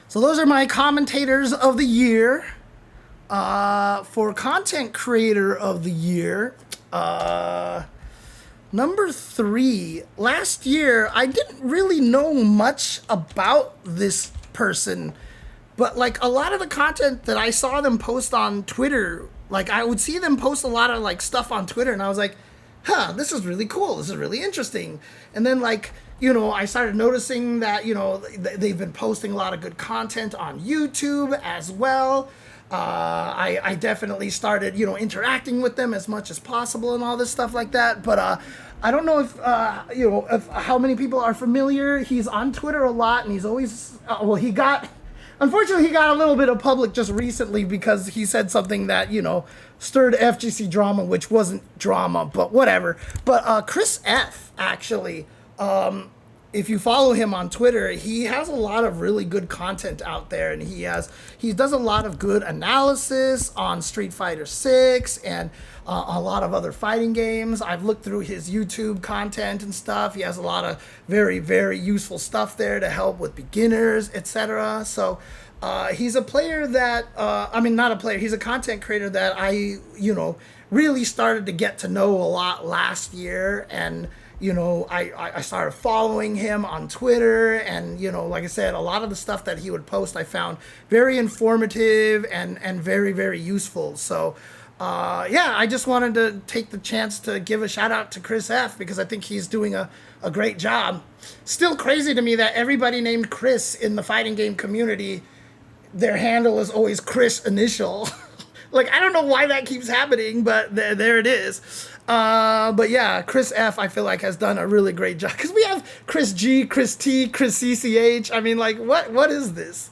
those are my commentators of the year. For content creator of the year, number 3. Last year, I didn't really know much about this person, but like a lot of the content that I saw them post on Twitter, like I would see them post a lot of like stuff on Twitter, and I was like, huh, this is really cool. This is really interesting. And then like, I started noticing that, they've been posting a lot of good content on YouTube as well. I definitely started, interacting with them as much as possible and all this stuff like that. But I don't know if how many people are familiar. He's on Twitter a lot, and he's always, unfortunately, he got a little bit of public just recently because he said something that, stirred FGC drama, which wasn't drama, but whatever. But Chris F, actually, if you follow him on Twitter, he has a lot of really good content out there, and he does a lot of good analysis on Street Fighter 6 and a lot of other fighting games. I've looked through his YouTube content and stuff. He has a lot of very, very useful stuff there to help with beginners, etc. So he's a player that, not a player, he's a content creator that I, really started to get to know a lot last year. And I started following him on Twitter, and, like I said, a lot of the stuff that he would post I found very informative and very, very useful. So, I just wanted to take the chance to give a shout out to Chris F, because I think he's doing a great job. Still crazy to me that everybody named Chris in the fighting game community, their handle is always Chris Initial. Like, I don't know why that keeps happening, but there it is. But yeah, Chris F, I feel like, has done a really great job, because we have Chris G, Chris T, Chris CCH. I mean, like, what is this?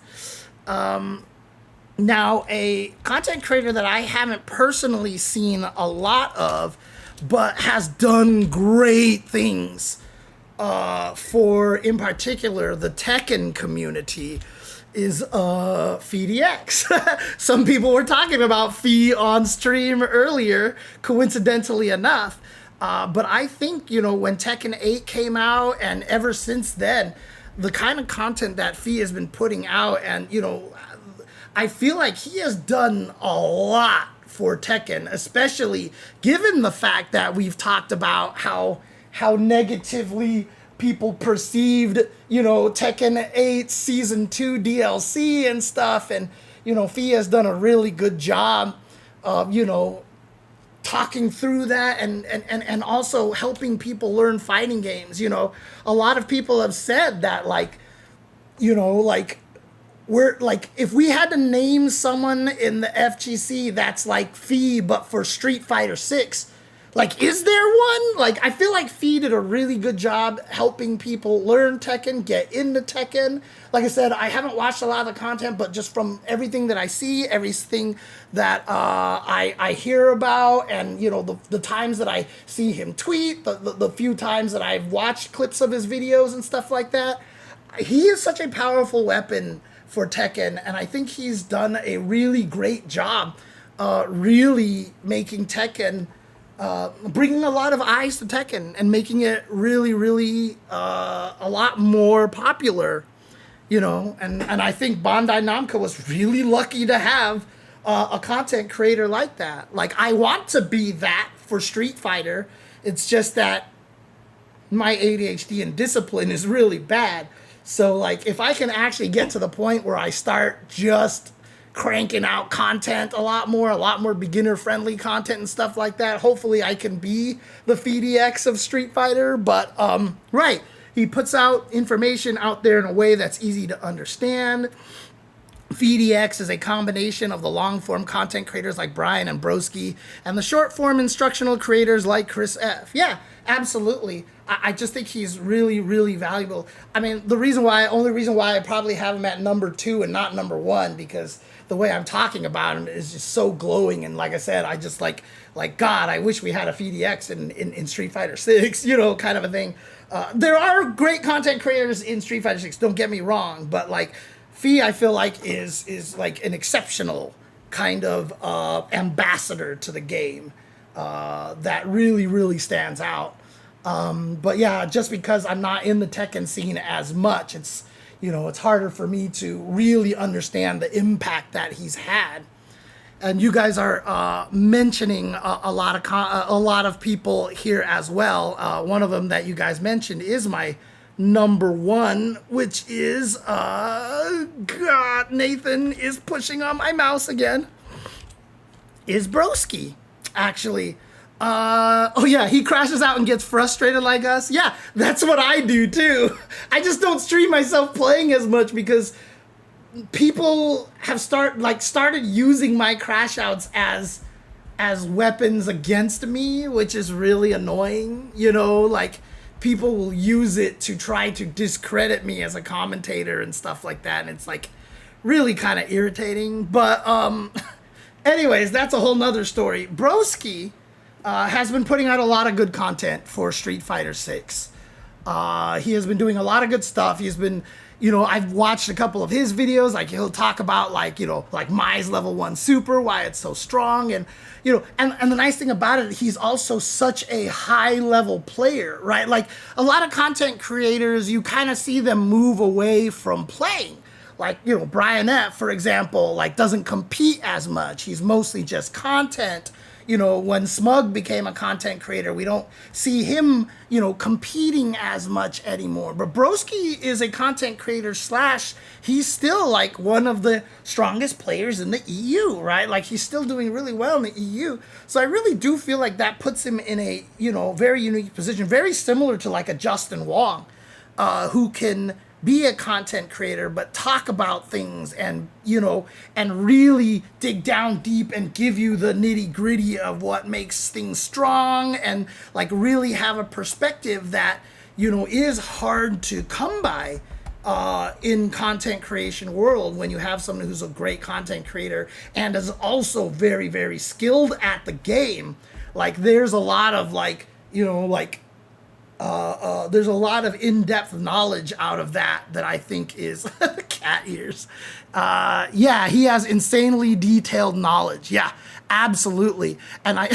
Now, a content creator that I haven't personally seen a lot of, but has done great things for, in particular, the Tekken community, is FeeDX. Some people were talking about Fee on stream earlier, coincidentally enough. But I think, when Tekken 8 came out, and ever since then, the kind of content that Fee has been putting out, and, I feel like he has done a lot for Tekken, especially given the fact that we've talked about how negatively people perceived, Tekken 8 Season 2 DLC and stuff. And, Fee has done a really good job of, talking through that and also helping people learn fighting games. A lot of people have said that, we're like, if we had to name someone in the FGC that's like Fee, but for Street Fighter 6, like, is there one? Like, I feel like Fee did a really good job helping people learn Tekken, get into Tekken. Like I said, I haven't watched a lot of the content, but just from everything that I see, everything that I hear about, and, the times that I see him tweet, the few times that I've watched clips of his videos and stuff like that, he is such a powerful weapon for Tekken, and I think he's done a really great job really making Tekken, bringing a lot of eyes to Tekken and making it really, really a lot more popular, and I think Bandai Namco was really lucky to have a content creator like that. Like, I want to be that for Street Fighter. It's just that my ADHD and discipline is really bad. So, like, if I can actually get to the point where I start just cranking out content a lot more beginner-friendly content and stuff like that, hopefully I can be the FeeDX of Street Fighter. But, right, he puts out information out there in a way that's easy to understand. FeeDX is a combination of the long-form content creators like Brian and Broski and the short-form instructional creators like Chris F. Yeah, absolutely. I just think he's really, really valuable. I mean, only reason why I probably have him at number 2 and not number 1, because the way I'm talking about him is just so glowing. And like I said, I just like God, I wish we had a FeeDX in Street Fighter 6, kind of a thing. There are great content creators in Street Fighter 6, don't get me wrong, but like Fee, I feel like is like an exceptional kind of ambassador to the game that really, really stands out. But yeah, just because I'm not in the Tekken scene as much, it's harder for me to really understand the impact that he's had. and you guys are mentioning a lot of people here as well. One of them that you guys mentioned is my number one, which is God, Nathan is pushing on my mouse again. Is Broski, actually. Oh yeah, he crashes out and gets frustrated like us. Yeah, that's what I do too. I just don't stream myself playing as much because people have started using my crash outs as weapons against me, which is really annoying. You know, like people will use it to try to discredit me as a commentator and stuff like that, and it's like really kind of irritating. But anyways, that's a whole nother story. Broski has been putting out a lot of good content for Street Fighter 6. He has been doing a lot of good stuff. He's been, you know, I've watched a couple of his videos. Like he'll talk about like, you know, like Mai's level 1 super, why it's so strong. And, you know, and the nice thing about it, he's also such a high level player, right? Like a lot of content creators, you kind of see them move away from playing. Like, you know, Brian F., for example, like doesn't compete as much. He's mostly just content. You know, when Smug became a content creator, we don't see him, you know, competing as much anymore. But Broski is a content creator / he's still like one of the strongest players in the EU, right? Like he's still doing really well in the EU. So I really do feel like that puts him in a, you know, very unique position, very similar to like a Justin Wong, who can be a content creator, but talk about things and, you know, and really dig down deep and give you the nitty gritty of what makes things strong and like really have a perspective that, you know, is hard to come by in content creation world when you have someone who's a great content creator and is also very, very skilled at the game. Like there's a lot of like, you know, like, there's a lot of in-depth knowledge out of that I think is cat ears. Yeah, he has insanely detailed knowledge. Yeah, absolutely. And I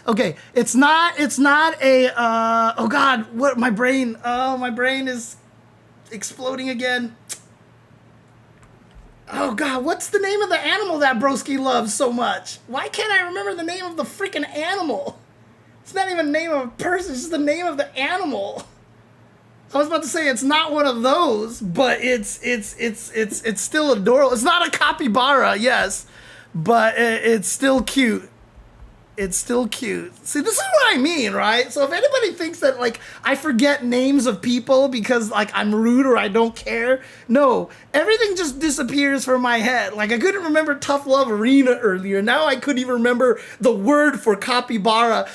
okay, it's not a oh God, what my brain is exploding again. Oh God, what's the name of the animal that Broski loves so much? Why can't I remember the name of the freaking animal? It's not even the name of a person, it's just the name of the animal. I was about to say it's not one of those, but it's still adorable. It's not a capybara, yes, but it's still cute. It's still cute. See, this is what I mean, right? So if anybody thinks that like I forget names of people because like I'm rude or I don't care, no, everything just disappears from my head. Like I couldn't remember Tough Love Arena earlier. Now I couldn't even remember the word for capybara,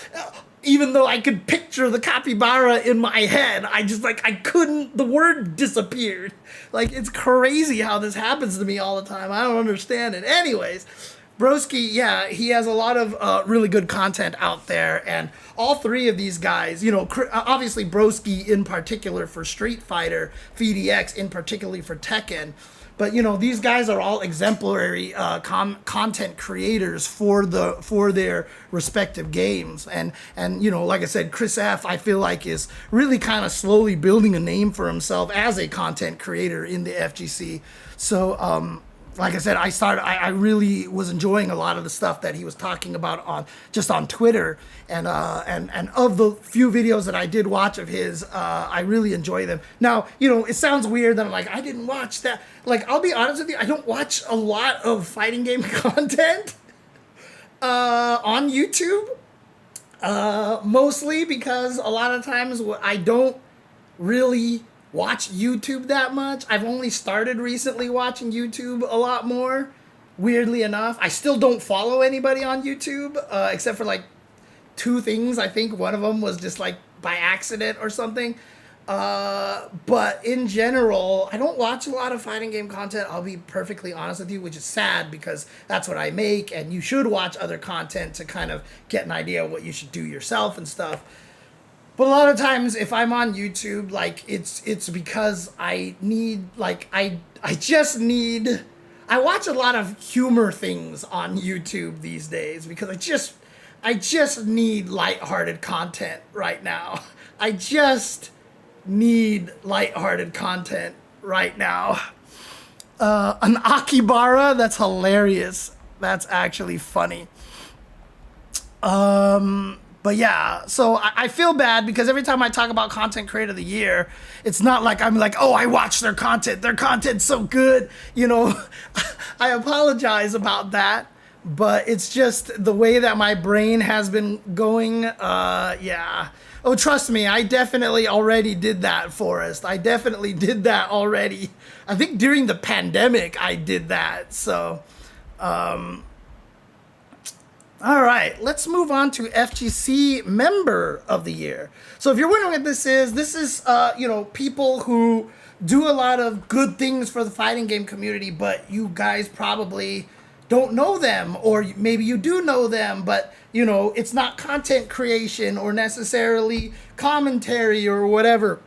even though I could picture the capybara in my head. I just like I couldn't. The word disappeared. Like it's crazy how this happens to me all the time. I don't understand it. Anyways. Broski, yeah, he has a lot of really good content out there, and all three of these guys, you know, obviously Broski in particular for Street Fighter, VDX in particularly for Tekken, but you know these guys are all exemplary content creators for their respective games, and you know, like I said, Chris F, I feel like is really kind of slowly building a name for himself as a content creator in the FGC. So like I said, I really was enjoying a lot of the stuff that he was talking about on Twitter, and of the few videos that I did watch of his, I really enjoy them. Now, you know, it sounds weird that I'm like, I didn't watch that. Like, I'll be honest with you, I don't watch a lot of fighting game content on YouTube, mostly because a lot of times I don't really watch YouTube that much. I've only started recently watching YouTube a lot more, weirdly enough. I still don't follow anybody on YouTube, except for like 2 things. I think one of them was just like by accident or something. But in general, I don't watch a lot of fighting game content, I'll be perfectly honest with you, which is sad because that's what I make, and you should watch other content to kind of get an idea of what you should do yourself and stuff. But a lot of times if I'm on YouTube, like it's because I need, like, I watch a lot of humor things on YouTube these days because I just need lighthearted content right now. I just need lighthearted content right now. An Akibara? That's hilarious. That's actually funny. But yeah, so I feel bad because every time I talk about content creator of the year, it's not like I'm like, oh, I watch their content. Their content's so good. You know, I apologize about that. But it's just the way that my brain has been going. Yeah. Oh, trust me, I definitely already did that, Forrest. I definitely did that already. I think during the pandemic, I did that. So, all right, let's move on to FGC Member of the Year. So if you're wondering what this is, people who do a lot of good things for the fighting game community, but you guys probably don't know them, or maybe you do know them, but it's not content creation or necessarily commentary or whatever.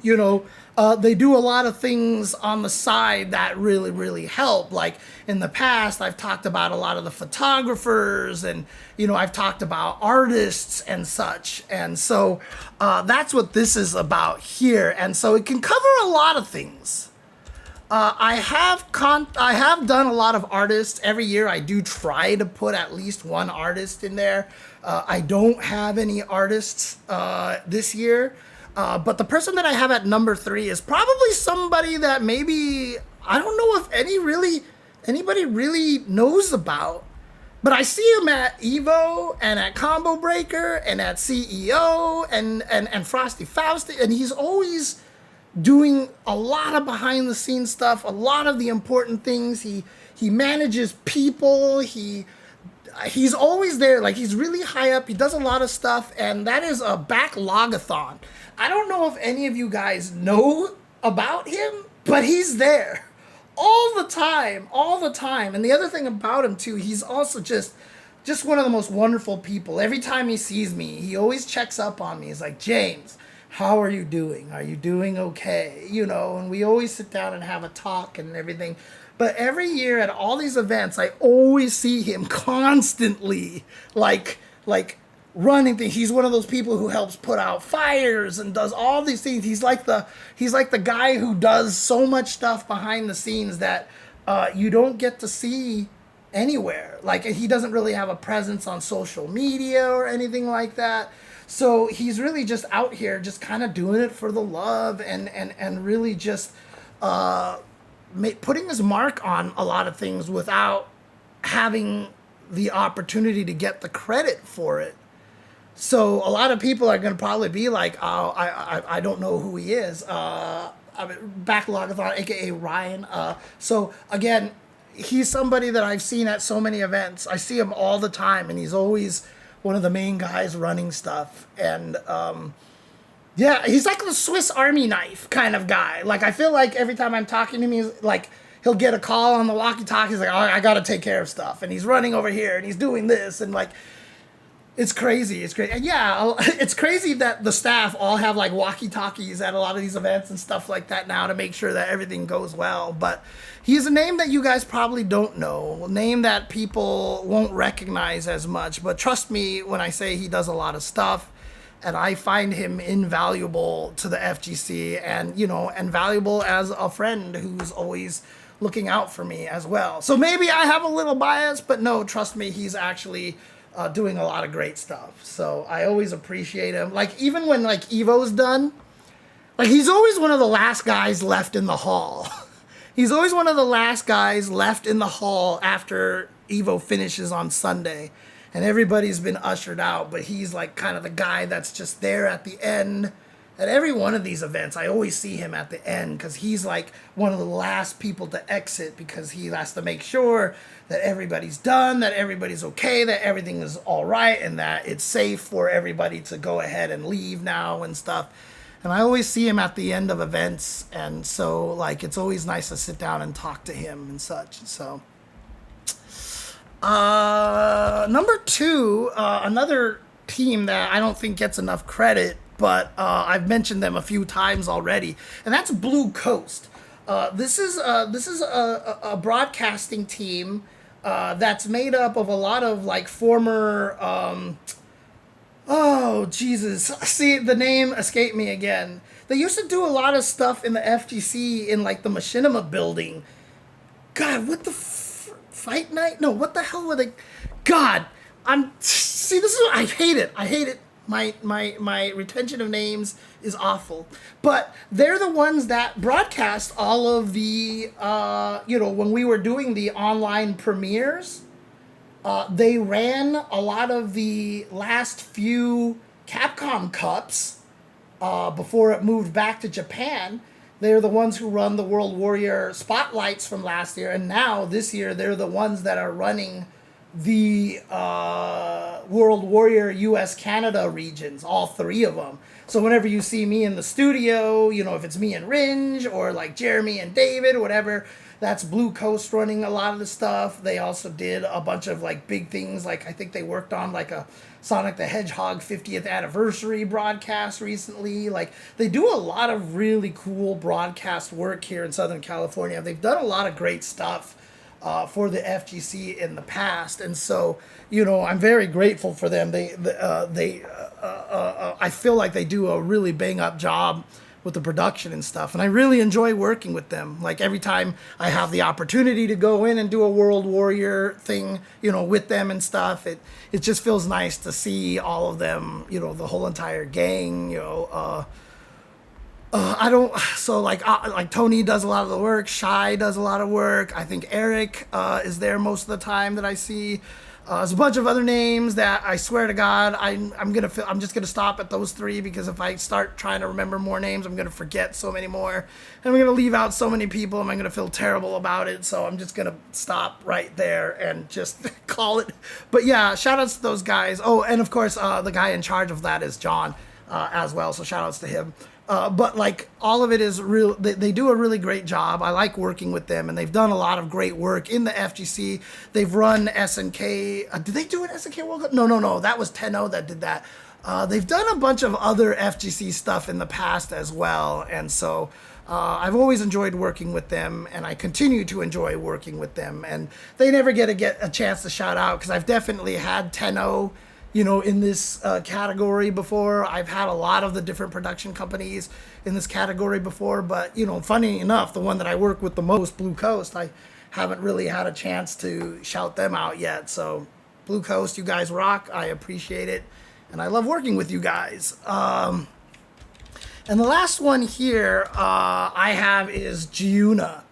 They do a lot of things on the side that really, really help. Like in the past, I've talked about a lot of the photographers and, I've talked about artists and such. And so that's what this is about here. And so it can cover a lot of things. I have done a lot of artists every year. I do try to put at least one artist in there. I don't have any artists this year. But the person that I have at number 3 is probably somebody that maybe, I don't know if anybody really knows about. But I see him at Evo and at Combo Breaker and at CEO and Frosty Faust. And he's always doing a lot of behind the scenes stuff, a lot of the important things. He manages people. He's always there. Like, he's really high up. He does a lot of stuff, and that is a backlogathon. I don't know if any of you guys know about him, but he's there all the time. And the other thing about him too, he's also just one of the most wonderful people. Every time he sees me, he always checks up on me. He's like, James, how are you doing? Are you doing okay? And we always sit down and have a talk and everything. But every year at all these events, I always see him constantly like running things. He's one of those people who helps put out fires and does all these things. He's like the guy who does so much stuff behind the scenes that you don't get to see anywhere. Like, he doesn't really have a presence on social media or anything like that. So he's really just out here just kind of doing it for the love and really just putting his mark on a lot of things without having the opportunity to get the credit for it. So a lot of people are going to probably be like, oh, I don't know who he is. Backlogathon, aka Ryan. So again, he's somebody that I've seen at so many events. I see him all the time, and he's always one of the main guys running stuff. And yeah, he's like the Swiss Army knife kind of guy. Like, I feel like every time I'm talking to him, he's like, he'll get a call on the walkie-talkie. He's like, oh, I got to take care of stuff. And he's running over here and he's doing this. And like, it's crazy. It's great. And yeah, it's crazy that the staff all have like walkie-talkies at a lot of these events and stuff like that now to make sure that everything goes well. But he's a name that you guys probably don't know, a name that people won't recognize as much. But trust me when I say he does a lot of stuff, and I find him invaluable to the FGC and, and valuable as a friend who's always looking out for me as well. So maybe I have a little bias, but no, trust me, he's actually doing a lot of great stuff. So I always appreciate him. Like, even when like Evo's done, like, he's always one of the last guys left in the hall. He's always one of the last guys left in the hall after Evo finishes on Sunday. And everybody's been ushered out, but he's like kind of the guy that's just there at the end. At every one of these events, I always see him at the end because he's like one of the last people to exit because he has to make sure that everybody's done, that everybody's okay, that everything is all right, and that it's safe for everybody to go ahead and leave now and stuff. And I always see him at the end of events, and so like it's always nice to sit down and talk to him and such. So number 2, another team that I don't think gets enough credit, but I've mentioned them a few times already, and that's Blue Coast. This is a broadcasting team that's made up of a lot of like former oh Jesus, see, the name escaped me again. They used to do a lot of stuff in the FGC in like the Machinima building God, what the Fight Night? No, what the hell were they? God, see, this is, I hate it. I hate it. My retention of names is awful. But they're the ones that broadcast all of the, when we were doing the online premieres, they ran a lot of the last few Capcom Cups before it moved back to Japan. They're the ones who run the World Warrior spotlights from last year. And now, this year, they're the ones that are running the World Warrior US-Canada regions, all three of them. So whenever you see me in the studio, if it's me and Ringe or like Jeremy and David or whatever, that's Blue Coast running a lot of the stuff. They also did a bunch of like big things. Like I think they worked on like a Sonic the Hedgehog 50th anniversary broadcast recently. Like they do a lot of really cool broadcast work here in Southern California. They've done a lot of great stuff for the FGC in the past, and so I'm very grateful for them. I feel like they do a really bang up job with the production and stuff, and I really enjoy working with them. Like every time I have the opportunity to go in and do a World Warrior thing, with them and stuff, it just feels nice to see all of them, the whole entire gang, like Tony does a lot of the work, Shy does a lot of work. I think Eric is there most of the time that I see. There's a bunch of other names that I swear to God I'm just gonna stop at those three, because if I start trying to remember more names, I'm gonna forget so many more, and I'm gonna leave out so many people, and I'm gonna feel terrible about it. So I'm just gonna stop right there and just call it. But yeah, shout outs to those guys. Oh, and of course the guy in charge of that is John as well. So shout outs to him. But like all of it is real. They do a really great job. I like working with them, and they've done a lot of great work in the FGC. They've run SNK. Did they do an SNK World Cup? No. That was Tenno that did that. They've done a bunch of other FGC stuff in the past as well. And so I've always enjoyed working with them, and I continue to enjoy working with them. And they never get a chance to shout out, because I've definitely had Tenno in this category before. I've had a lot of the different production companies in this category before, but, funny enough, the one that I work with the most, Blue Coast, I haven't really had a chance to shout them out yet. So, Blue Coast, you guys rock. I appreciate it, and I love working with you guys. And the last one here I have is Giuna.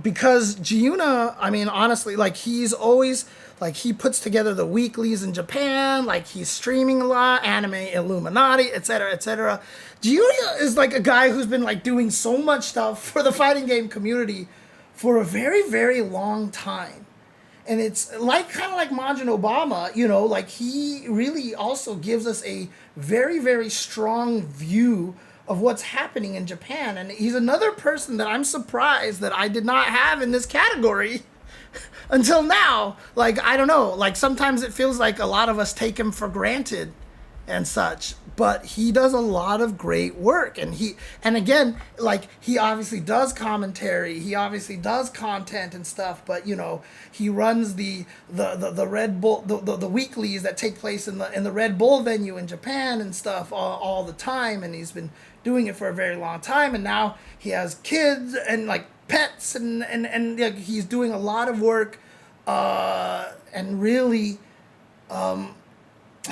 Because Giuna, I mean, honestly, like, he's always... Like, he puts together the weeklies in Japan. Like, he's streaming a lot, Anime Illuminati, etc., etc. Giuna is, like, a guy who's been, like, doing so much stuff for the fighting game community for a very, very long time. And it's, like, kind of like Majin Obama, like, he really also gives us a very, very strong view of what's happening in Japan. And he's another person that I'm surprised that I did not have in this category until now. Like, I don't know, like sometimes it feels like a lot of us take him for granted and such, but he does a lot of great work. And again, like, he obviously does commentary, he obviously does content and stuff, but he runs the Red Bull, the weeklies that take place in the Red Bull venue in Japan and stuff all the time, and he's been doing it for a very long time. And now he has kids and like pets, and like, he's doing a lot of work, and really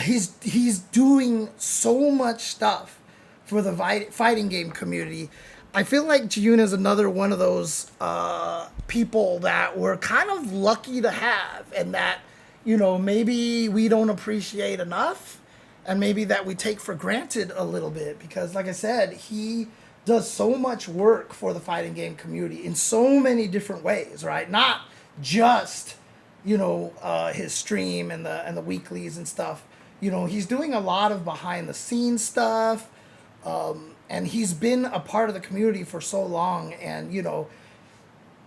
he's doing so much stuff for the fighting game community. I feel like Giuna is another one of those people that we're kind of lucky to have, and that maybe we don't appreciate enough, and maybe that we take for granted a little bit, because like I said, he does so much work for the fighting game community in so many different ways, right? Not just, his stream and the weeklies and stuff. He's doing a lot of behind the scenes stuff, and he's been a part of the community for so long. And,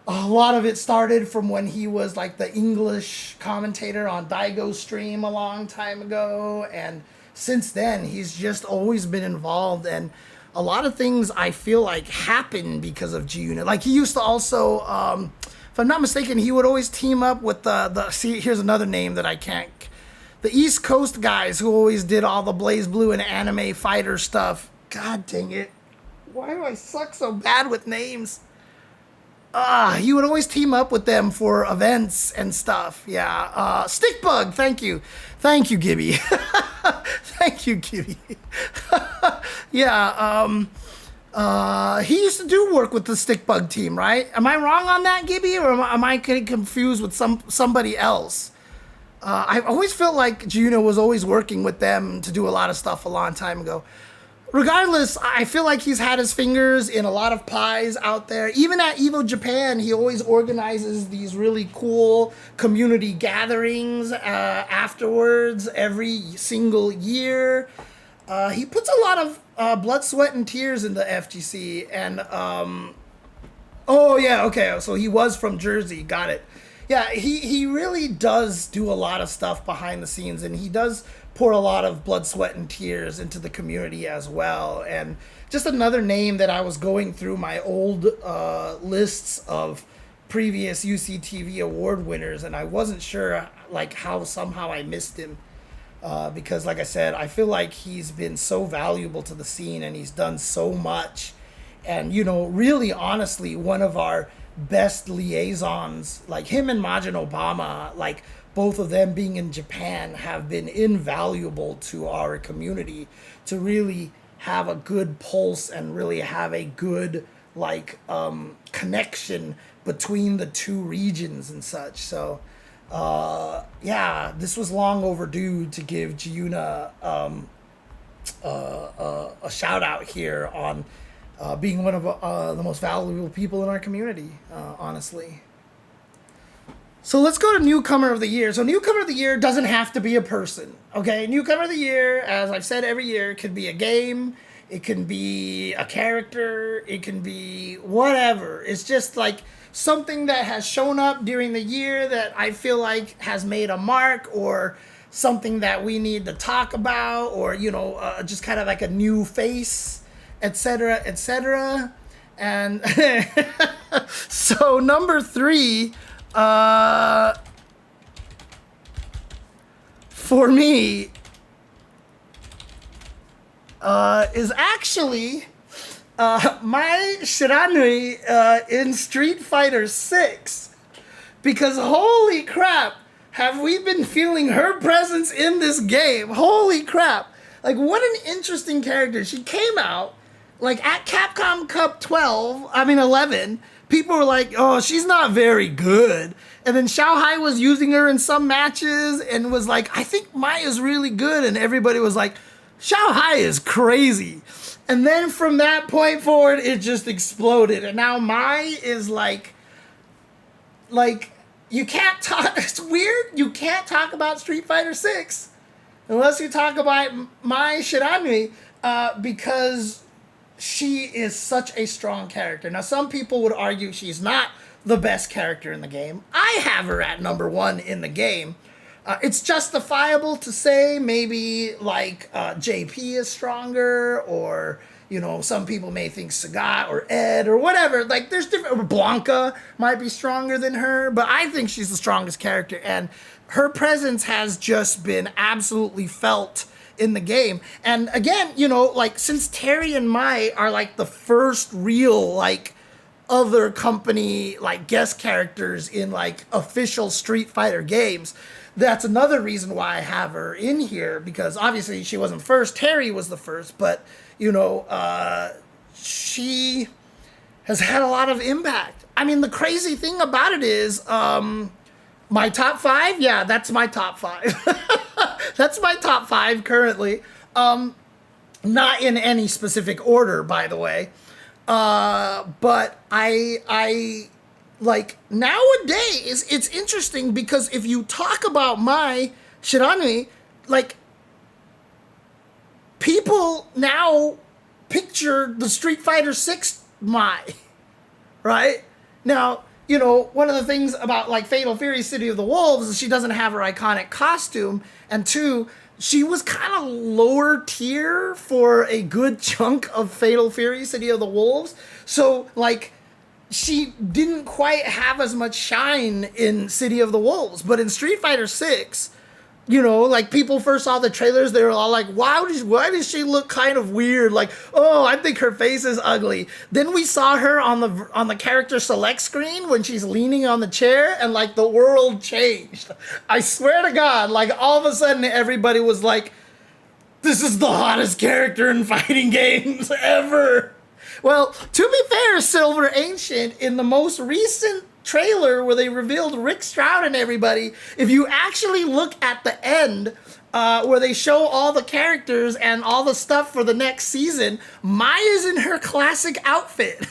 a lot of it started from when he was like the English commentator on Daigo's stream a long time ago. And since then, he's just always been involved. And a lot of things I feel like happen because of Giuna. Like, he used to also, if I'm not mistaken, he would always team up with see, here's another name that I can't, the East Coast guys who always did all the Blaze Blue and anime fighter stuff. God dang it. Why do I suck so bad with names? he would always team up with them for events and stuff. Yeah. Stickbug, thank you. Thank you, Gibby. Thank you, Gibby. Yeah, he used to do work with the Stickbug team, right? Am I wrong on that, Gibby, or am I getting confused with somebody else? I always felt like Juno was always working with them to do a lot of stuff a long time ago. Regardless, I feel like he's had his fingers in a lot of pies out there. Even at Evo Japan, he always organizes these really cool community gatherings afterwards every single year. He puts a lot of blood, sweat, and tears into FGC. And, oh, yeah, okay, so he was from Jersey. Got it. Yeah, he really does do a lot of stuff behind the scenes, and he does pour a lot of blood, sweat, and tears into the community as well. And just another name that I was going through my old lists of previous UCTV award winners, and I wasn't sure like how somehow I missed him because, like I said, I feel like he's been so valuable to the scene and he's done so much. And, you know, really honestly, one of our best liaisons, like him and Majin Obama, like both of them being in Japan, have been invaluable to our community to really have a good pulse and really have a good like connection between the two regions and such. So yeah, this was long overdue to give Giuna a shout out here on being one of the most valuable people in our community, honestly. So let's go to Newcomer of the Year. So Newcomer of the Year doesn't have to be a person, okay? Newcomer of the Year, as I've said every year, could be a game, it can be a character, it can be whatever. It's just like something that has shown up during the year that I feel like has made a mark, or something that we need to talk about, or, you know, just kind of like a new face, etc., etc. And so number 3, for me, is actually my Shiranui in Street Fighter 6. Because holy crap, have we been feeling her presence in this game. Holy crap. Like, what an interesting character. She came out, like, at Capcom Cup 11, people were like, oh, she's not very good. And then Xiaohai was using her in some matches and was like, I think Maya's really good. And everybody was like, Xiaohai is crazy. And then from that point forward, it just exploded. And now Mai is like, you can't talk, it's weird. You can't talk about Street Fighter 6 unless you talk about Mai Shiranui, because she is such a strong character. Now, some people would argue she's not the best character in the game. I have her at number 1 in the game. It's justifiable to say maybe like JP is stronger, or, you know, some people may think Sagat or Ed or whatever. Like, there's different, or Blanca might be stronger than her, but I think she's the strongest character, and her presence has just been absolutely felt in the game. And again, you know, like, since Terry and Mai are like the first real like other company like guest characters in like official Street Fighter games, that's another reason why I have her in here, because obviously she wasn't first, Terry was the first, but, you know, she has had a lot of impact. I mean, the crazy thing about it is, my top 5, yeah, that's my top 5. That's my top 5 currently. Not in any specific order, by the way. But I like, nowadays, it's interesting because if you talk about Mai Shiranui, like, people now picture the Street Fighter 6 Mai, right? Now, you know, one of the things about like Fatal Fury City of the Wolves is she doesn't have her iconic costume, and 2, she was kind of lower tier for a good chunk of Fatal Fury City of the Wolves. So, like, she didn't quite have as much shine in City of the Wolves. But in Street Fighter 6, You know, like people first saw the trailers, they were all like, why does she look kind of weird? Like, oh, I think her face is ugly. Then we saw her on the character select screen when she's leaning on the chair, and like the world changed. I swear to God, like all of a sudden everybody was like, this is the hottest character in fighting games ever. Well, to be fair, Silver Ancient, in the most recent trailer where they revealed Rick Stroud and everybody, if you actually look at the end where they show all the characters and all the stuff for the next season, Maya's in her classic outfit.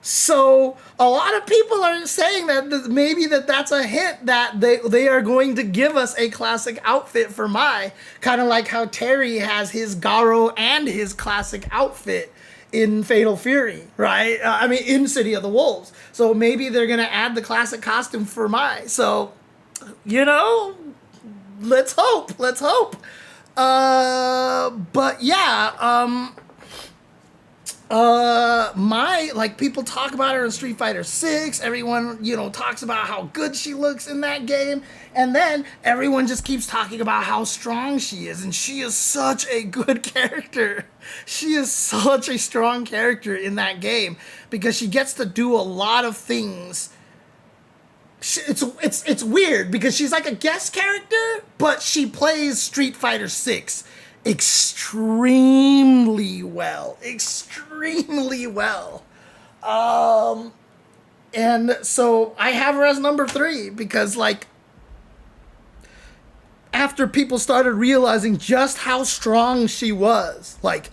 So a lot of people are saying that maybe that's a hint that they are going to give us a classic outfit for Mai, kind of like how Terry has his Garo and his classic outfit in Fatal Fury, right? I mean, in City of the Wolves. So maybe they're going to add the classic costume for Mai. So, you know, let's hope. But yeah, Mai, like people talk about her in Street Fighter 6. Everyone, you know, talks about how good she looks in that game. And then everyone just keeps talking about how strong she is. And she is such a good character. She is such a strong character in that game because she gets to do a lot of things. It's weird because she's like a guest character, but she plays Street Fighter 6 extremely well. And so I have her as number 3 because, like, after people started realizing just how strong she was, like,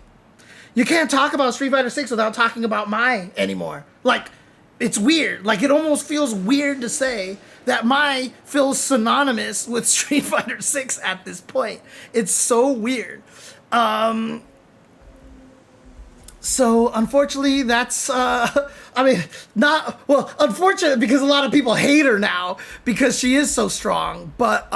you can't talk about Street Fighter 6 without talking about Mai anymore. Like, it's weird. Like, it almost feels weird to say that Mai feels synonymous with Street Fighter 6 at this point. It's so weird. So unfortunately, that's, unfortunate because a lot of people hate her now because she is so strong. But,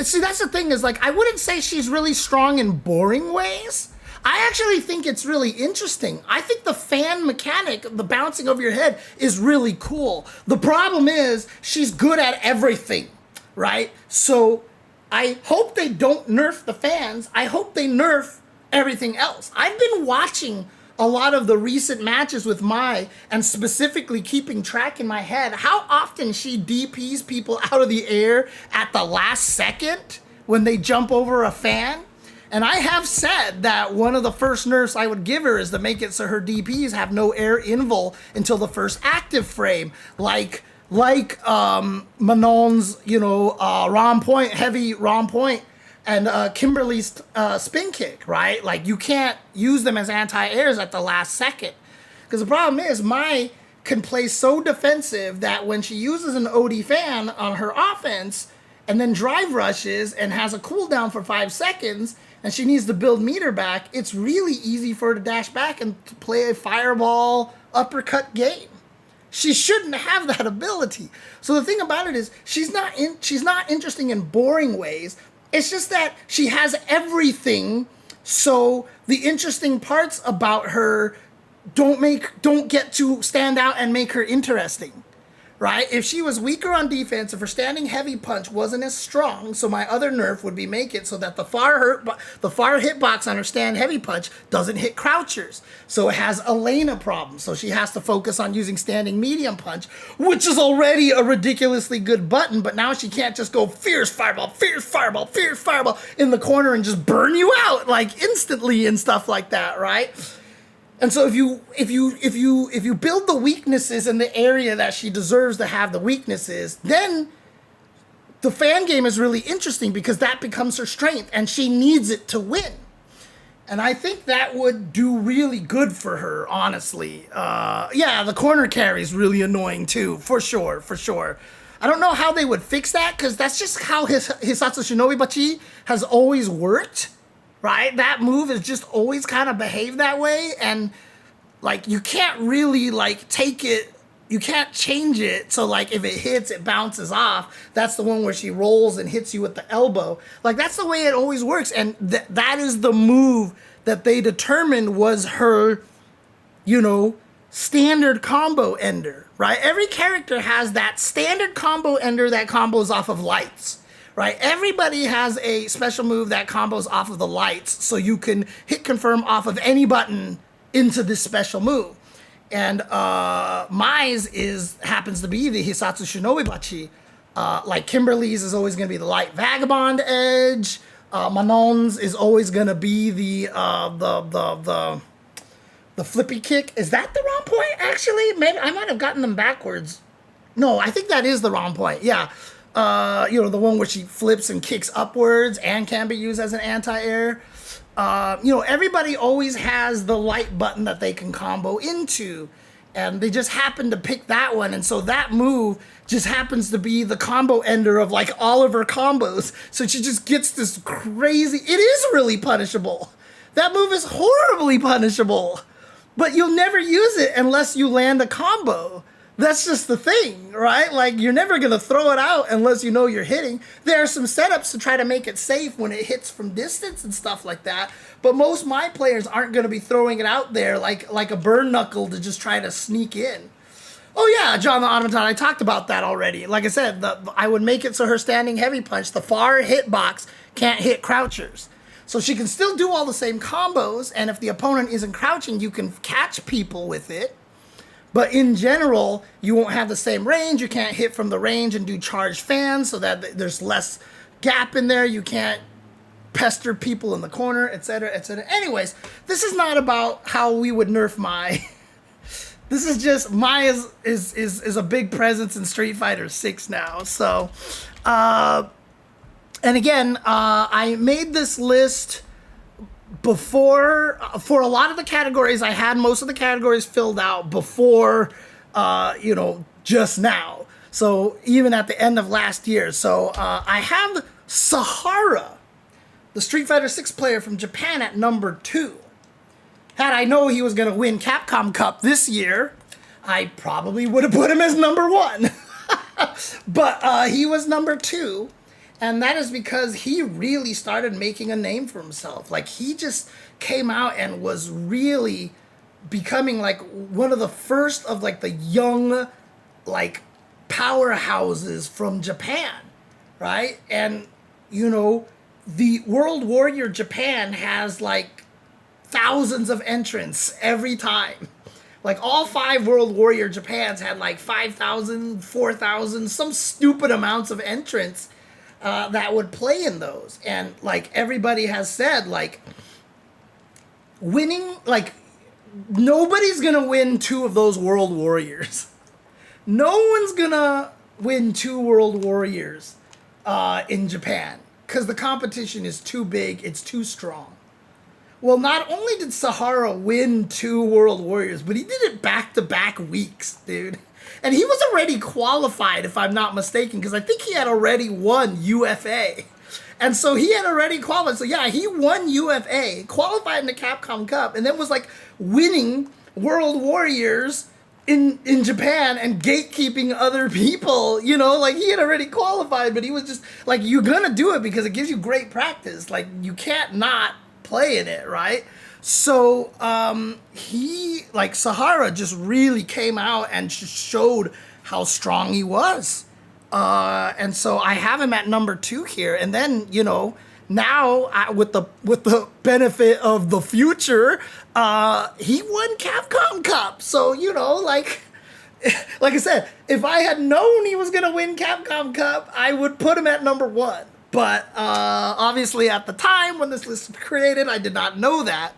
see, that's the thing is, like, I wouldn't say she's really strong in boring ways. I actually think it's really interesting. I think the fan mechanic, the bouncing over your head, is really cool. The problem is she's good at everything, right? So I hope they don't nerf the fans. I hope they nerf everything else. I've been watching a lot of the recent matches with Mai and specifically keeping track in my head how often she DPs people out of the air at the last second when they jump over a fan. And I have said that one of the first nerfs I would give her is to make it so her DPs have no air invul until the first active frame, like Manon's, ROM point, heavy ROM point, and Kimberly's spin kick, right? Like, you can't use them as anti-airs at the last second. Because the problem is, Mai can play so defensive that when she uses an OD fan on her offense and then drive rushes and has a cooldown for 5 seconds, and she needs to build meter back, it's really easy for her to dash back and to play a fireball uppercut game. She shouldn't have that ability. So the thing about it is she's not interesting in boring ways. It's just that she has everything. So the interesting parts about her don't get to stand out and make her interesting. Right? If she was weaker on defense, if her standing heavy punch wasn't as strong, so my other nerf would be make it so that the far hitbox on her stand heavy punch doesn't hit crouchers. So it has Elena problems. So she has to focus on using standing medium punch, which is already a ridiculously good button, but now she can't just go fierce fireball in the corner and just burn you out like instantly and stuff like that, right? And so if you build the weaknesses in the area that she deserves to have the weaknesses, then the fan game is really interesting because that becomes her strength and she needs it to win. And I think that would do really good for her, honestly. The corner carry is really annoying too, for sure. I don't know how they would fix that because that's just how Hisatsu Shinobi Bachi has always worked. Right? That move has just always kind of behaved that way. And, like, you can't really, like, take it. You can't change it. So, like, if it hits, it bounces off. That's the one where she rolls and hits you with the elbow. Like, that's the way it always works. And that is the move that they determined was her, standard combo ender. Right? Every character has that standard combo ender that combos off of lights. right? Everybody has a special move that combos off of the lights, so you can hit confirm off of any button into this special move. And Mai's happens to be the Hisatsu Shinobi-Bachi. Like Kimberly's is always going to be the light vagabond edge. Manon's is always going to be the flippy kick. Is that the wrong point? Actually, maybe I might have gotten them backwards. No, I think that is the wrong point. Yeah. The one where she flips and kicks upwards and can be used as an anti-air. Everybody always has the light button that they can combo into, and they just happen to pick that one. And so that move just happens to be the combo ender of like all of her combos. So she just gets this crazy, it is really punishable. That move is horribly punishable, but you'll never use it unless you land a combo. That's just the thing, right? Like, you're never going to throw it out unless you know you're hitting. There are some setups to try to make it safe when it hits from distance and stuff like that. But most Mai players aren't going to be throwing it out there like a burn knuckle to just try to sneak in. Oh, yeah, John the Automaton, I talked about that already. Like I said, I would make it so her standing heavy punch, the far hitbox, can't hit crouchers. So she can still do all the same combos, and if the opponent isn't crouching, you can catch people with it. But in general, you won't have the same range. You can't hit from the range and do charged fans so that there's less gap in there. You can't pester people in the corner, etc., etc. Anyways, this is not about how we would nerf Mai. This is just Mai is a big presence in Street Fighter 6 now. So, and again, I made this list before, for a lot of the categories. I had most of the categories filled out before, just now. So even at the end of last year. So I have Sahara, the Street Fighter 6 player from Japan, at number 2. Had I known he was going to win Capcom Cup this year, I probably would have put him as number 1. But he was number 2. And that is because he really started making a name for himself. Like, he just came out and was really becoming like one of the first of like the young, like, powerhouses from Japan, right? And, the World Warrior Japan has like thousands of entrants every time. Like, all 5 World Warrior Japans had like 5,000, 4,000, some stupid amounts of entrants that would play in those. And like everybody has said, like, winning, like, nobody's gonna win 2 of those World Warriors. No one's gonna win 2 World Warriors in Japan because the competition is too big, it's too strong. Well, not only did Sahara win 2 World Warriors, but he did it back-to-back weeks, dude. And he was already qualified, if I'm not mistaken, because I think he had already won UFA. And so he had already qualified. So yeah, he won UFA, qualified in the Capcom Cup, and then was like winning World Warriors in Japan and gatekeeping other people, like he had already qualified, but he was just like, you're gonna do it because it gives you great practice. Like, you can't not play in it, right? So Sahara just really came out and showed how strong he was. And so I have him at number 2 here. And then, now with the benefit of the future, he won Capcom Cup. So, like I said, if I had known he was going to win Capcom Cup, I would put him at number 1. But obviously at the time when this list was created, I did not know that.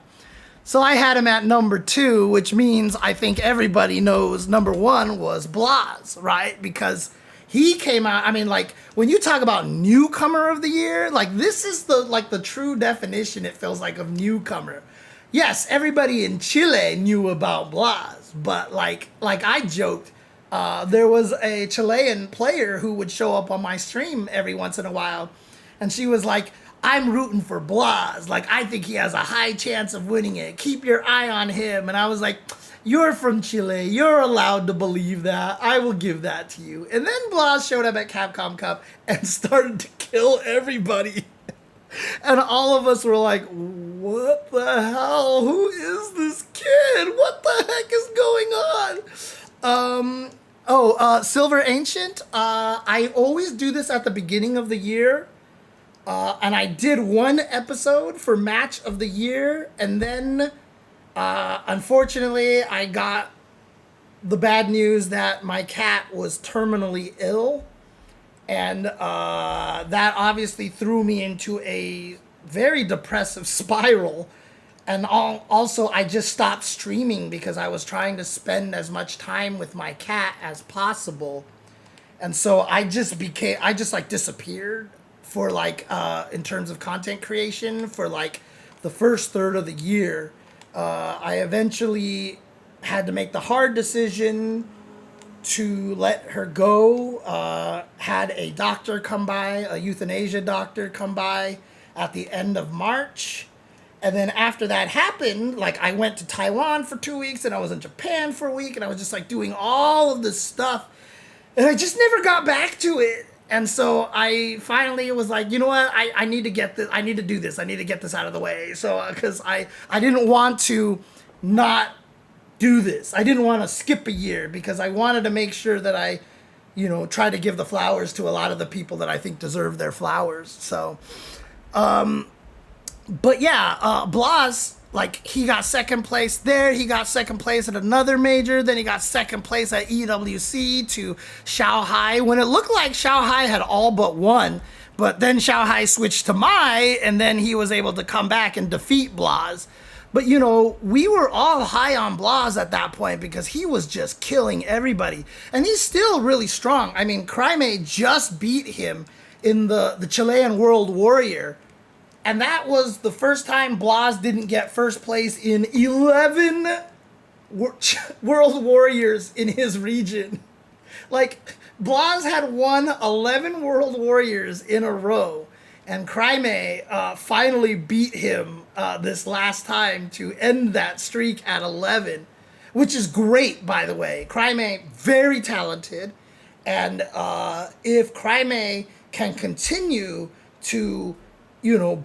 So I had him at number 2, which means I think everybody knows number 1 was Blas, right? Because he came out, I mean, like, when you talk about newcomer of the year, like, this is the true definition, it feels like, of newcomer. Yes, everybody in Chile knew about Blas, but like I joked, there was a Chilean player who would show up on my stream every once in a while, and she was like, I'm rooting for Blas. Like, I think he has a high chance of winning it. Keep your eye on him. And I was like, you're from Chile. You're allowed to believe that. I will give that to you. And then Blas showed up at Capcom Cup and started to kill everybody. And all of us were like, what the hell? Who is this kid? What the heck is going on? Silver Ancient. I always do this at the beginning of the year. And I did one episode for Match of the Year, and then unfortunately I got the bad news that my cat was terminally ill, and that obviously threw me into a very depressive spiral. And also, I just stopped streaming because I was trying to spend as much time with my cat as possible. And so I just like disappeared for like, in terms of content creation for like the first third of the year. I eventually had to make the hard decision to let her go. Had a doctor come by, a euthanasia doctor come by at the end of March. And then after that happened, like I went to Taiwan for 2 weeks and I was in Japan for a week and I was just like doing all of this stuff. And I just never got back to it. And so I finally was like, you know what? I need to get this. I need to do this. I need to get this out of the way. So, because I didn't want to not do this. I didn't want to skip a year because I wanted to make sure that I, try to give the flowers to a lot of the people that I think deserve their flowers. So, but yeah, Blas, like, he got second place there. He got second place at another major. Then he got second place at EWC to Shanghai when it looked like Shanghai had all but won. But then Shanghai switched to Mai, and then he was able to come back and defeat Blas. But, we were all high on Blas at that point because he was just killing everybody. And he's still really strong. I mean, Crimea just beat him in the Chilean World Warrior. And that was the first time Blas didn't get first place in 11 World Warriors in his region. Like, Blas had won 11 World Warriors in a row. And Crimea finally beat him this last time to end that streak at 11. Which is great, by the way. Crimea, very talented. And if Crimea can continue to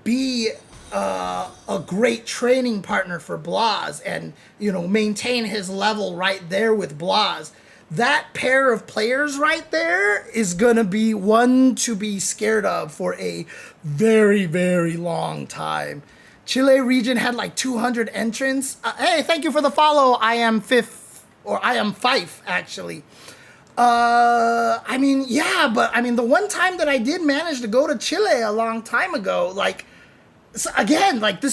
be a great training partner for Blas and, maintain his level right there with Blas, that pair of players right there is going to be one to be scared of for a very, very long time. Chile region had like 200 entrants. Hey, thank you for the follow. I am Fife, actually. The one time that I did manage to go to Chile a long time ago, this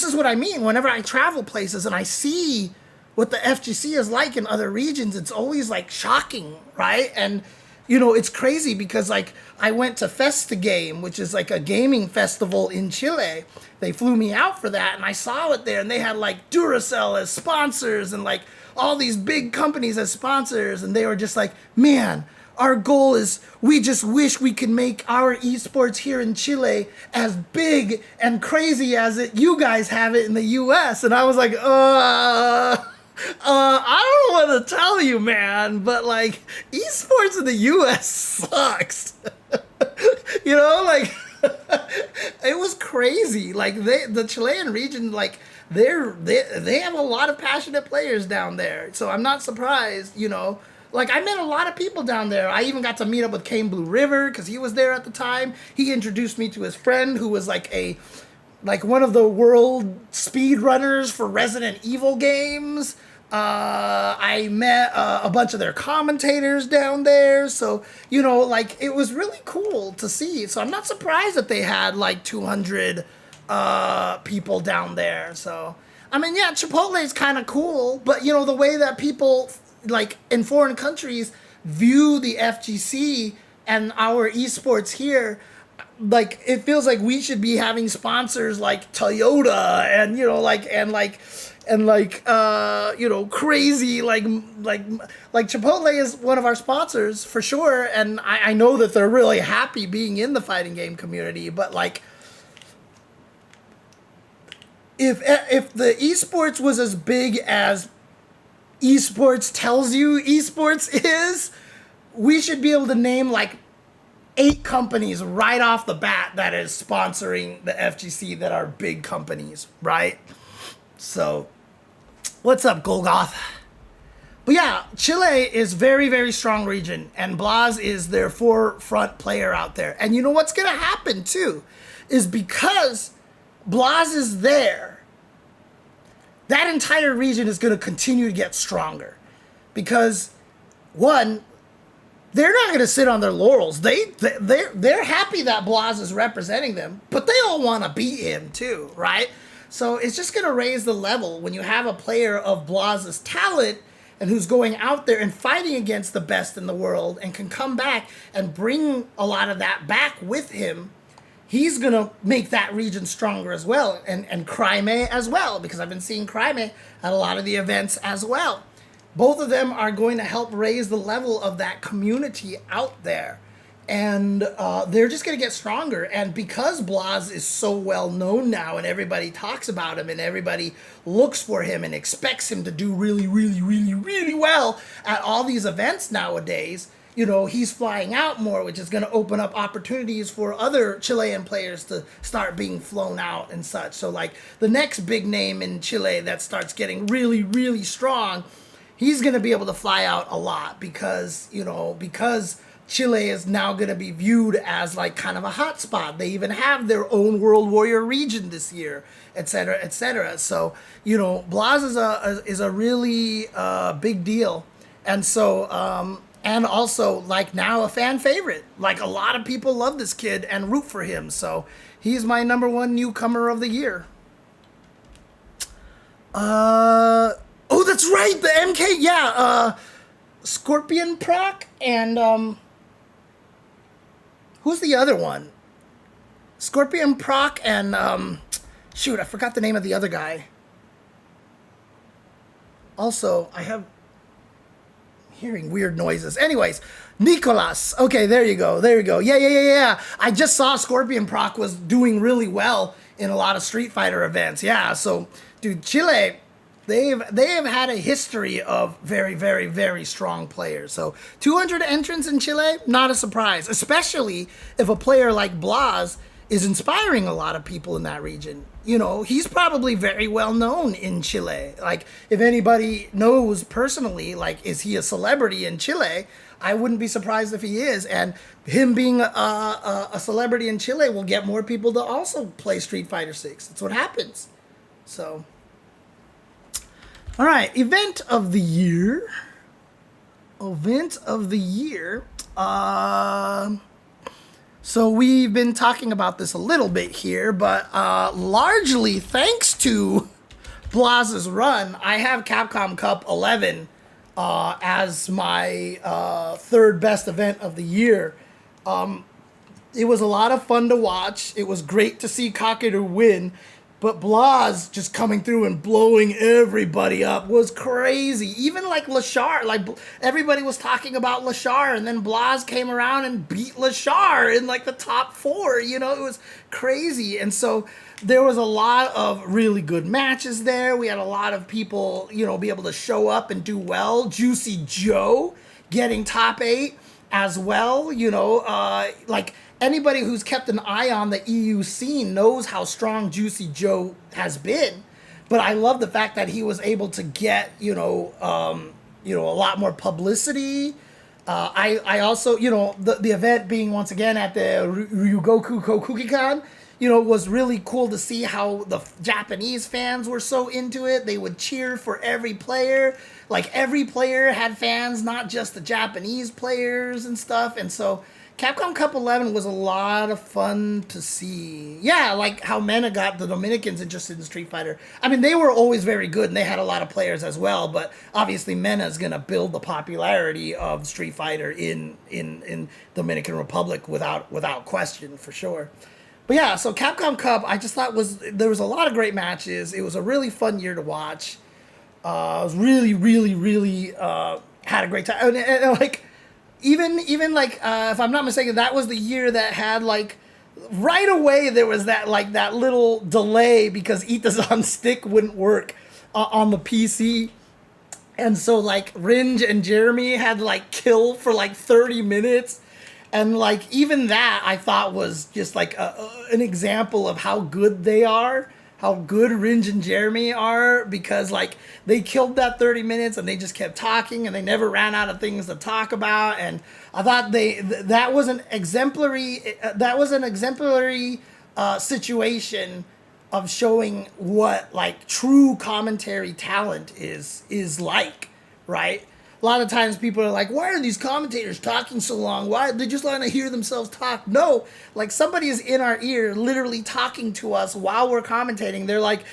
is what I mean. Whenever I travel places and I see what the FGC is like in other regions, it's always like shocking, right? And, it's crazy because like I went to Festigame, which is like a gaming festival in Chile. They flew me out for that and I saw it there and they had like Duracell as sponsors and like all these big companies as sponsors, and they were just like, man, our goal is we just wish we could make our esports here in Chile as big and crazy as you guys have it in the US. And I was like, I don't know what to tell you, man, but like esports in the US sucks. It was crazy. Like the Chilean region, like, they have a lot of passionate players down there. So I'm not surprised, Like, I met a lot of people down there. I even got to meet up with Kane Blue River because he was there at the time. He introduced me to his friend who was like one of the world speed runners for Resident Evil games. I met a bunch of their commentators down there. So, it was really cool to see. So I'm not surprised that they had like 200 people down there. So, Chipotle is kind of cool, but the way that people like in foreign countries view the FGC and our esports here, like it feels like we should be having sponsors like Toyota and crazy like Chipotle is one of our sponsors for sure, and I know that they're really happy being in the fighting game community, but like if the esports was as big as esports tells you esports is, we should be able to name like 8 companies right off the bat that is sponsoring the FGC that are big companies, right? So, what's up, Golgoth? But yeah, Chile is very, very strong region, and Blas is their forefront player out there. And you know what's going to happen, too? is because Blas is there. That entire region is going to continue to get stronger because, one, they're not going to sit on their laurels. They're happy that Blas is representing them, but they all want to beat him too, right? So it's just going to raise the level when you have a player of Blas's talent and who's going out there and fighting against the best in the world and can come back and bring a lot of that back with him. He's going to make that region stronger as well, and Cryme as well, because I've been seeing Cryme at a lot of the events as well. Both of them are going to help raise the level of that community out there. And they're just going to get stronger. And because Blas is so well known now and everybody talks about him and everybody looks for him and expects him to do really, really, really, really well at all these events nowadays, you know, he's flying out more, which is going to open up opportunities for other Chilean players to start being flown out and such. So like the next big name in Chile that starts getting really, really strong, he's going to be able to fly out a lot because, you know, because Chile is now going to be viewed as like kind of a hot spot. They even have their own World Warrior region this year, et cetera, et cetera. So, you know, Blas is a really big deal. And so, and also like now a fan favorite. Like a lot of people love this kid and root for him. So he's my #1 newcomer of the year. Oh, that's right, the MK, yeah, Scorpion Proc and, who's the other one? Scorpion Proc and, shoot, I forgot the name of the other guy. Also, I have hearing weird noises. Anyways, Nicolas. Okay, there you go. Yeah. I just saw Scorpion Proc was doing really well in a lot of Street Fighter events. Yeah, so, dude, Chile, they have had a history of very, very, very strong players. So 200 entrants in Chile, not a surprise, especially if a player like Blas is inspiring a lot of people in that region. You know, he's probably very well known in Chile. Like, if anybody knows personally, like, is he a celebrity in Chile? I wouldn't be surprised if he is. And him being a celebrity in Chile will get more people to also play Street Fighter 6. That's what happens. So, all right, event of the year. So we've been talking about this a little bit here, but largely thanks to Blas's run, I have Capcom Cup 11 as my third best event of the year. It was a lot of fun to watch. It was great to see Kakeru win. But Blas just coming through and blowing everybody up was crazy. Even like Lashar, like everybody was talking about Lashar, and then Blas came around and beat Lashar in like the top 4. You know, it was crazy. And so there was a lot of really good matches there. We had a lot of people, you know, be able to show up and do well. Juicy Joe getting top 8 as well. You know, like anybody who's kept an eye on the EU scene knows how strong Juicy Joe has been, but I love the fact that he was able to get, a lot more publicity. I also, the event being once again at the Ryugoku Kokugikan, was really cool to see how the Japanese fans were so into it. They would cheer for every player. Like every player had fans, not just the Japanese players and stuff. And so Capcom Cup 11 was a lot of fun to see. Yeah, like how MENA got the Dominicans interested in Street Fighter. I mean, they were always very good, and they had a lot of players as well, but obviously MENA is going to build the popularity of Street Fighter in Dominican Republic without question, for sure. But yeah, so Capcom Cup, I just thought there was a lot of great matches. It was a really fun year to watch. I was really, really, really had a great time. And like, Even if I'm not mistaken, that was the year that had like right away there was that little delay because Itazan stick wouldn't work on the PC, and so like Ringe and Jeremy had like kill for like 30 minutes, and like even that I thought was just like an example of how good they are. How good Ringe and Jeremy are, because like they killed that 30 minutes and they just kept talking and they never ran out of things to talk about. And I thought that was an exemplary situation of showing what like true commentary talent is like, right? A lot of times people are like, why are these commentators talking so long? Why they just want to hear themselves talk? No, like somebody is in our ear literally talking to us while we're commentating. They're like,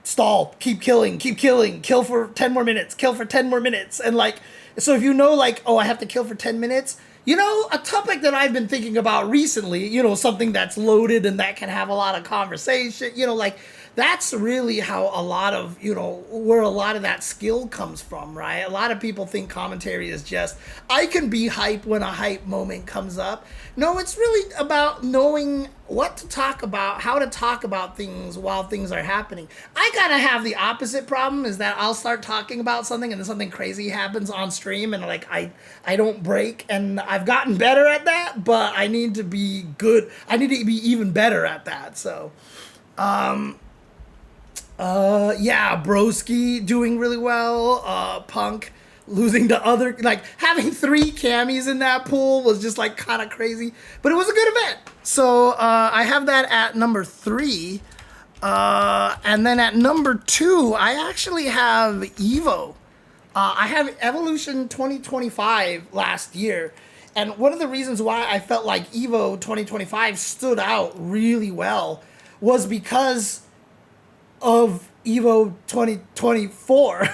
stall, keep killing, kill for 10 more minutes, kill for 10 more minutes. And like, so if you know like, oh, I have to kill for 10 minutes, you know, a topic that I've been thinking about recently, you know, something that's loaded and that can have a lot of conversation, you know, like that's really how a lot of, you know, where a lot of that skill comes from, right? A lot of people think commentary is just, I can be hype when a hype moment comes up. No, it's really about knowing what to talk about, how to talk about things while things are happening. I gotta have the opposite problem is that I'll start talking about something and then something crazy happens on stream and like I don't break, and I've gotten better at that, but I need to be good. I need to be even better at that. So, yeah, Broski doing really well. Punk losing to other, like having 3 camis in that pool was just like kind of crazy, but it was a good event. So I have that at number 3. And then at number 2, I actually have Evo. I have Evolution 2025 last year. And one of the reasons why I felt like Evo 2025 stood out really well was because of Evo 2024.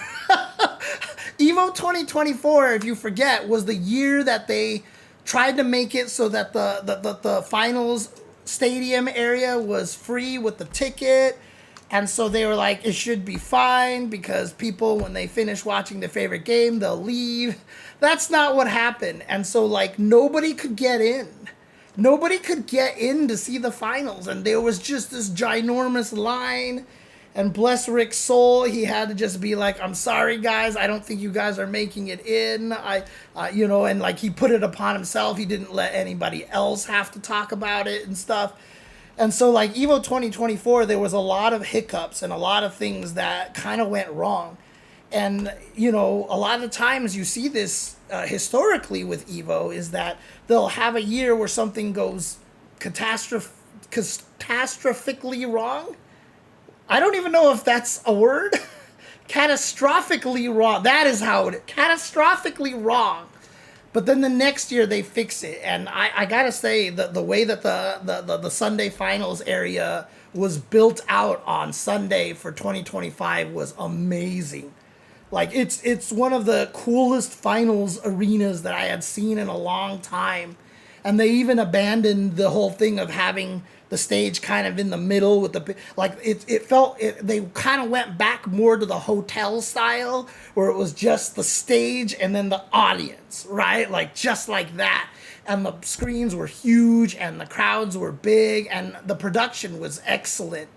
Evo 2024, if you forget, was the year that they tried to make it so that the finals stadium area was free with the ticket. And so they were like, it should be fine because people, when they finish watching their favorite game, they'll leave. That's not what happened. And so like nobody could get in. Nobody could get in to see the finals. And there was just this ginormous line. And bless Rick's soul, he had to just be like, I'm sorry, guys. I don't think you guys are making it in. You know, and like he put it upon himself. He didn't let anybody else have to talk about it and stuff. And so like Evo 2024, there was a lot of hiccups and a lot of things that kind of went wrong. And, you know, a lot of times you see this historically with Evo is that they'll have a year where something goes catastrophically wrong. I don't even know if that's a word. Catastrophically wrong. That is how it is. Catastrophically wrong. But then the next year they fix it. And I gotta say, the way that the Sunday finals area was built out on Sunday for 2025 was amazing. Like, it's one of the coolest finals arenas that I had seen in a long time. And they even abandoned the whole thing of having the stage kind of in the middle with the, like, they kind of went back more to the hotel style where it was just the stage and then the audience, right? Like, just like that. And the screens were huge and the crowds were big and the production was excellent.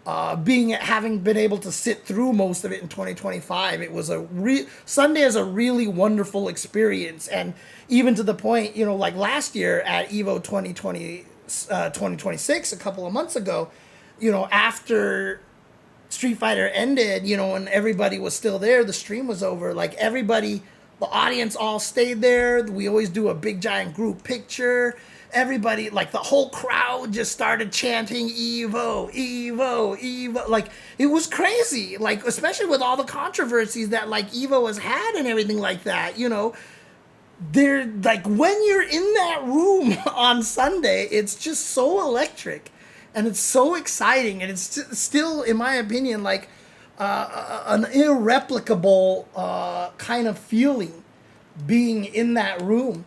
Having been able to sit through most of it in 2025, it was Sunday is a really wonderful experience. And even to the point, you know, like last year at Evo 2026, a couple of months ago, you know, after Street Fighter ended, you know, and everybody was still there, the stream was over, like everybody, the audience all stayed there. We always do a big giant group picture. Everybody, like the whole crowd just started chanting Evo, Evo, Evo. Like, it was crazy. Like, especially with all the controversies that like Evo has had and everything like that, you know. They're like, when you're in that room on Sunday, it's just so electric and it's so exciting. And it's still, in my opinion, like an irreplicable kind of feeling being in that room.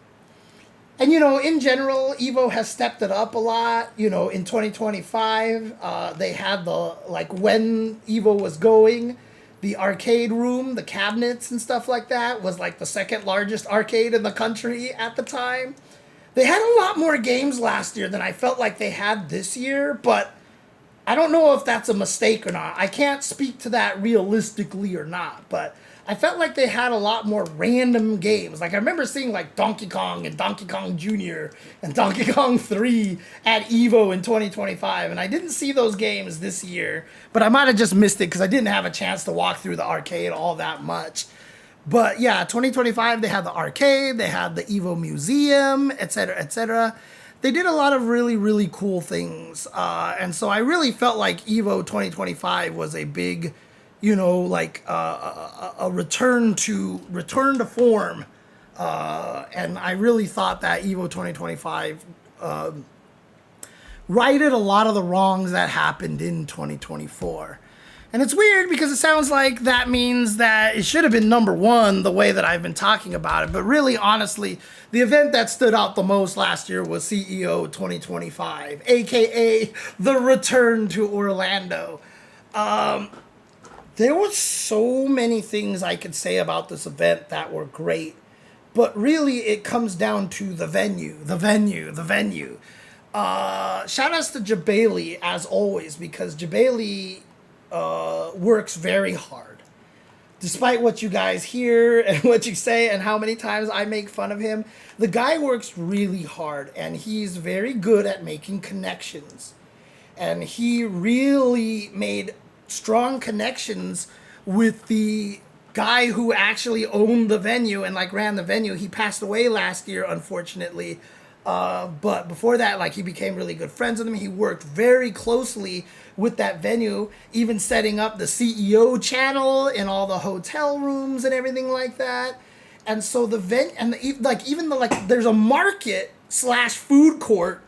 And, you know, in general, Evo has stepped it up a lot. You know, in 2025, they had when Evo was going, the arcade room, the cabinets and stuff like that was like the second largest arcade in the country at the time. They had a lot more games last year than I felt like they had this year, but I don't know if that's a mistake or not. I can't speak to that realistically or not, but I felt like they had a lot more random games. Like, I remember seeing, like, Donkey Kong and Donkey Kong Jr. and Donkey Kong 3 at EVO in 2025, and I didn't see those games this year, but I might have just missed it because I didn't have a chance to walk through the arcade all that much. But, yeah, 2025, they had the arcade, they had the EVO Museum, etc., etc. they did a lot of really, really cool things. And so I really felt like Evo 2025 was a big, like a return to form. And I really thought that Evo 2025 righted a lot of the wrongs that happened in 2024. And it's weird because it sounds like that means that it should have been number one the way that I've been talking about it. But really, honestly, the event that stood out the most last year was CEO 2025, aka the return to Orlando. There were so many things I could say about this event that were great. But really, it comes down to the venue. Shout outs to Jabali, as always, because Jabali works very hard. Despite what you guys hear and what you say and how many times I make fun of him, the guy works really hard and he's very good at making connections. And he really made strong connections with the guy who actually owned the venue and like ran the venue. He passed away last year, unfortunately. But before that, like, he became really good friends with him. He worked very closely with that venue, even setting up the CEO channel in all the hotel rooms and everything like that. And so the there's a market / food court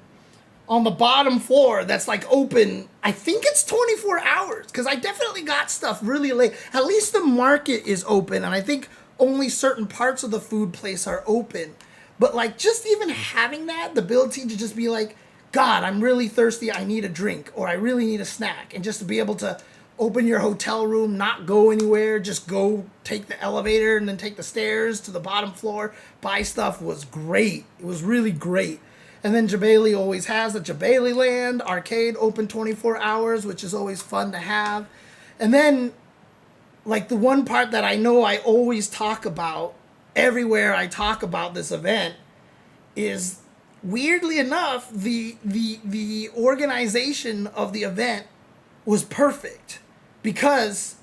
on the bottom floor that's like open. I think it's 24 hours because I definitely got stuff really late. At least the market is open, and I think only certain parts of the food place are open. But like, just even having that, the ability to just be like, God, I'm really thirsty, I need a drink, or I really need a snack, and just to be able to open your hotel room, not go anywhere, just go take the elevator and then take the stairs to the bottom floor, buy stuff, was great. It was really great. And then Jabali always has the Jabali Land arcade open 24 hours, which is always fun to have. And then, like, the one part that I know I always talk about everywhere I talk about this event is, weirdly enough, the organization of the event was perfect, because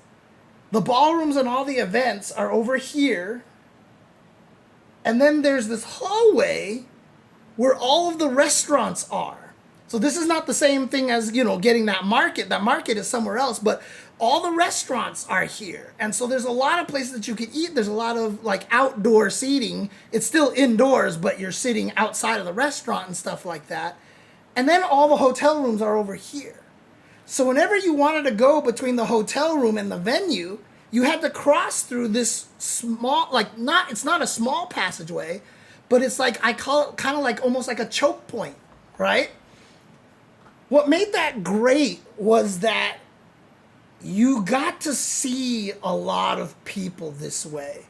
the ballrooms and all the events are over here, and then there's this hallway where all of the restaurants are. So this is not the same thing as, getting that market. That market is somewhere else, but all the restaurants are here. And so there's a lot of places that you can eat. There's a lot of like outdoor seating. It's still indoors, but you're sitting outside of the restaurant and stuff like that. And then all the hotel rooms are over here. So whenever you wanted to go between the hotel room and the venue, you had to cross through this small, it's not a small passageway, but it's like, I call it kind of like almost like a choke point, right? What made that great was that you got to see a lot of people this way.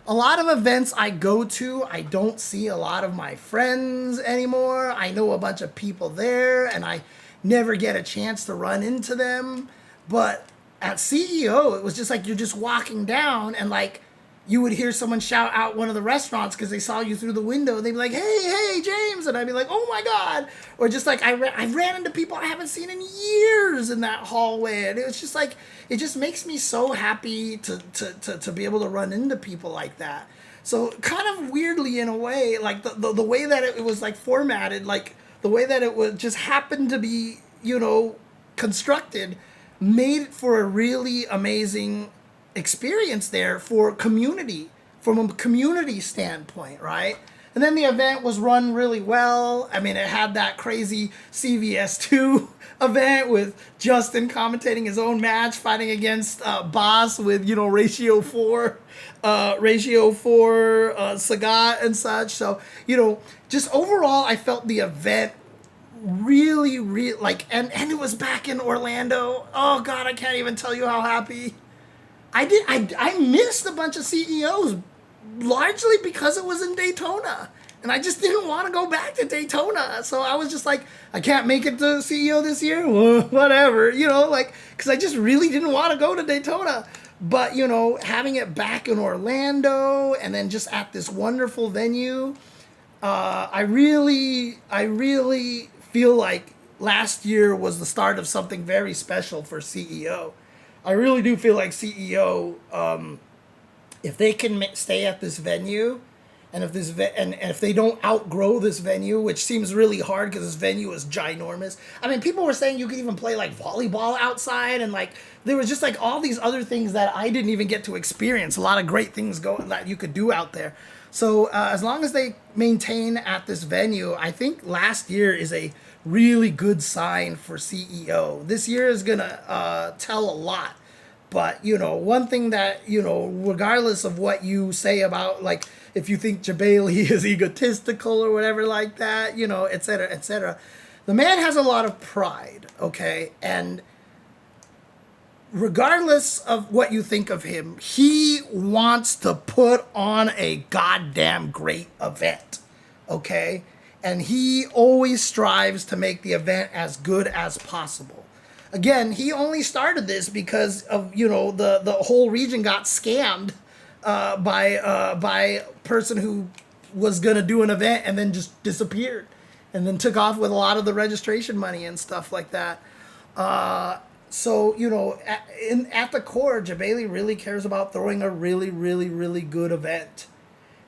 A lot of events I go to, I don't see a lot of my friends anymore. I know a bunch of people there, and I never get a chance to run into them. But at CEO, it was just like you're just walking down, and like you would hear someone shout out one of the restaurants because they saw you through the window. They'd be like, hey, James. And I'd be like, oh my God. Or just like, I ran into people I haven't seen in years in that hallway. And it was just like, it just makes me so happy to be able to run into people like that. So kind of weirdly, in a way, like the way that it was like formatted, like the way that it was just happened to be, constructed, made it for a really amazing experience there from a community standpoint, right? And then the event was run really well. I mean, it had that crazy CVS2 event with Justin commentating his own match, fighting against Boss with, ratio 4 Sagat and such. So, just overall, I felt the event really, and it was back in Orlando. Oh God, I can't even tell you how happy I missed a bunch of CEOs, largely because it was in Daytona. And I just didn't want to go back to Daytona. So I was just like, I can't make it to CEO this year. Well, whatever, because I just really didn't want to go to Daytona. But, having it back in Orlando and then just at this wonderful venue, I really feel like last year was the start of something very special for CEO. I really do feel like CEO, if they can stay at this venue And if and if they don't outgrow this venue, which seems really hard because this venue is ginormous. I mean, people were saying you could even play like volleyball outside, and like there was just like all these other things that I didn't even get to experience. A lot of great things that you could do out there. So as long as they maintain at this venue, I think last year is a really good sign for CEO. This year is gonna tell a lot. But, you know, one thing that, you know, regardless of what you say about, like, if you think Jabali is egotistical or whatever like that, you know, et cetera, the man has a lot of pride, okay? And regardless of what you think of him, he wants to put on a goddamn great event, okay? And he always strives to make the event as good as possible. Again, he only started this because of, you know, the whole region got scammed by a person who was going to do an event and then just disappeared and then took off with a lot of the registration money and stuff like that. So, you know, at the core, Jabali really cares about throwing a really, really, really good event.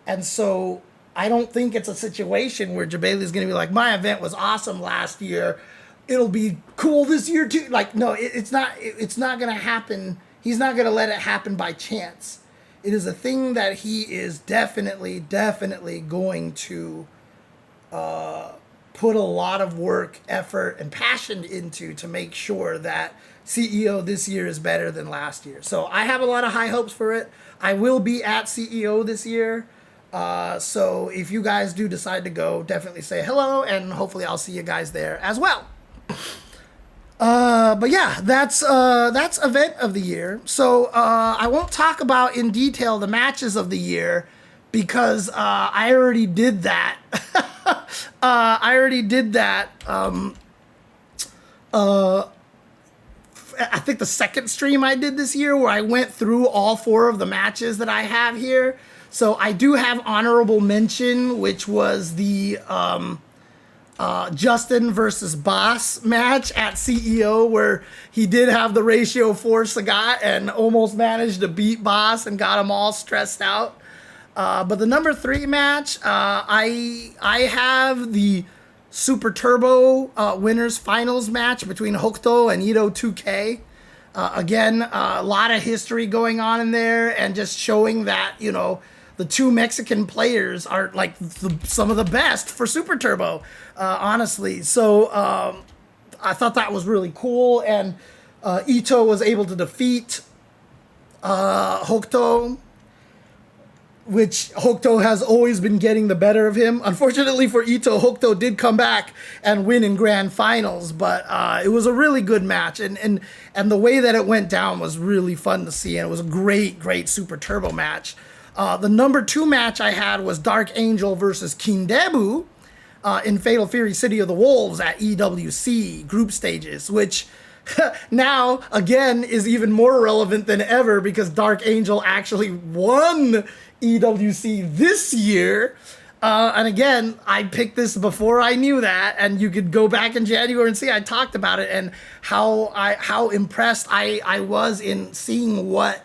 And so I don't think it's a situation where Jabali is going to be like, my event was awesome last year, it'll be cool this year too. Like, no, it's not going to happen. He's not going to let it happen by chance. It is a thing that he is definitely going to put a lot of work, effort, and passion into to make sure that CEO this year is better than last year. So I have a lot of high hopes for it. I will be at CEO this year. So if you guys do decide to go, definitely say hello, and hopefully I'll see you guys there as well. But yeah, that's event of the year. So I won't talk about in detail the matches of the year because I already did that. I think the second stream I did this year where I went through all 4 of the matches that I have here. So I do have honorable mention, which was the Justin versus Boss match at CEO, where he did have the ratio 4 Sagat and almost managed to beat Boss and got him all stressed out. But the number 3 match, I have the Super Turbo winners finals match between Hokuto and Ito 2K. Again, a lot of history going on in there, and just showing that, you know, the 2 Mexican players are like some of the best for Super Turbo, honestly. So I thought that was really cool, and Ito was able to defeat Hokuto, which Hokuto has always been getting the better of him. Unfortunately for Ito, Hokuto did come back and win in grand finals, but it was a really good match, and the way that it went down was really fun to see, and it was a great Super Turbo match. The number 2 match I had was Dark Angel versus Kindebu in Fatal Fury City of the Wolves at EWC group stages, which now, again, is even more relevant than ever because Dark Angel actually won EWC this year. And again, I picked this before I knew that, and you could go back in January and see I talked about it and how impressed I was in seeing what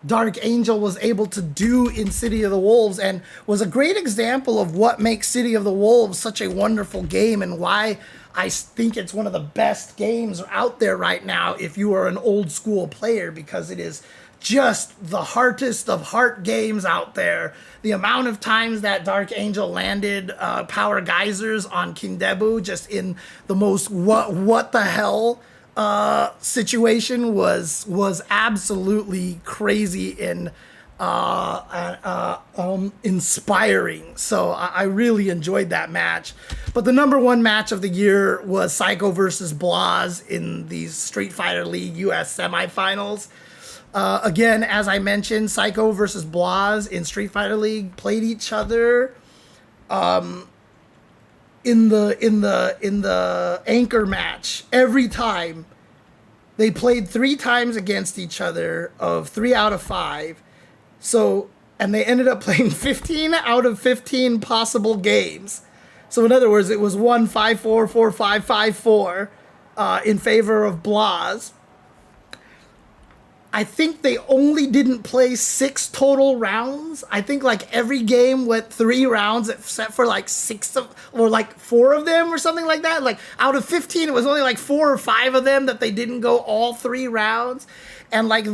Dark Angel was able to do in City of the Wolves, and was a great example of what makes City of the Wolves such a wonderful game, and why I think it's one of the best games out there right now if you are an old school player, because it is just the heartest of heart games out there. The amount of times that Dark Angel landed power geysers on Kindebu just in the most what the hell situation was absolutely crazy and inspiring. So I really enjoyed that match. But the number 1 match of the year was Psycho versus Blas in the Street Fighter League US semifinals. Again, as I mentioned, Psycho versus Blas in Street Fighter League played each other in the anchor match. Every time they played 3 times against each other of 3 out of 5. So, and they ended up playing 15 out of 15 possible games. So in other words, it was 1-5-4, 4-5, 5-4 in favor of Blas. I think they only didn't play 6 total rounds. I think like every game went 3 rounds except for like 4 of them or something like that. Like out of 15, it was only like 4 or 5 of them that they didn't go all 3 rounds. And like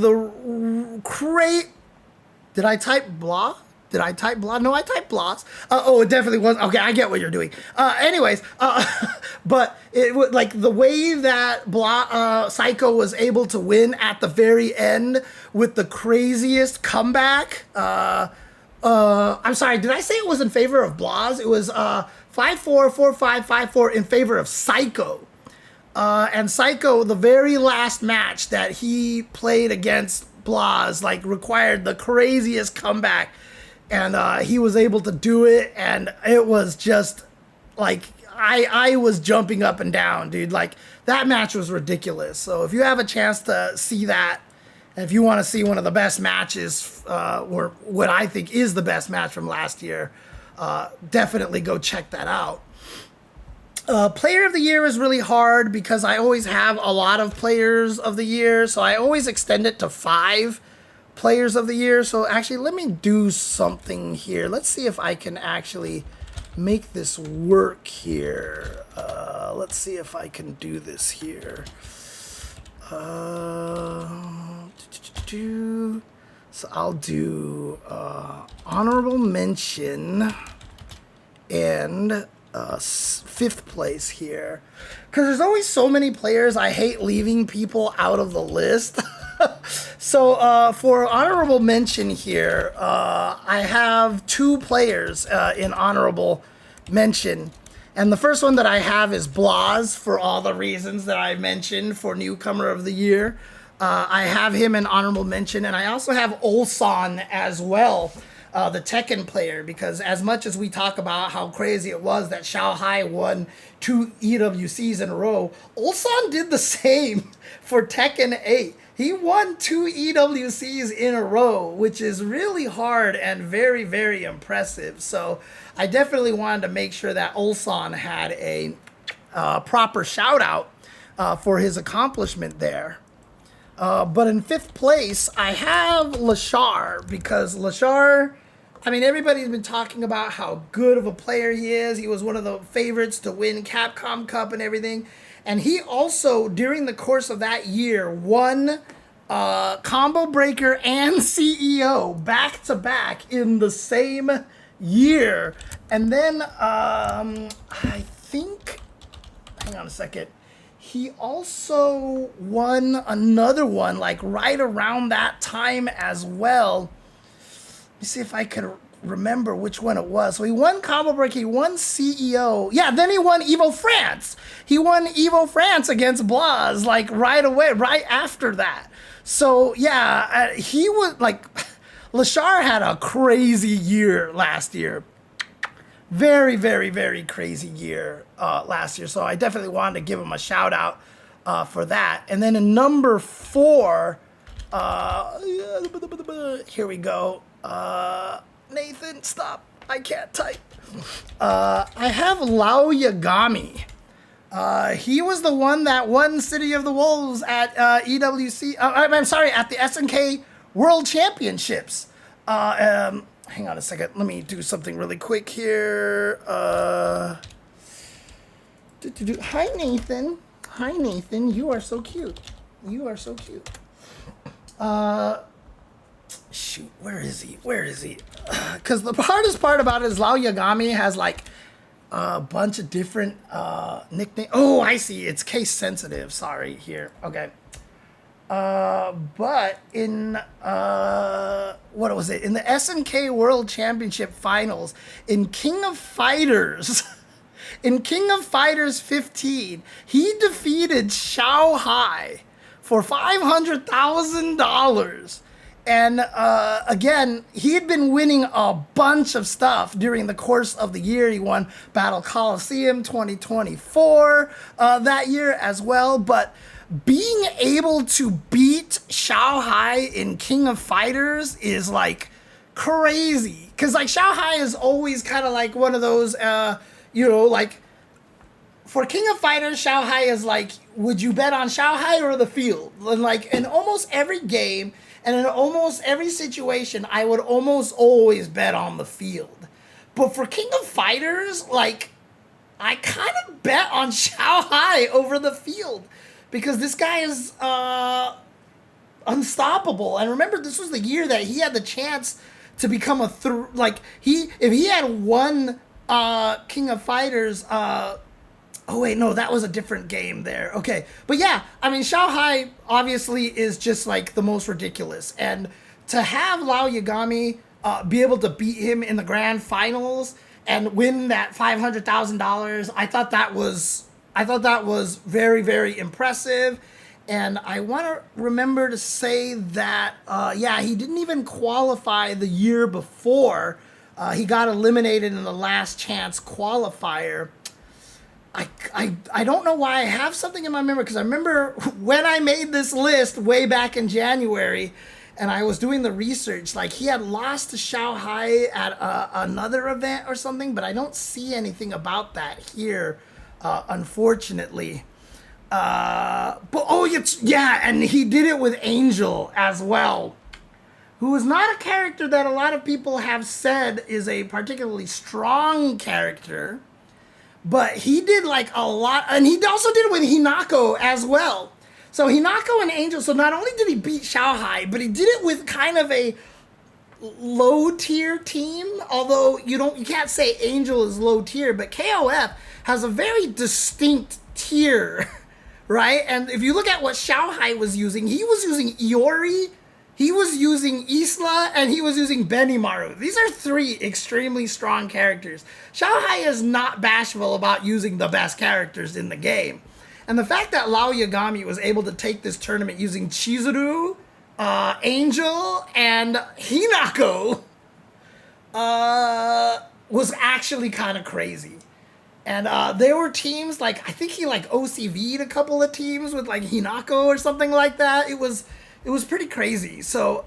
did I type blah? Did I type blah? No, I typed blahs. It definitely was. Okay, I get what you're doing. But it was like the way that Psycho was able to win at the very end with the craziest comeback. I'm sorry, did I say it was in favor of blahs? It was 5-4, 4-5, 5-4 in favor of Psycho. And Psycho, the very last match that he played against blahs, like required the craziest comeback. And he was able to do it, and it was just like I was jumping up and down, dude. Like that match was ridiculous. So if you have a chance to see that, and if you want to see one of the best matches, or what I think is the best match from last year, definitely go check that out. Player of the year is really hard because I always have a lot of players of the year, so I always extend it to 5 players of the year. So actually, let me do something here. Let's see if I can actually make this work here. Let's see if I can do this here. So I'll do honorable mention and 5th place here, because there's always so many players. I hate leaving people out of the list. So for honorable mention here, I have 2 players in honorable mention. And the first one that I have is Blaz, for all the reasons that I mentioned for newcomer of the year. I have him in honorable mention, and I also have Ulsan as well, the Tekken player, because as much as we talk about how crazy it was that Xiao Hai won 2 EWCs in a row, Ulsan did the same for Tekken 8. He won 2 EWCs in a row, which is really hard and very, very impressive. So I definitely wanted to make sure that Ulsan had a proper shout out for his accomplishment there. But in 5th place, I have Lashar, because Lashar, I mean, everybody's been talking about how good of a player he is. He was one of the favorites to win Capcom Cup and everything. And he also, during the course of that year, won Combo Breaker and CEO back to back in the same year. And then I think, hang on a second, he also won another one like right around that time as well. Let me see if I can remember which one it was. So he won Combo Break, he won CEO. Yeah, then he won Evo France. He won Evo France against Blaz like right away, right after that. So yeah, he was like, Lashar had a crazy year last year. Very, very, very crazy year last year. So I definitely wanted to give him a shout out for that. And then in number 4, here we go. Nathan, stop. I can't type. I have Lao Yagami. He was the one that won City of the Wolves at EWC. I'm sorry, at the SNK World Championships. Hang on a second. Let me do something really quick here. Hi, Nathan. Hi, Nathan. You are so cute. You are so cute. Shoot, where is he? Where is he? Because the hardest part about it is Lao Yagami has like a bunch of different nicknames. Oh, I see. It's case sensitive. Sorry, here. Okay. But in, what was it? In the SNK World Championship Finals, in King of Fighters, in King of Fighters 15, he defeated Xiao Hai for $500,000. And again, he had been winning a bunch of stuff during the course of the year. He won Battle Coliseum 2024 that year as well. But being able to beat Xiao Hai in King of Fighters is like crazy. Because like Xiao Hai is always kind of like one of those, like for King of Fighters, Xiaohai is like, would you bet on Xiaohai or the field? And like in almost every game and in almost every situation, I would almost always bet on the field. But for King of Fighters, like, I kind of bet on Xiaohai over the field because this guy is unstoppable. And remember, this was the year that he had the chance to become if he had won King of Fighters. Oh wait, no, that was a different game there. Okay, but yeah, I mean, Xiaohai obviously is just like the most ridiculous, and to have Lao Yagami be able to beat him in the grand finals and win that $500,000, I thought that was very, very impressive. And I want to remember to say that, he didn't even qualify the year before. He got eliminated in the last chance qualifier. I don't know why I have something in my memory, because I remember when I made this list way back in January and I was doing the research, like he had lost to Xiaohai at another event or something, but I don't see anything about that here, unfortunately. And he did it with Angel as well, who is not a character that a lot of people have said is a particularly strong character. But he did like a lot, and he also did it with Hinako as well. So Hinako and Angel, so not only did he beat Xiaohai, but he did it with kind of a low tier team. Although you can't say Angel is low tier, but KOF has a very distinct tier, right? And if you look at what Xiaohai was using, he was using Iori, he was using Isla, and he was using Benimaru. These are three extremely strong characters. Xiaohai is not bashful about using the best characters in the game. And the fact that Lao Yagami was able to take this tournament using Chizuru, Angel, and Hinako was actually kind of crazy. And there were teams, like, I think he like OCV'd a couple of teams with like Hinako or something like that. It was pretty crazy. So,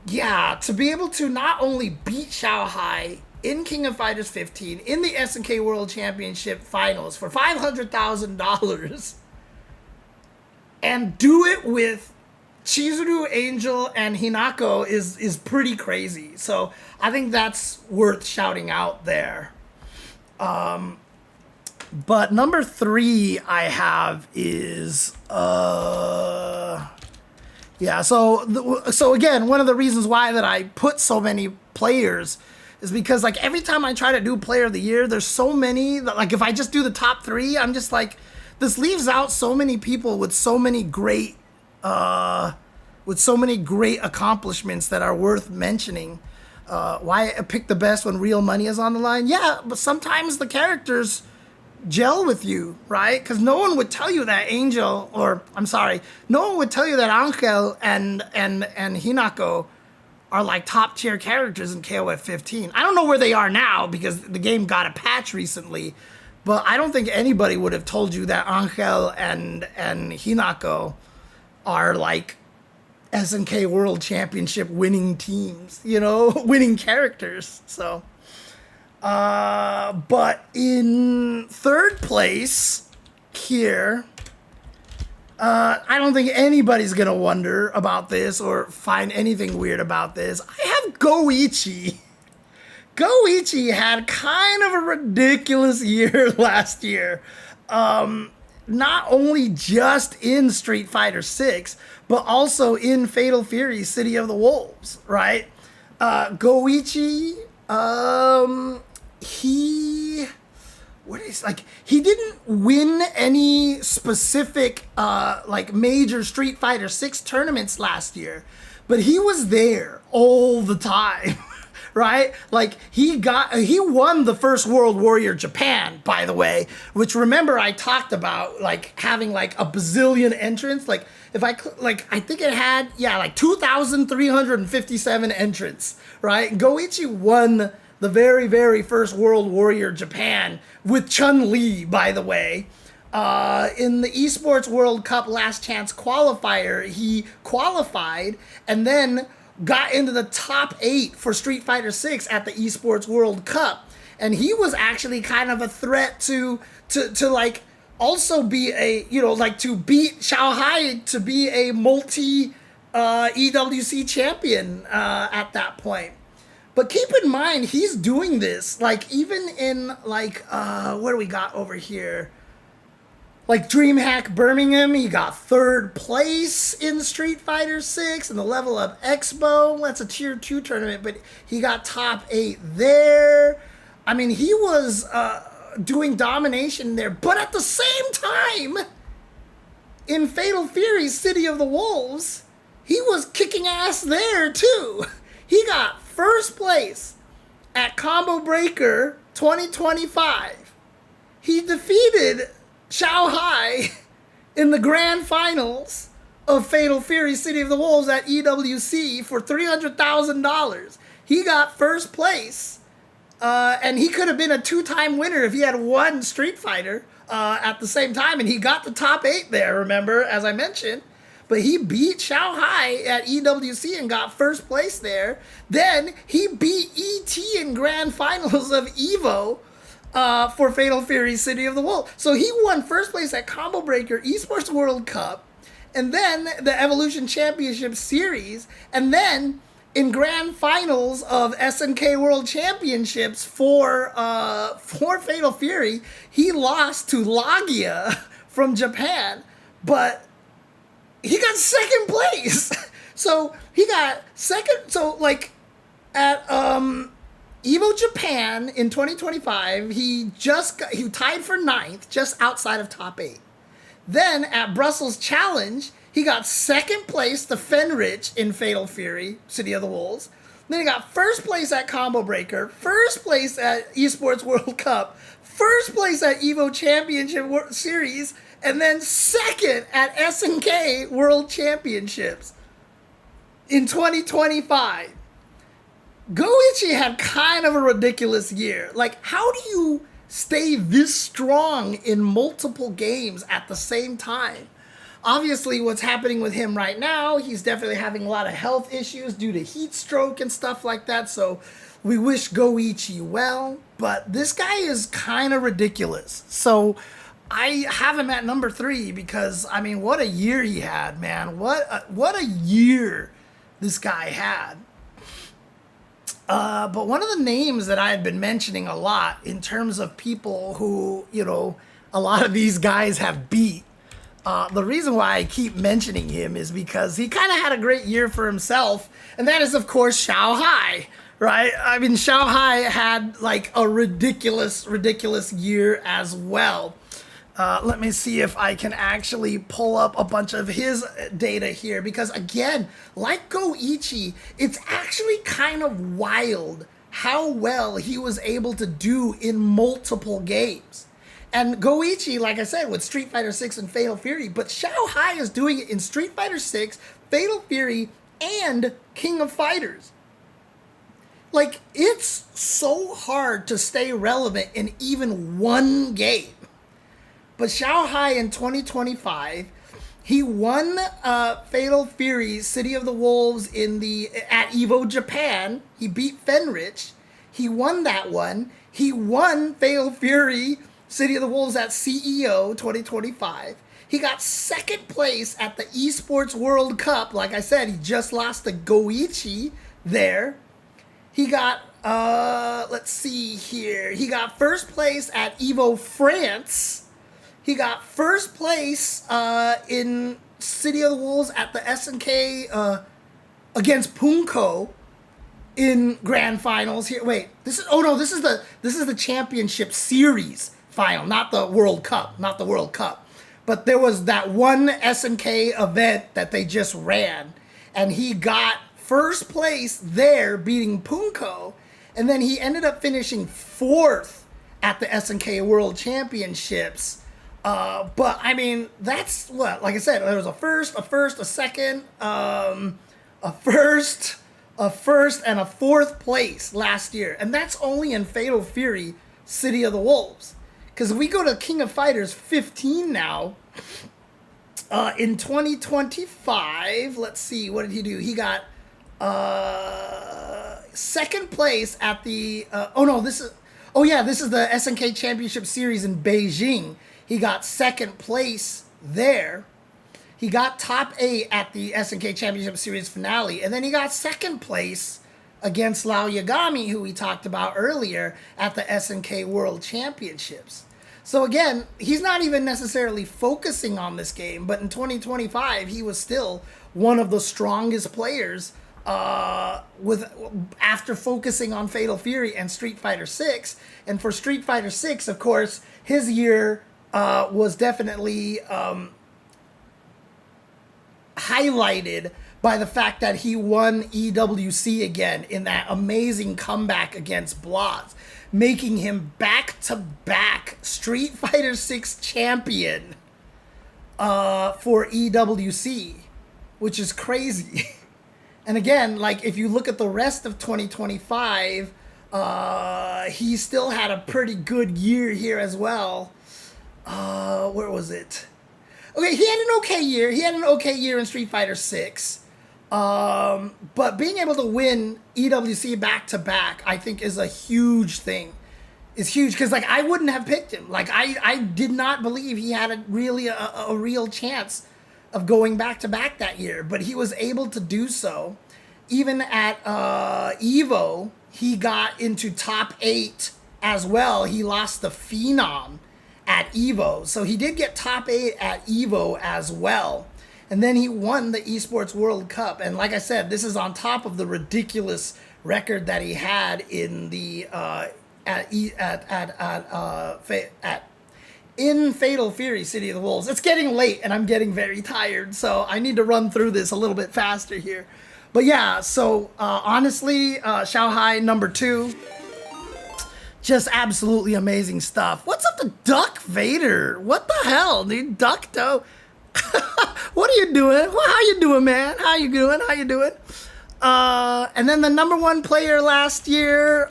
to be able to not only beat Xiaohai in King of Fighters 15 in the SNK World Championship Finals for $500,000 and do it with Chizuru, Angel, and Hinako is pretty crazy. So I think that's worth shouting out there. But number 3 I have is so again, one of the reasons why that I put so many players is because like every time I try to do player of the year, there's so many that, like, if I just do the top 3, I'm just like, this leaves out so many people with so many great accomplishments that are worth mentioning. Why I pick the best when real money is on the line? Yeah, but sometimes the characters gel with you, right? Because no one would tell you that no one would tell you that Angel and Hinako are like top tier characters in KOF 15. I don't know where they are now because the game got a patch recently, but I don't think anybody would have told you that Angel and Hinako are like SNK World Championship winning teams, winning characters. So, but in 3rd place here, I don't think anybody's gonna wonder about this or find anything weird about this. I have Goichi. Goichi had kind of a ridiculous year last year. Not only just in Street Fighter 6, but also in Fatal Fury City of the Wolves, right? Goichi, he didn't win any specific major Street Fighter 6 tournaments last year, but he was there all the time. Right? Like he won the first World Warrior Japan, by the way, which remember I talked about like having like a bazillion entrants. Like if I think it had 2,357 entrants, right? Goichi won the very, very first World Warrior Japan with Chun-Li, by the way. In the Esports World Cup Last Chance qualifier, he qualified and then got into the top 8 for Street Fighter 6 at the Esports World Cup. and he was actually kind of a threat to like also be a, you know, like to beat Xiao Hai to be a multi EWC champion at that point. But keep in mind, he's doing this like even in like what do we got over here? Like DreamHack Birmingham, he got 3rd place in Street Fighter 6 in the Level Up Expo. That's a tier 2 tournament, but he got top 8 there. I mean, he was doing domination there. But at the same time, in Fatal Fury City of the Wolves, he was kicking ass there too. He got 1st place at Combo Breaker 2025. He defeated Xiao Hai in the grand finals of Fatal Fury City of the Wolves at EWC for $300,000. He got 1st place, and he could have been a 2-time winner if he had won Street Fighter at the same time, and he got the top 8 there, remember, as I mentioned. But he beat Xiao Hai at EWC and got 1st place there. Then he beat ET in grand finals of EVO for Fatal Fury City of the Wolves. So he won 1st place at Combo Breaker Esports World Cup, and then the Evolution Championship Series, and then in grand finals of SNK World Championships for Fatal Fury, he lost to Lagia from Japan, but he got 2nd place. So he got 2nd. So like at Evo Japan in 2025, he tied for 9th, just outside of top 8. Then at Brussels Challenge, he got 2nd place to Fenrich in Fatal Fury, City of the Wolves. Then he got 1st place at Combo Breaker, 1st place at Esports World Cup, 1st place at Evo Championship Series, and then 2nd at SNK World Championships in 2025. Goichi had kind of a ridiculous year. Like, how do you stay this strong in multiple games at the same time? Obviously, what's happening with him right now, he's definitely having a lot of health issues due to heat stroke and stuff like that. So we wish Goichi well, but this guy is kind of ridiculous. So I have him at number 3 because, I mean, what a year he had, man. What a year this guy had. But one of the names that I had been mentioning a lot in terms of people who, you know, a lot of these guys have beat, the reason why I keep mentioning him is because he kind of had a great year for himself, and that is, of course, Xiao Hai, right? I mean, Xiao Hai had, like, a ridiculous year as well. Let me see if I can actually pull up a bunch of his data here, because again, like Goichi, it's actually kind of wild how well he was able to do in multiple games. And Goichi, like I said, with Street Fighter 6 and Fatal Fury, but Xiao Hai is doing it in Street Fighter 6, Fatal Fury, and King of Fighters. Like, it's so hard to stay relevant in even one game. But Xiao Hai in 2025, he won Fatal Fury City of the Wolves at Evo Japan. He beat Fenrich. He won that one. He won Fatal Fury City of the Wolves at CEO 2025. He got 2nd place at the Esports World Cup. Like I said, he just lost to Goichi there. He got, let's see here. He got 1st place at Evo France. He got 1st place in City of the Wolves at the SNK against Punko in grand finals. Here, wait, this is the championship series final, not the World Cup, But there was that one SNK event that they just ran, and he got 1st place there, beating Punko, and then he ended up finishing 4th at the SNK World Championships. But I mean, that's what, like I said, there was a 1st, a 2nd, a 1st, and a 4th place last year. And that's only in Fatal Fury City of the Wolves. Because if we go to King of Fighters 15 now, in 2025, let's see, what did he do? He got 2nd place at the, Oh yeah, this is the SNK Championship Series in Beijing. He got second place there. He got top 8 at the SNK Championship Series finale, and then he got second place against Lao Yagami, who we talked about earlier, at the SNK World Championships. So again, he's not even necessarily focusing on this game, but in 2025, he was still one of the strongest players after focusing on Fatal Fury and Street Fighter 6. And for Street Fighter 6, of course, his year was definitely highlighted by the fact that he won EWC again in that amazing comeback against Blas, making him back-to-back Street Fighter 6 champion for EWC, which is crazy. And again, like, if you look at the rest of 2025, he still had a pretty good year here as well. Where was it? Okay, he had an okay year. He had an okay year in Street Fighter 6. But being able to win EWC back-to-back, I think, is a huge thing. It's huge, because, like, I wouldn't have picked him. Like, I did not believe he had a real chance of going back-to-back that year. But he was able to do so. Even at EVO, he got into top 8 as well. He lost the Phenom at EVO. So he did get top 8 at EVO as well. And then he won the Esports World Cup. And like I said, this is on top of the ridiculous record that he had in the in Fatal Fury, City of the Wolves. It's getting late and I'm getting very tired, so I need to run through this a little bit faster here. But yeah, so honestly, Xiaohai number 2, just absolutely amazing stuff. What's up to Duck Vader? What the hell, dude? Duck Toe. What are you doing? Well, how you doing, man? How you doing? And then the number 1 player last year,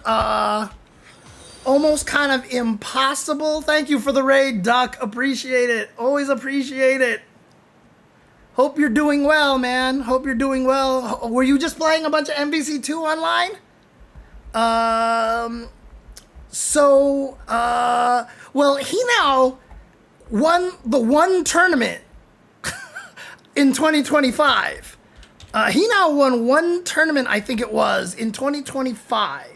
almost kind of impossible. Thank you for the raid, Duck. Appreciate it. Always appreciate it. Hope you're doing well, man. Hope you're doing well. Were you just playing a bunch of MVC2 online? Well, he now won the one tournament in 2025. He now won one tournament, I think it was, in 2025.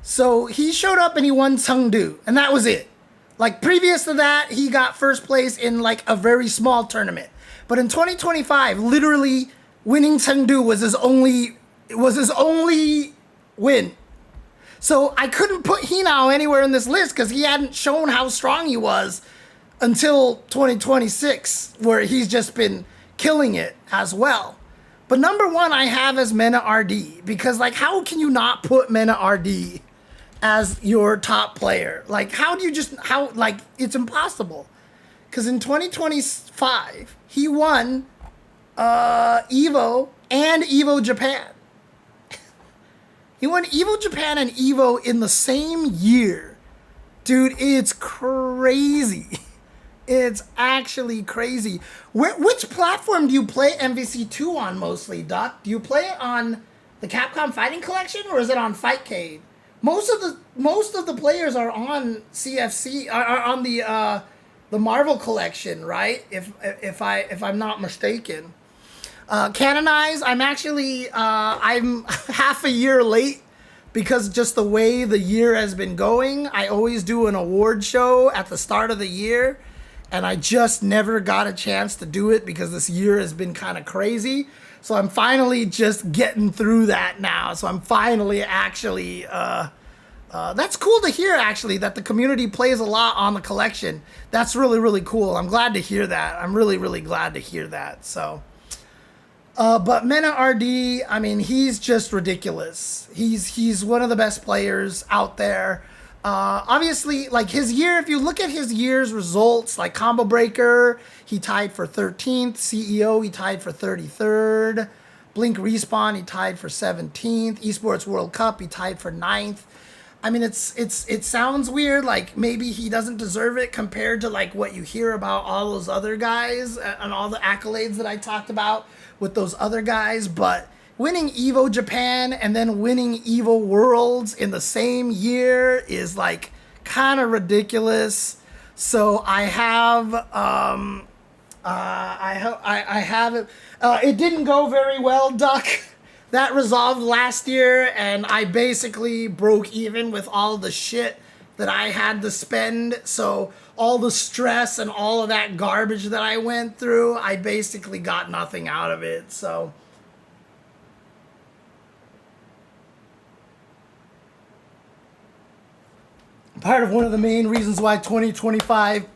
So he showed up and he won Chengdu, and that was it. Like, previous to that, he got first place in like a very small tournament. But in 2025, literally winning Chengdu was his only win. So I couldn't put Hinao anywhere in this list because he hadn't shown how strong he was until 2026, where he's just been killing it as well. But number 1 I have as Mena RD, because like, how can you not put Mena RD as your top player? Like, it's impossible. Because in 2025, he won EVO and EVO Japan. He won EVO Japan and EVO in the same year. Dude, it's crazy. It's actually crazy. Which platform do you play MVC2 on mostly, Doc? Do you play it on the Capcom Fighting Collection, or is it on Fightcade? Most of the players are on CFC, are on the Marvel Collection, right? If I'm not mistaken. Canonize, I'm half a year late because just the way the year has been going. I always do an award show at the start of the year, and I just never got a chance to do it because this year has been kind of crazy. So I'm finally just getting through that now. So I'm finally actually, that's cool to hear, actually, that the community plays a lot on the collection. That's really, really cool. I'm glad to hear that. I'm really, really glad to hear that. So, but Mena RD, I mean, he's just ridiculous. He's one of the best players out there. Obviously, like his year, if you look at his year's results, like Combo Breaker, he tied for 13th. CEO, he tied for 33rd. Blink Respawn, he tied for 17th. Esports World Cup, he tied for 9th. I mean, it sounds weird, like maybe he doesn't deserve it compared to like what you hear about all those other guys and all the accolades that I talked about with those other guys. But winning Evo Japan and then winning Evo Worlds in the same year is like kind of ridiculous. So I have I have it. It didn't go very well, Duck. That resolved last year, and I basically broke even with all the shit that I had to spend. So all the stress and all of that garbage that I went through, I basically got nothing out of it. So part of one of the main reasons why 2025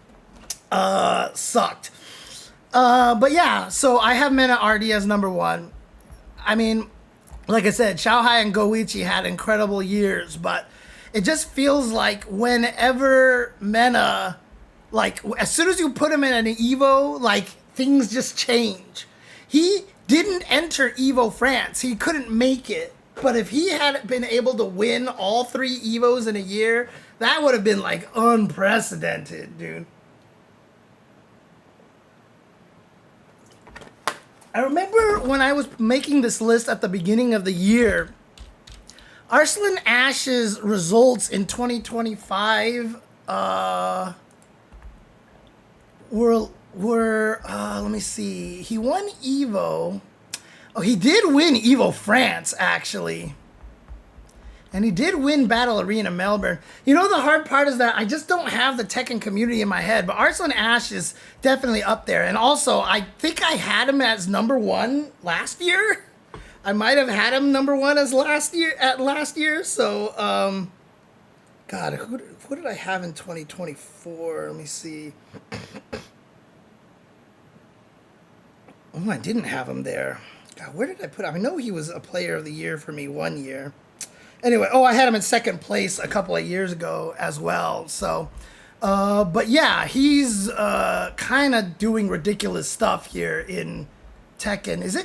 sucked. But yeah, so I have Mena Artie as number one. I mean, like I said, Xiaohai and Goichi had incredible years, but it just feels like whenever Mena, like, as soon as you put him in an Evo, like, things just change. He didn't enter Evo France. He couldn't make it. But if he had been able to win all 3 Evos in a year, that would have been, like, unprecedented, dude. I remember when I was making this list at the beginning of the year, Arslan Ash's results in 2025 were let me see. He won Evo. Oh, he did win Evo France, actually. And he did win Battle Arena Melbourne. You know, the hard part is that I just don't have the Tekken community in my head, but Arslan Ash is definitely up there. And also, I think I had him as number 1 last year. I might have had him number 1 as last year. So, God, who did I have in 2024? Let me see. Oh, I didn't have him there. God, where did I put him? I know he was a player of the year for me one year. Anyway, I had him in second place a couple of years ago as well. So, but yeah, he's kind of doing ridiculous stuff here in Tekken. Is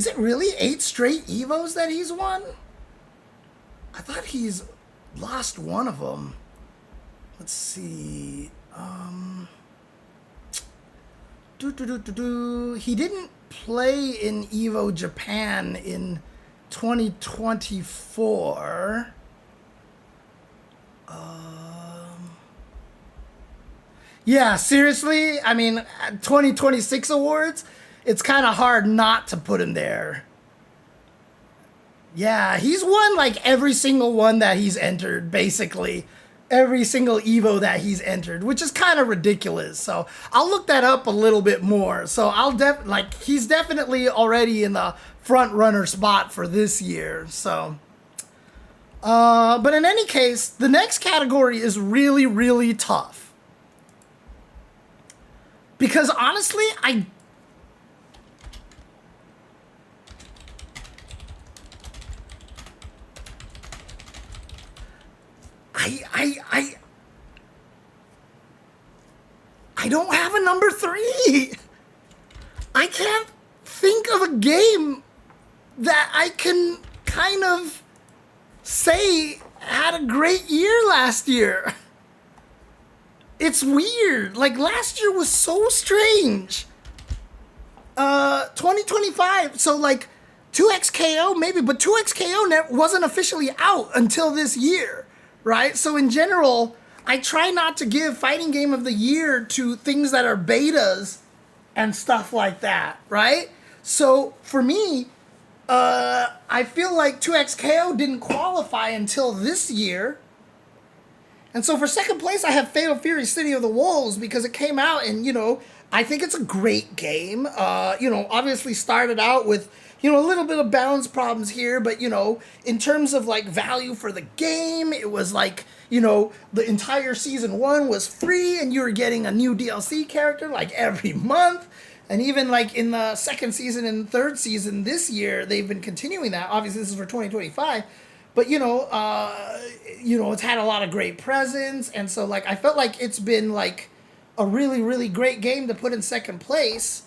it really 8 straight Evos that he's won? I thought he's lost one of them. Let's see. He didn't play in Evo Japan in 2024. Yeah, seriously, I mean, 2026 awards, it's kind of hard not to put him there. Yeah, he's won like every single one that he's entered, basically. Every single Evo that he's entered, which is kind of ridiculous. So I'll look that up a little bit more. So he's definitely already in the front runner spot for this year. So, but in any case, the next category is really, really tough. Because honestly, I don't have a number 3. I can't think of a game that I can kind of say had a great year last year. It's weird. Like, last year was so strange. 2025, so like 2XKO maybe, but 2XKO wasn't officially out until this year, right? So in general, I try not to give Fighting Game of the Year to things that are betas and stuff like that, right? So for me, I feel like 2XKO didn't qualify until this year. And so for second place, I have Fatal Fury City of the Wolves because it came out and, I think it's a great game. Obviously started out with, a little bit of balance problems here, but, in terms of like value for the game, it was like, the entire season 1 was free and you were getting a new DLC character like every month. And even like in the second season and third season this year, they've been continuing that. Obviously, this is for 2025. But, it's had a lot of great presents. And so, like, I felt like it's been, like, a really, really great game to put in second place.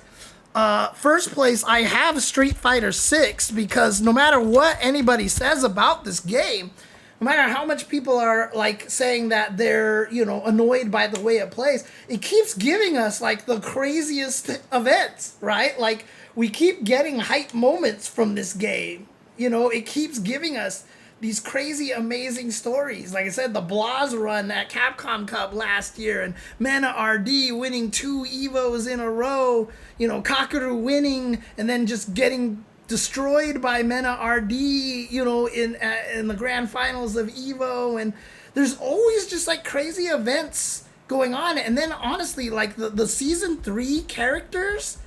First place, I have Street Fighter 6 because no matter what anybody says about this game, no matter how much people are, like, saying that they're, annoyed by the way it plays, it keeps giving us, like, the craziest events, right? Like, we keep getting hype moments from this game. You know, it keeps giving us these crazy, amazing stories. Like I said, the Blas run at Capcom Cup last year, and Mana RD winning 2 Evos in a row. You know, Kakeru winning and then just getting destroyed by Mena RD, you know, in the grand finals of Evo. And there's always just like crazy events going on. And then honestly, like the season 3 characters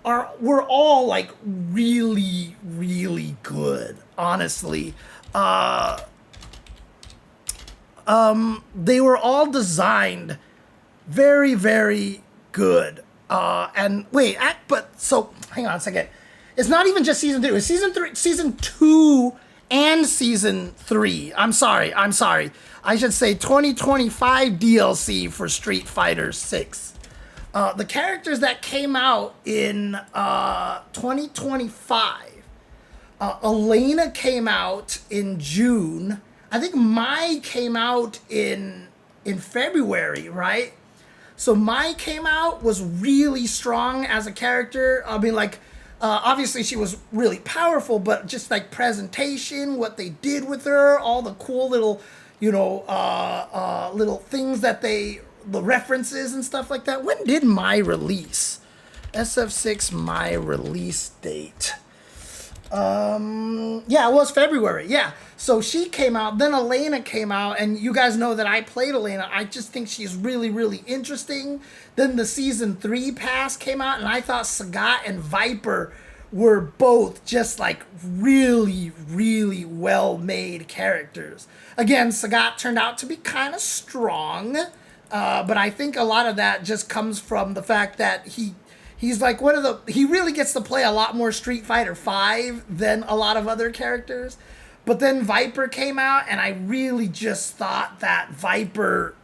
were all like really, really good, honestly. They were all designed very, very good. And wait, but so hang on a second. It's not even just season 3. It's season 2 and season 3. I'm sorry. I should say 2025 DLC for Street Fighter 6. The characters that came out in 2025. Elena came out in June. I think Mai came out in February, right? So Mai came out, was really strong as a character. I mean, like, obviously she was really powerful, but just like presentation, what they did with her, all the cool little, you know, little things that the references and stuff like that. When did Mai release? SF6 Mai release date. Yeah, it was February. Yeah. So she came out, then Elena came out, and you guys know that I played Elena. I just think she's really, really interesting. Then the season 3 pass came out, and I thought Sagat and Viper were both just like really, really well-made characters. Again, Sagat turned out to be kind of strong, but I think a lot of that just comes from the fact that he's like he really gets to play a lot more Street Fighter 5 than a lot of other characters. But then Viper came out, and I really just thought that Viper,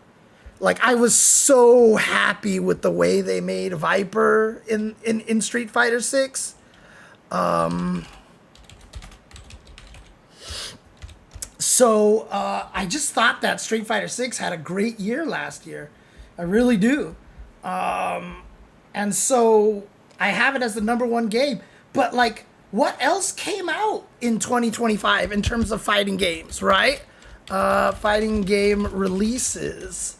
like, I was so happy with the way they made Viper in Street Fighter 6. So I just thought that Street Fighter 6 had a great year last year. I really do. And so I have it as the #1 game. But, like, what else came out in 2025 in terms of fighting games, right? Fighting game releases.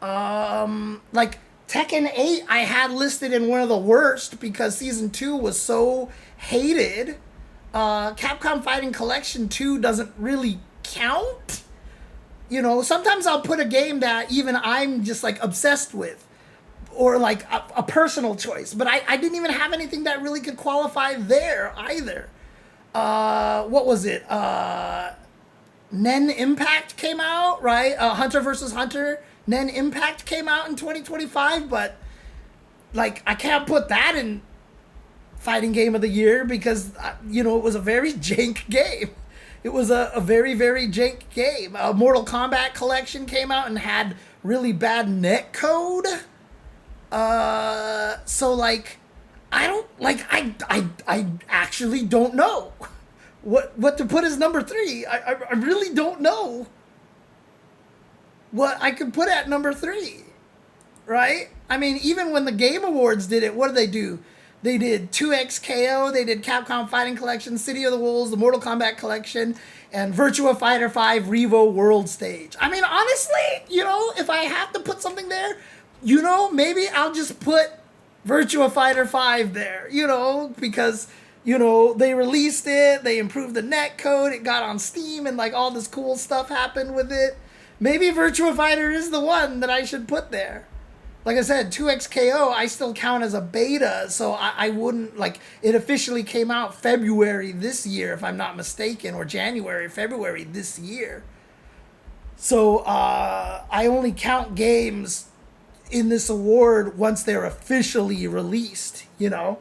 Like, Tekken 8 I had listed in one of the worst because Season 2 was so hated. Capcom Fighting Collection 2 doesn't really count. You know, sometimes I'll put a game that even I'm just, like, obsessed with. Or like a personal choice. But I didn't even have anything that really could qualify there either. What was it? Nen Impact came out, right? Hunter vs. Hunter. Nen Impact came out in 2025. But like, I can't put that in Fighting Game of the Year because, you know, it was a very jank game. It was a very, very jank game. Mortal Kombat Collection came out and had really bad netcode. So like, I actually don't know what to put as #3. I really don't know what I could put at #3, right? I mean, even when the Game Awards did it, what did they do? They did 2XKO, they did Capcom Fighting Collection, City of the Wolves, the Mortal Kombat Collection, and Virtua Fighter 5 Revo World Stage. I mean, honestly, you know, if I have to put something there, you know, maybe I'll just put Virtua Fighter 5 there, you know, because, you know, they released it, they improved the netcode, it got on Steam, and, like, all this cool stuff happened with it. Maybe Virtua Fighter is the one that I should put there. Like I said, 2XKO, I still count as a beta, so I wouldn't, like, it officially came out February this year, if I'm not mistaken, or January, February this year. So, I only count games in this award once they're officially released, you know?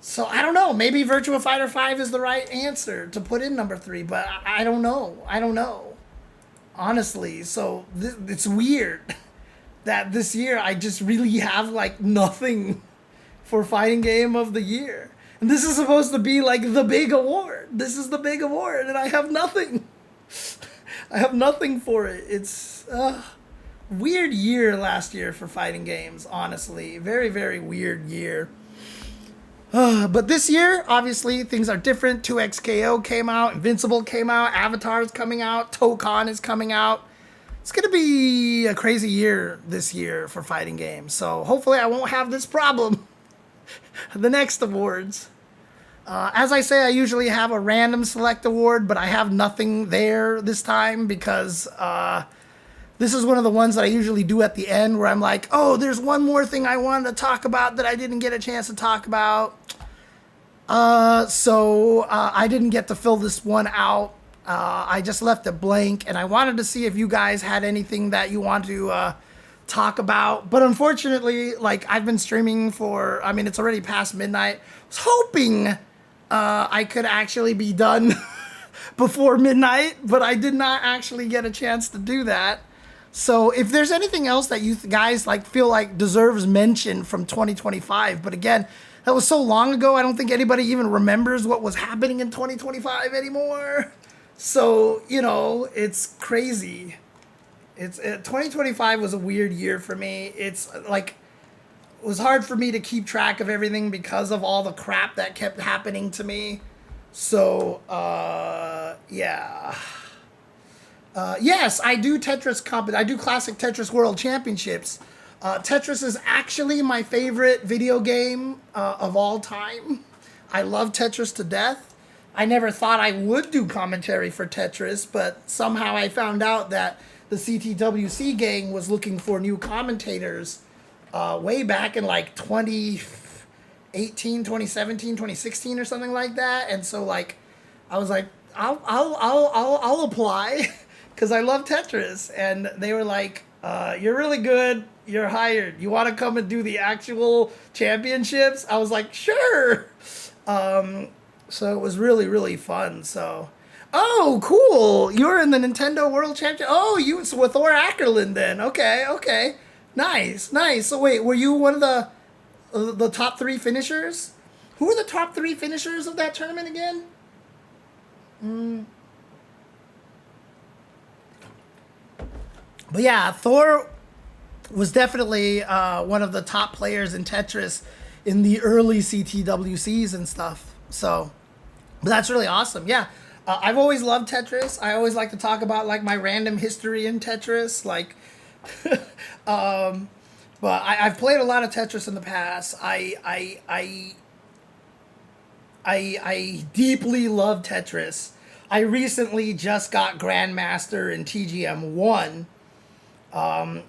So I don't know. Maybe Virtua Fighter 5 is the right answer to put in #3, but I don't know. Honestly, so it's weird that this year I just really have like nothing for Fighting Game of the Year. And this is supposed to be like the big award. This is the big award, and I have nothing. I have nothing for it. It's weird year last year for fighting games, honestly. Very, very weird year. But this year, obviously, things are different. 2XKO came out, Invincible came out, Avatar's coming out, Tokon is coming out. It's going to be a crazy year this year for fighting games. So hopefully I won't have this problem the next awards. As I say, I usually have a random select award, but I have nothing there this time because this is one of the ones that I usually do at the end where I'm like, oh, there's one more thing I wanted to talk about that I didn't get a chance to talk about. So I didn't get to fill this one out. I just left it blank, and I wanted to see if you guys had anything that you want to talk about. But unfortunately, like, I've been streaming for, I mean, it's already past midnight. I was hoping I could actually be done before midnight, but I did not actually get a chance to do that. So if there's anything else that you guys like feel like deserves mention from 2025, but again, that was so long ago, I don't think anybody even remembers what was happening in 2025 anymore. So, you know, it's crazy. 2025 was a weird year for me. It's like, it was hard for me to keep track of everything because of all the crap that kept happening to me. So, yeah. Yes, I do I do Classic Tetris World Championships. Tetris is actually my favorite video game of all time. I love Tetris to death. I never thought I would do commentary for Tetris, but somehow I found out that the CTWC gang was looking for new commentators way back in like 2018, 2017, 2016 or something like that. And so like, I was like, I'll apply because I love Tetris. And they were like, you're really good. You're hired. You want to come and do the actual championships? I was like, sure. So it was really, really fun. So, oh, cool. You're in the Nintendo World Championship. Oh, it's with Thor Ackerland then. Okay. Nice. So wait, were you one of the top 3 finishers? Who were the top 3 finishers of that tournament again? But yeah, Thor was definitely one of the top players in Tetris in the early CTWCs and stuff. So, but that's really awesome. Yeah, I've always loved Tetris. I always like to talk about like my random history in Tetris. Like, but I've played a lot of Tetris in the past. I deeply love Tetris. I recently just got Grandmaster in TGM1.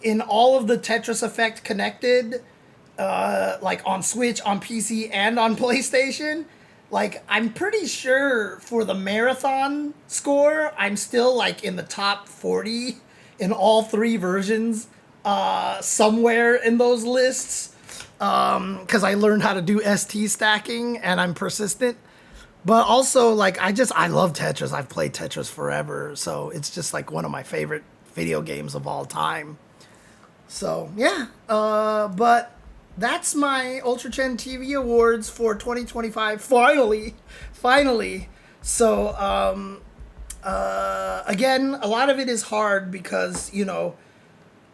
In all of the Tetris Effect connected, like on Switch, on PC, and on PlayStation, like I'm pretty sure for the marathon score, I'm still like in the top 40 in all 3 versions, somewhere in those lists, because I learned how to do ST stacking and I'm persistent. But also, like, I love Tetris. I've played Tetris forever, so it's just like one of my favorite video games of all time. So yeah, but that's my Ultra Chen TV Awards for 2025. Finally. So again, a lot of it is hard because, you know,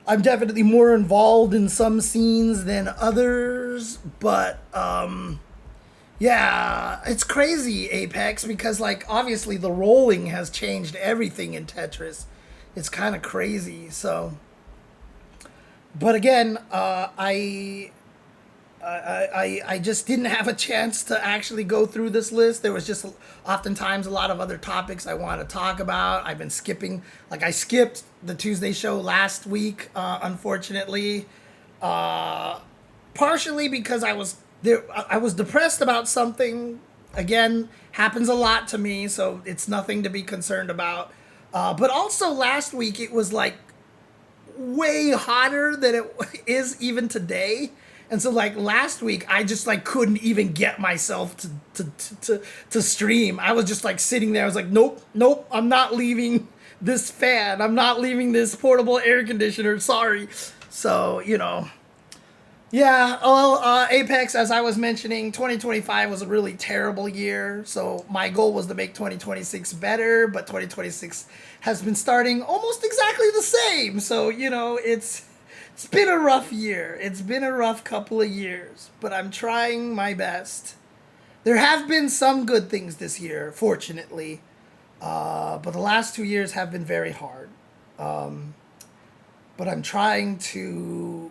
I'm definitely more involved in some scenes than others, but yeah, it's crazy, Apex, because like obviously the rolling has changed everything in Tetris. It's kind of crazy. So, but again, I just didn't have a chance to actually go through this list. There was just oftentimes a lot of other topics I want to talk about. I've been skipping, like I skipped the Tuesday show last week, unfortunately, partially because I was depressed about something. Again, happens a lot to me, so it's nothing to be concerned about. But also last week it was like way hotter than it is even today. And so like last week I just like couldn't even get myself to stream. I was just like sitting there. I was like, nope, I'm not leaving this fan. I'm not leaving this portable air conditioner. Sorry. So, you know, yeah, well, Apex, as I was mentioning, 2025 was a really terrible year. So my goal was to make 2026 better, but 2026 has been starting almost exactly the same. So, you know, it's been a rough year. It's been a rough couple of years, but I'm trying my best. There have been some good things this year, fortunately, but the last 2 years have been very hard. But I'm trying to...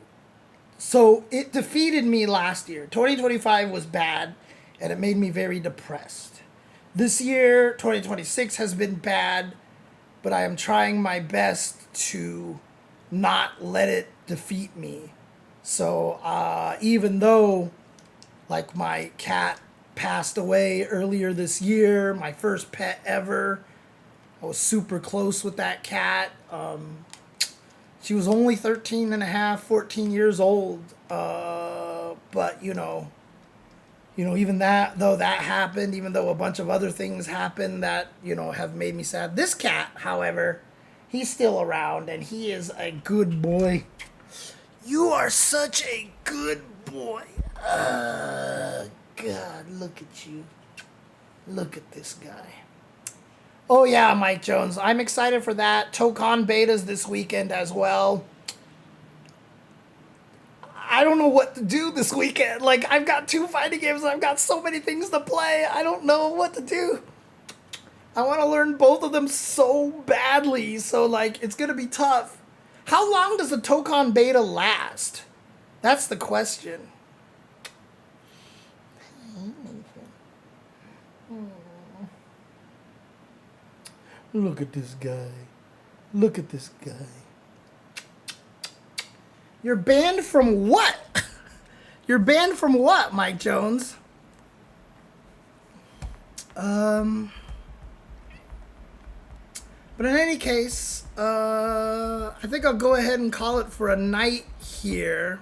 So it defeated me last year. 2025 was bad, and it made me very depressed. This year, 2026 has been bad, but I am trying my best to not let it defeat me. So even though, like, my cat passed away earlier this year, my first pet ever, I was super close with that cat. She was only 13 and a half, 14 years old. But, even that, though that happened, even though a bunch of other things happened that, have made me sad. This cat, however, he's still around, and he is a good boy. You are such a good boy. God, look at you. Look at this guy. Oh yeah, Mike Jones. I'm excited for that. Tokon betas this weekend as well. I don't know what to do this weekend. Like, I've got 2 fighting games. I've got so many things to play. I don't know what to do. I want to learn both of them so badly. So, like, it's going to be tough. How long does the Tokon beta last? That's the question. Look at this guy. Look at this guy. You're banned from what? You're banned from what, Mike Jones? But in any case, I think I'll go ahead and call it for a night here.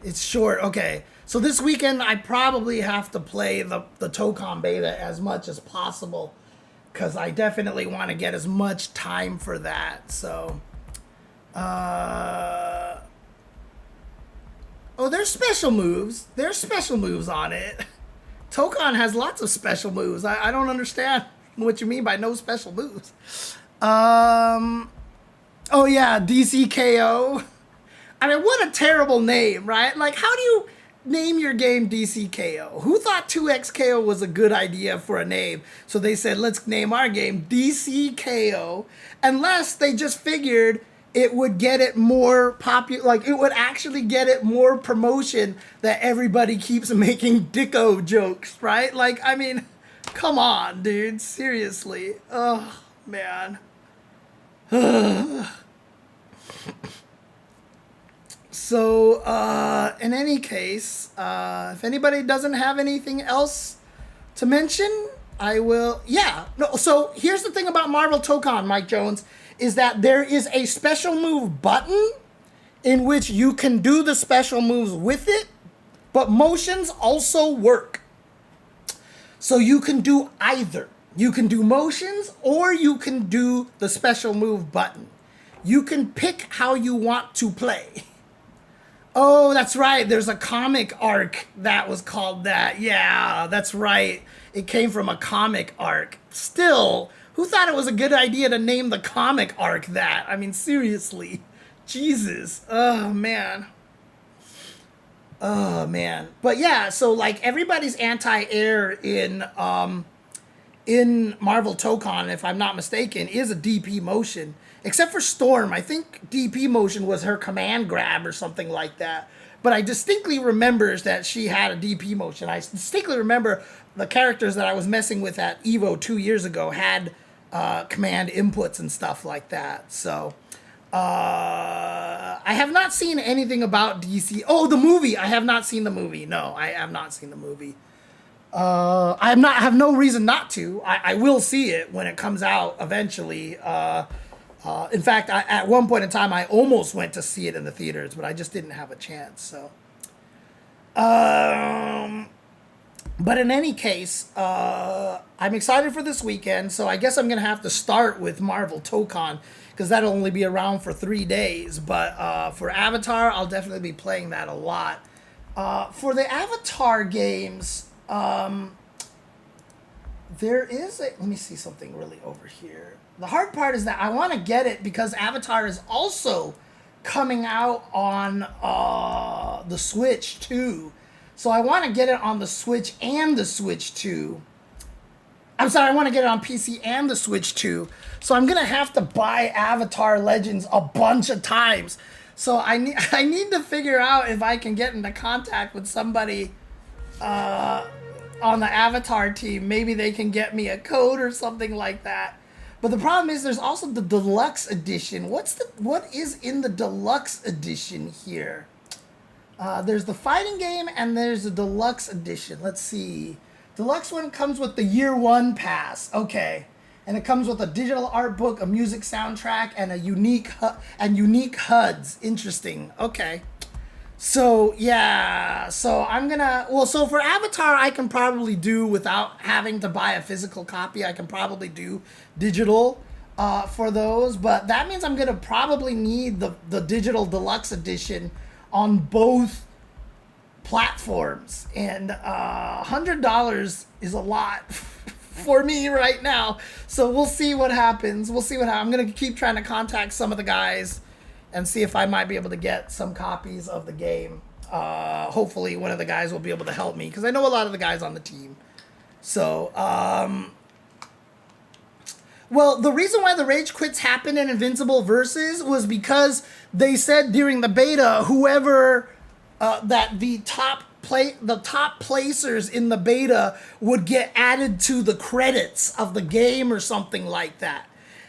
It's short. Okay. So this weekend, I probably have to play the Tokon beta as much as possible, because I definitely want to get as much time for that. So, oh, there's special moves. There's special moves on it. Tokon has lots of special moves. I don't understand what you mean by no special moves. Oh yeah, DCKO. I mean, what a terrible name, right? Like, how do you name your game DCKO? Who thought 2XKO was a good idea for a name? So they said, let's name our game DCKO. Unless they just figured it would get it more popular, like it would actually get it more promotion that everybody keeps making Dicko jokes, right? Like, I mean, come on, dude. Seriously. Oh, man. So, in any case, if anybody doesn't have anything else to mention, I will... Yeah. No, so, here's the thing about Marvel Tokon, Mike Jones, is that there is a special move button in which you can do the special moves with it, but motions also work. So, you can do either. You can do motions, or you can do the special move button. You can pick how you want to play. Oh, that's right. There's a comic arc that was called that. Yeah, that's right. It came from a comic arc. Still, who thought it was a good idea to name the comic arc that? I mean, seriously. Jesus. Oh, man. Oh, man. But yeah, so like everybody's anti-air in Marvel Tokon, if I'm not mistaken, is a DP motion. Except for Storm. I think DP motion was her command grab or something like that. But I distinctly remember that she had a DP motion. I distinctly remember the characters that I was messing with at EVO 2 years ago had command inputs and stuff like that. So, I have not seen anything about DC. Oh, the movie! I have not seen the movie. No, I have not seen the movie. I have no reason not to. I will see it when it comes out eventually. In fact, at one point in time, I almost went to see it in the theaters, but I just didn't have a chance. So, but in any case, I'm excited for this weekend. So I guess I'm gonna have to start with Marvel Tokon because that'll only be around for 3 days. But for Avatar, I'll definitely be playing that a lot. For the Avatar games, there is a... Let me see something really over here. The hard part is that I want to get it because Avatar is also coming out on the Switch too. So I want to get it on the Switch and the Switch 2. I'm sorry, I want to get it on PC and the Switch 2. So I'm going to have to buy Avatar Legends a bunch of times. So I need to figure out if I can get into contact with somebody on the Avatar team. Maybe they can get me a code or something like that. But the problem is there's also the deluxe edition. What is in the deluxe edition here? There's the fighting game and there's the deluxe edition. Let's see. Deluxe one comes with the year one pass. Okay. And it comes with a digital art book, a music soundtrack, and a unique HUDs. Interesting. Okay. So, yeah. So I'm gonna... Well, so for Avatar, I can probably do without having to buy a physical copy. I can probably do digital for those. But that means I'm gonna probably need the digital deluxe edition on both platforms. And $100 is a lot for me right now. So we'll see what happens. I'm going to keep trying to contact some of the guys and see if I might be able to get some copies of the game. Hopefully one of the guys will be able to help me because I know a lot of the guys on the team. So, well, the reason why the rage quits happened in Invincible Versus was because they said during the beta, whoever that the top placers in the beta would get added to the credits of the game or something like that.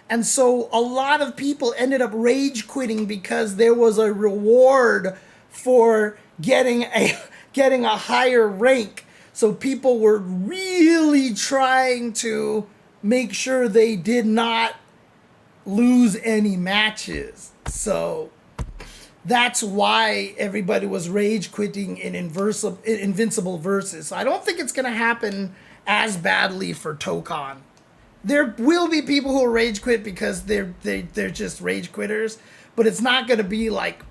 And so a lot of people ended up rage quitting because there was a reward for getting a higher rank. So people were really trying to make sure they did not lose any matches. So that's why everybody was rage quitting in Invincible Versus. So I don't think it's going to happen as badly for Tokon. There will be people who will rage quit because they're just rage quitters, but it's not going to be like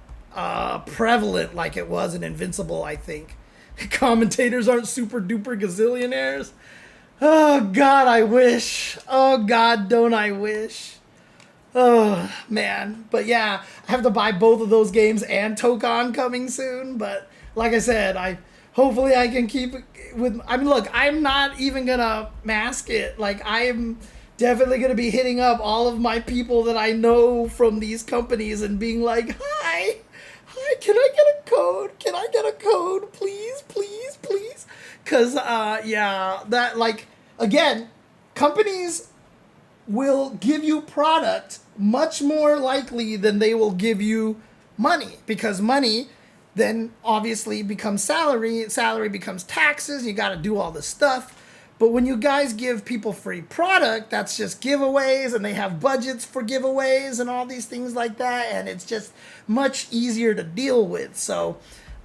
prevalent like it was in Invincible, I think. Commentators aren't super duper gazillionaires. Oh God, I wish. Oh God, don't I wish. Oh, man. But yeah, I have to buy both of those games and Tokon coming soon. But like I said, hopefully I can keep it with... I mean, look, I'm not even going to mask it. Like, I am definitely going to be hitting up all of my people that I know from these companies and being like, Hi, can I get a code? Can I get a code? Please, please, please. Because, yeah, that, like, again, companies will give you product much more likely than they will give you money, because money then obviously becomes salary becomes taxes, you got to do all this stuff. But when you guys give people free product, that's just giveaways, and they have budgets for giveaways and all these things like that, and it's just much easier to deal with. So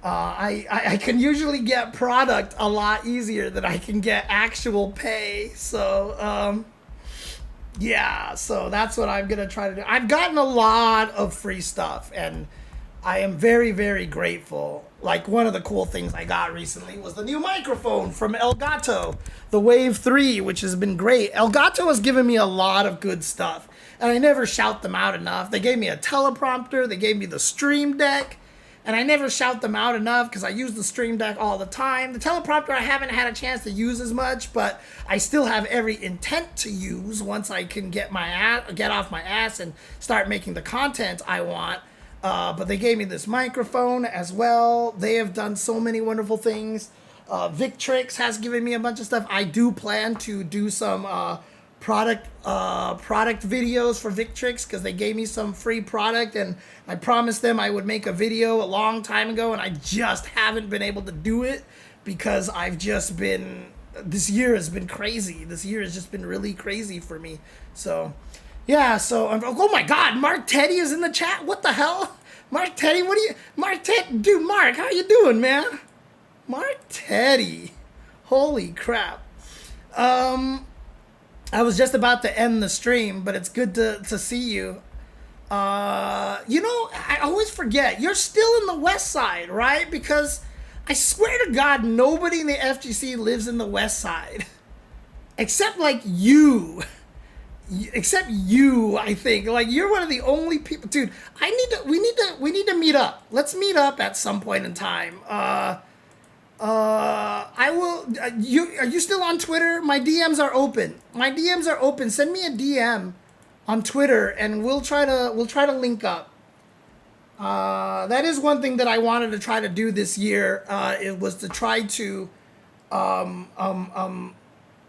I can usually get product a lot easier than I can get actual pay. So yeah, so that's what I'm going to try to do. I've gotten a lot of free stuff, and I am very, very grateful. Like, one of the cool things I got recently was the new microphone from Elgato, the Wave 3, which has been great. Elgato has given me a lot of good stuff, and I never shout them out enough. They gave me a teleprompter, they gave me the Stream Deck, and I never shout them out enough because I use the Stream Deck all the time. The teleprompter I haven't had a chance to use as much, but I still have every intent to use once I can get off my ass and start making the content I want. But they gave me this microphone as well. They have done so many wonderful things. Victrix has given me a bunch of stuff. I do plan to do some product videos for Victrix because they gave me some free product, and I promised them I would make a video a long time ago, and I just haven't been able to do it because this year has been crazy. This year has just been really crazy for me. So yeah, so oh my God, Mark Teddy is in the chat. What the hell? Mark Teddy, dude, Mark, how you doing, man? Mark Teddy. Holy crap. I was just about to end the stream, but it's good to see you. I always forget, you're still in the West Side, right? Because I swear to God, nobody in the FGC lives in the West Side. Except like you. Except you, I think. Like, you're one of the only people. Dude, we need to meet up. Let's meet up at some point in time. I will. Are you still on Twitter? My DMs are open. My DMs are open. Send me a DM on Twitter, and we'll try to link up. That is one thing that I wanted to try to do this year. It was to try to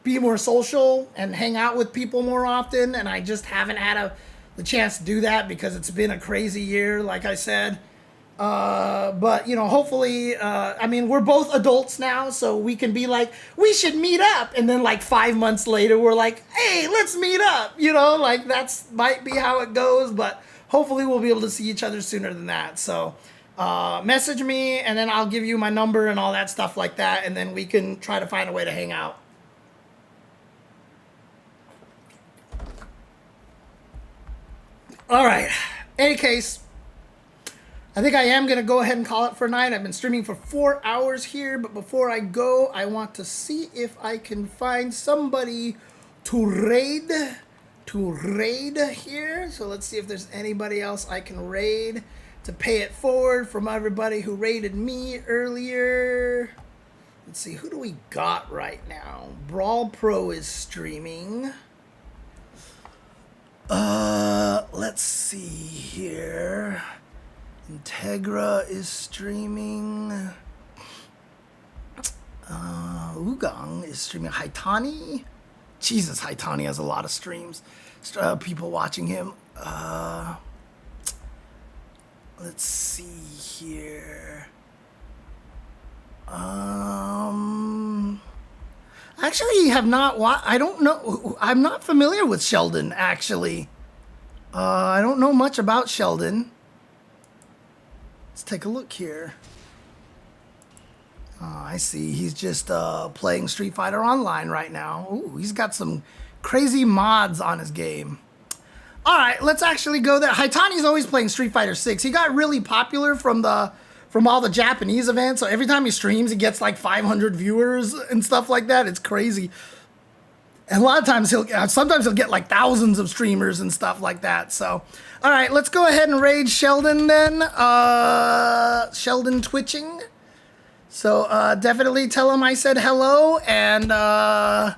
be more social and hang out with people more often, and I just haven't had the chance to do that because it's been a crazy year, like I said. But you know, hopefully, I mean, we're both adults now, so we can be like, we should meet up, and then like 5 months later, we're like, hey, let's meet up. You know, like might be how it goes, but hopefully, we'll be able to see each other sooner than that. So, message me, and then I'll give you my number and all that stuff like that, and then we can try to find a way to hang out. All right. Any case, I think I am going to go ahead and call it for a night. I've been streaming for 4 hours here, but before I go, I want to see if I can find somebody to raid here. So let's see if there's anybody else I can raid to pay it forward from everybody who raided me earlier. Let's see, who do we got right now? Brawl Pro is streaming. Let's see here. Integra is streaming. Ugong is streaming. Haitani? Jesus, Haitani has a lot of streams. People watching him. Let's see here. Actually, have not I don't know. I'm not familiar with Sheldon, actually. I don't know much about Sheldon. Let's take a look here. I see. He's just playing Street Fighter Online right now. Ooh, he's got some crazy mods on his game. All right, let's actually go there. Haitani's always playing Street Fighter 6. He got really popular from all the Japanese events. So every time he streams, he gets like 500 viewers and stuff like that. It's crazy. And a lot of times sometimes he'll get like thousands of streamers and stuff like that. So, all right, let's go ahead and raid Sheldon then. Sheldon twitching. So definitely tell him I said hello, and I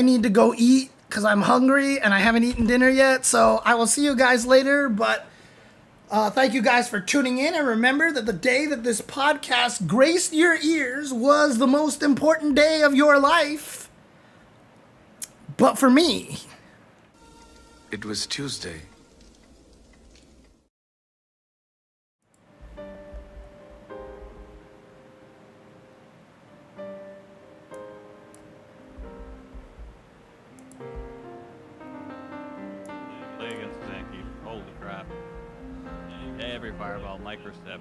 need to go eat because I'm hungry and I haven't eaten dinner yet. So I will see you guys later, but thank you guys for tuning in, and remember that the day that this podcast graced your ears was the most important day of your life. But for me, it was Tuesday. Play against Zanky. Holy crap. Every fireball, microstep.